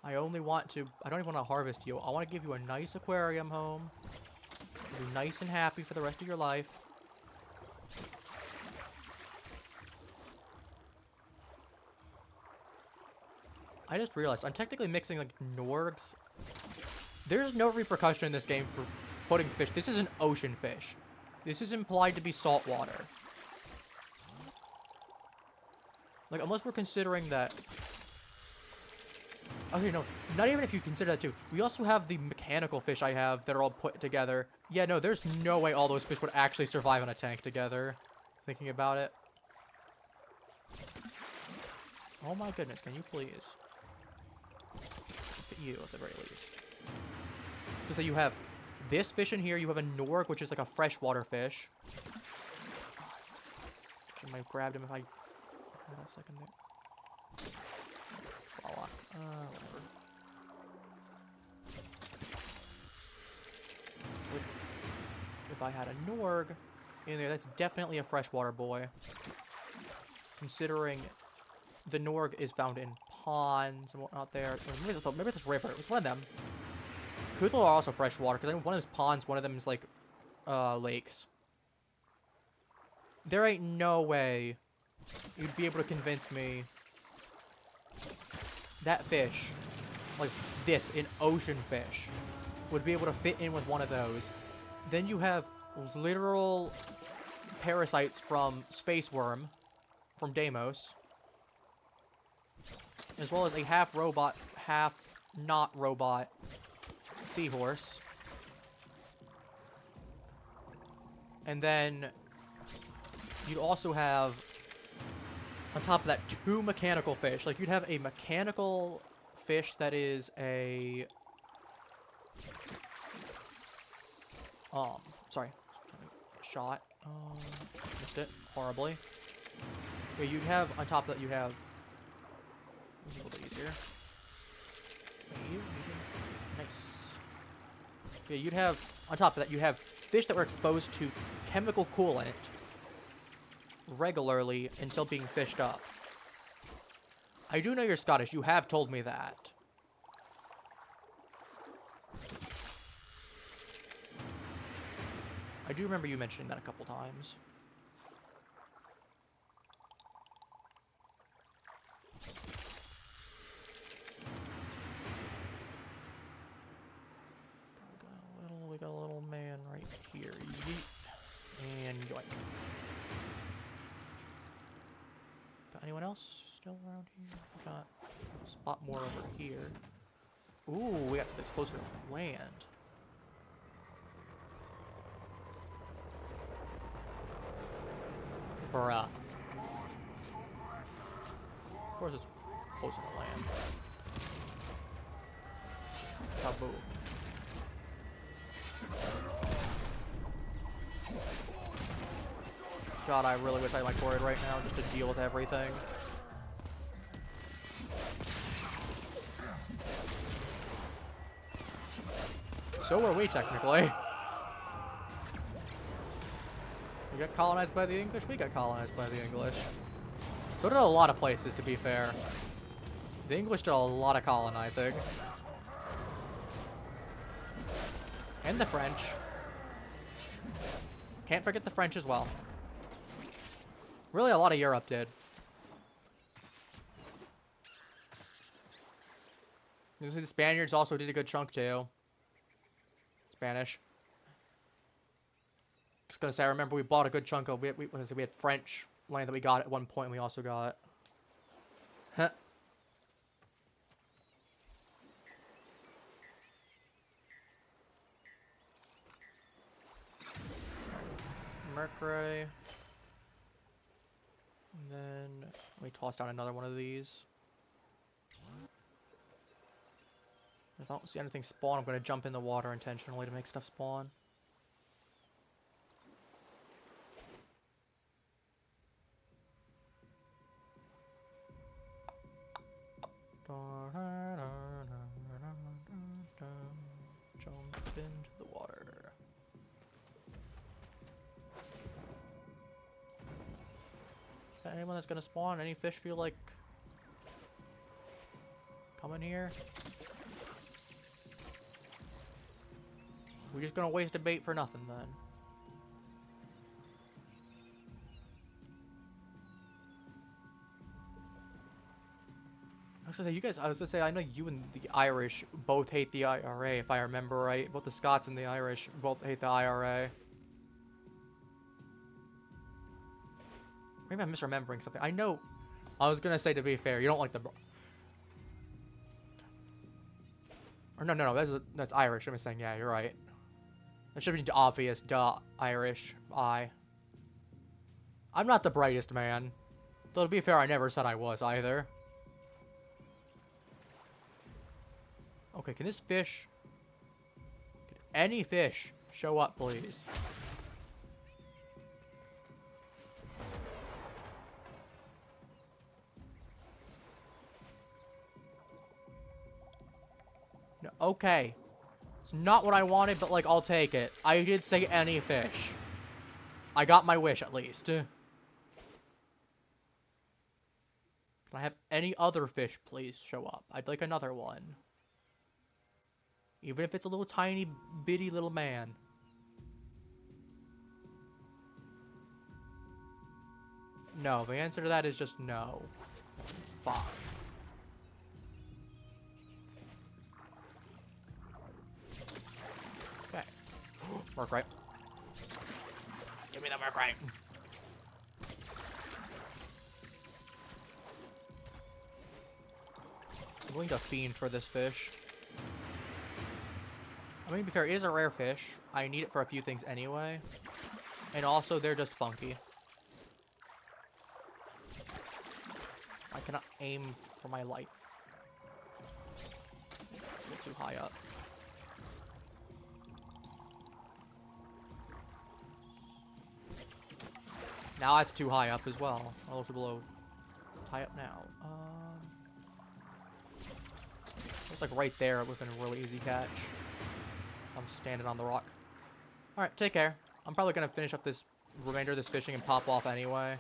I don't even want to harvest you. I want to give you a nice aquarium home. Be nice and happy for the rest of your life. I just realized I'm technically mixing like Norgs. There's no repercussion in this game for putting fish. This is an ocean fish. This is implied to be saltwater. Like, unless we're considering that... Okay, no, not even if you consider that too. We also have the mechanical fish I have that are all put together. Yeah, no, there's no way all those fish would actually survive in a tank together. Thinking about it. Oh my goodness, can you please? Look at you at the very least. So you have this fish in here, you have a Norg, which is like a freshwater fish. I might have grabbed him if I had a second there. Whatever. So if I had a Norg in there, that's definitely a freshwater boy. Considering the Norg is found in ponds and whatnot there. Or maybe it's river. It's one of them. Cthulhu are also freshwater, because one of them is ponds, one of them is like lakes. There ain't no way you'd be able to convince me that fish, like this, an ocean fish, would be able to fit in with one of those. Then you have literal parasites from Space Worm, from Deimos, as well as a half robot, half not robot seahorse. And then you also have, on top of that, 2 mechanical fish. Like, you'd have a mechanical fish that is a... sorry. Shot. Missed it horribly. Yeah, you'd have, on top of that, you have... A little bit easier. Nice. Yeah, you'd have, on top of that, you have fish that were exposed to chemical coolant regularly until being fished up. I do know you're Scottish. You have told me that. I do remember you mentioning that a couple times. We got a little man right here. Yeet. And yoink. Got anyone else still around here? We got a spot more over here. Ooh, we got something closer to land. Bruh. Of course it's closer to land. Kaboom. God, I really wish I had my Torrid right now just to deal with everything. So are we, technically. We got colonized by the English, we got colonized by the English. So did a lot of places, to be fair. The English did a lot of colonizing. And the French. Can't forget the French as well. Really, a lot of Europe did. You see, the Spaniards also did a good chunk too. Spanish. Just gonna say, I remember we bought a good chunk of we had French land that we got at one point. And we also got. Huh. Mercury. And then we toss down another one of these. If I don't see anything spawn, I'm going to jump in the water intentionally to make stuff spawn. Jump into the water. Anyone that's gonna spawn? Any fish feel like coming here? We're just gonna waste a bait for nothing then. I was gonna say, you guys, I was gonna say, I know you and the Irish both hate the IRA, if I remember right. Both the Scots and the Irish both hate the IRA. Maybe I'm misremembering something. I know. I was gonna say, to be fair, you don't like the. Or no, that's Irish. I'm saying, yeah, you're right. That should be obvious. Duh, Irish. I'm not the brightest man. Though to be fair, I never said I was either. Okay, can this fish? Can any fish show up, please? Okay. It's not what I wanted, but, like, I'll take it. I did say any fish. I got my wish, at least. Can I have any other fish, please, show up? I'd like another one. Even if it's a little tiny, bitty little man. No, the answer to that is just no. Fuck. Work right. Give me the work right. I'm willing to fiend for this fish. I mean, to be fair, it is a rare fish. I need it for a few things anyway. And also, they're just funky. I cannot aim for my life. Get too high up. Now that's too high up as well. I'll also below. High up now. It's like right there within a really easy catch. I'm standing on the rock. Alright, take care. I'm probably gonna finish up this remainder of this fishing and pop off anyway,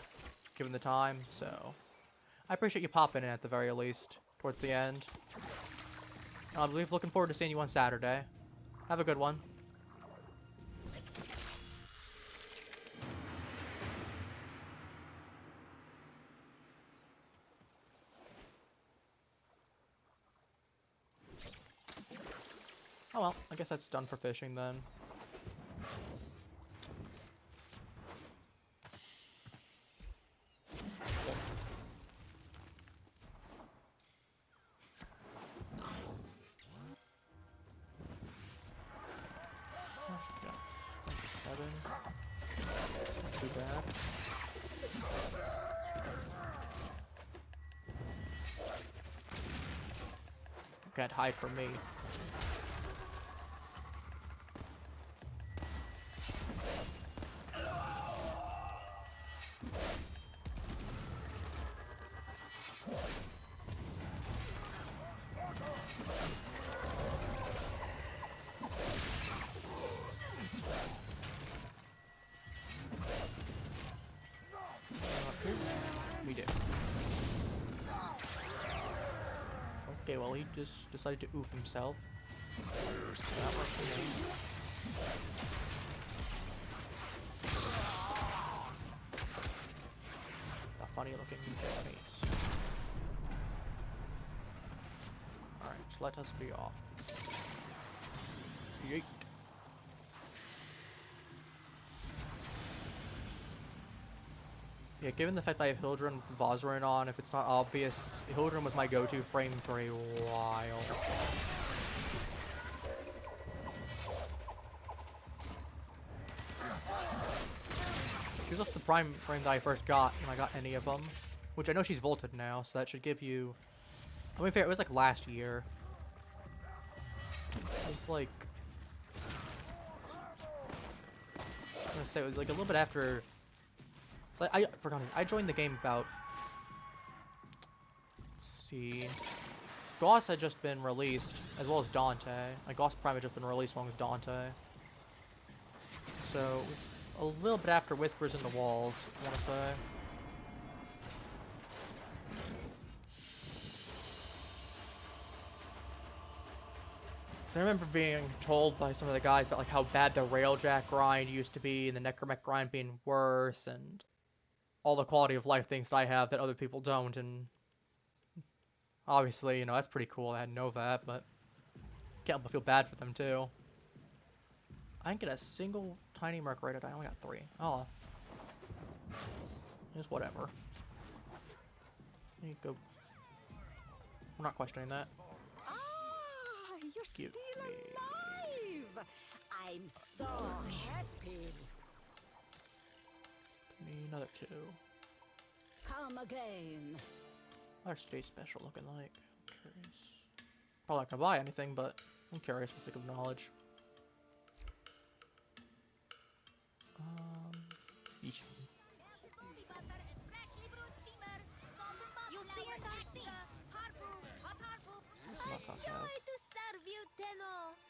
given the time, so I appreciate you popping in at the very least, towards the end. I'll be looking forward to seeing you on Saturday. Have a good one. Oh well, I guess that's done for fishing then. Not too bad. You can't hide from me. We do. Okay, well, he just decided to oof himself. That worked for me. The funny looking face. Alright, so let us be off. Yeet. Yeah, given the fact that I have Hildren with Vosrin on, if it's not obvious, Hildren was my go-to frame for a while. She was just the prime frame that I first got when I got any of them. Which I know she's vaulted now, so that should give you... I mean, fair, it was like last year. It was like... I'm gonna say it was like a little bit after... So I forgot this. I joined the game about... Let's see... Gauss had just been released, as well as Dante. Like, Gauss Prime had just been released along with Dante. So, it was a little bit after Whispers in the Walls, I want to say. So I remember being told by some of the guys about like how bad the Railjack grind used to be, and the Necromech grind being worse, and all the quality of life things that I have that other people don't, and obviously, you know, that's pretty cool. I didn't know that, but can't help but feel bad for them too. I didn't get a single tiny merc rated. I only got 3. Oh, just whatever. There you go. We're not questioning that. You're Give still me... alive! I'm so happy. Give me another 2. Come again. Our state special looking like? I'm curious. Probably not gonna buy anything, but I'm curious for the sake of knowledge. Yeesh.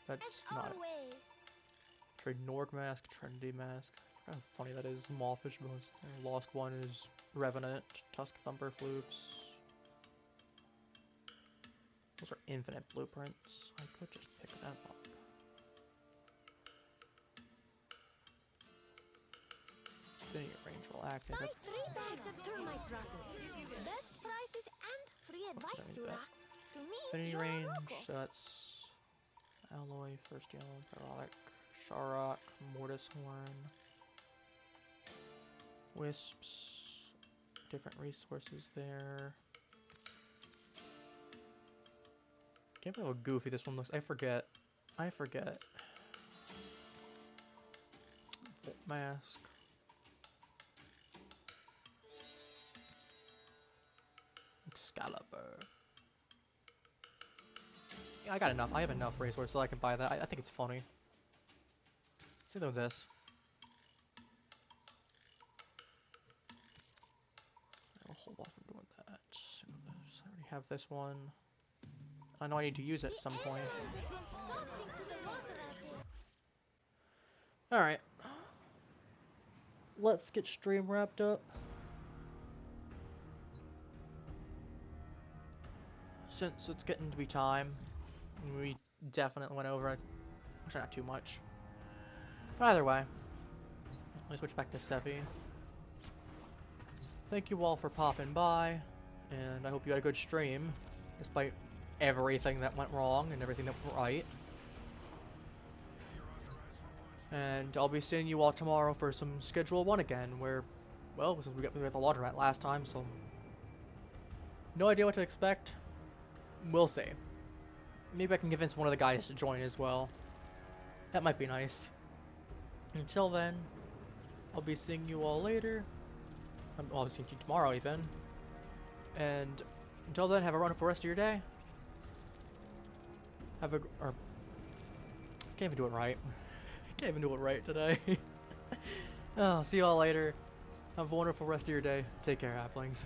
That's not it. Trade Norg mask, Trendy mask. How funny that is. Mawfish bones. Lost one is Revenant, Tusk Thumper Floops. Those are infinite blueprints. I could just pick them up. Infinity range will active. That's 3 bags of termite rockets. Best prices and free advice, Sura. To me, Infinity you're a range, local. so that's alloy, first yellow, parodic, Sharrock, Mortis Horn, Wisps, different resources there. Can't believe how goofy this one looks. I forget. Volt Mask. Excalibur. Yeah, I got enough. I have enough resources so I can buy that. I think it's funny. Same thing with this. I'll hold off from doing that. I already have this one. I know I need to use it at some point. Alright. Let's get stream wrapped up. Since it's getting to be time, we definitely went over it. Actually, not too much. But either way, let me switch back to Sevi. Thank you all for popping by, and I hope you had a good stream, despite everything that went wrong and everything that went right. And I'll be seeing you all tomorrow for some Schedule 1 again, where, well, since we got the laundromat last time, so no idea what to expect. We'll see. Maybe I can convince one of the guys to join as well. That might be nice. Until then, I'll be seeing you all later. I'll be seeing you tomorrow even. And until then, have a wonderful rest of your day. Have a... or... can't even do it right. Can't even do it right today. Oh, see you all later. Have a wonderful rest of your day. Take care, Applings.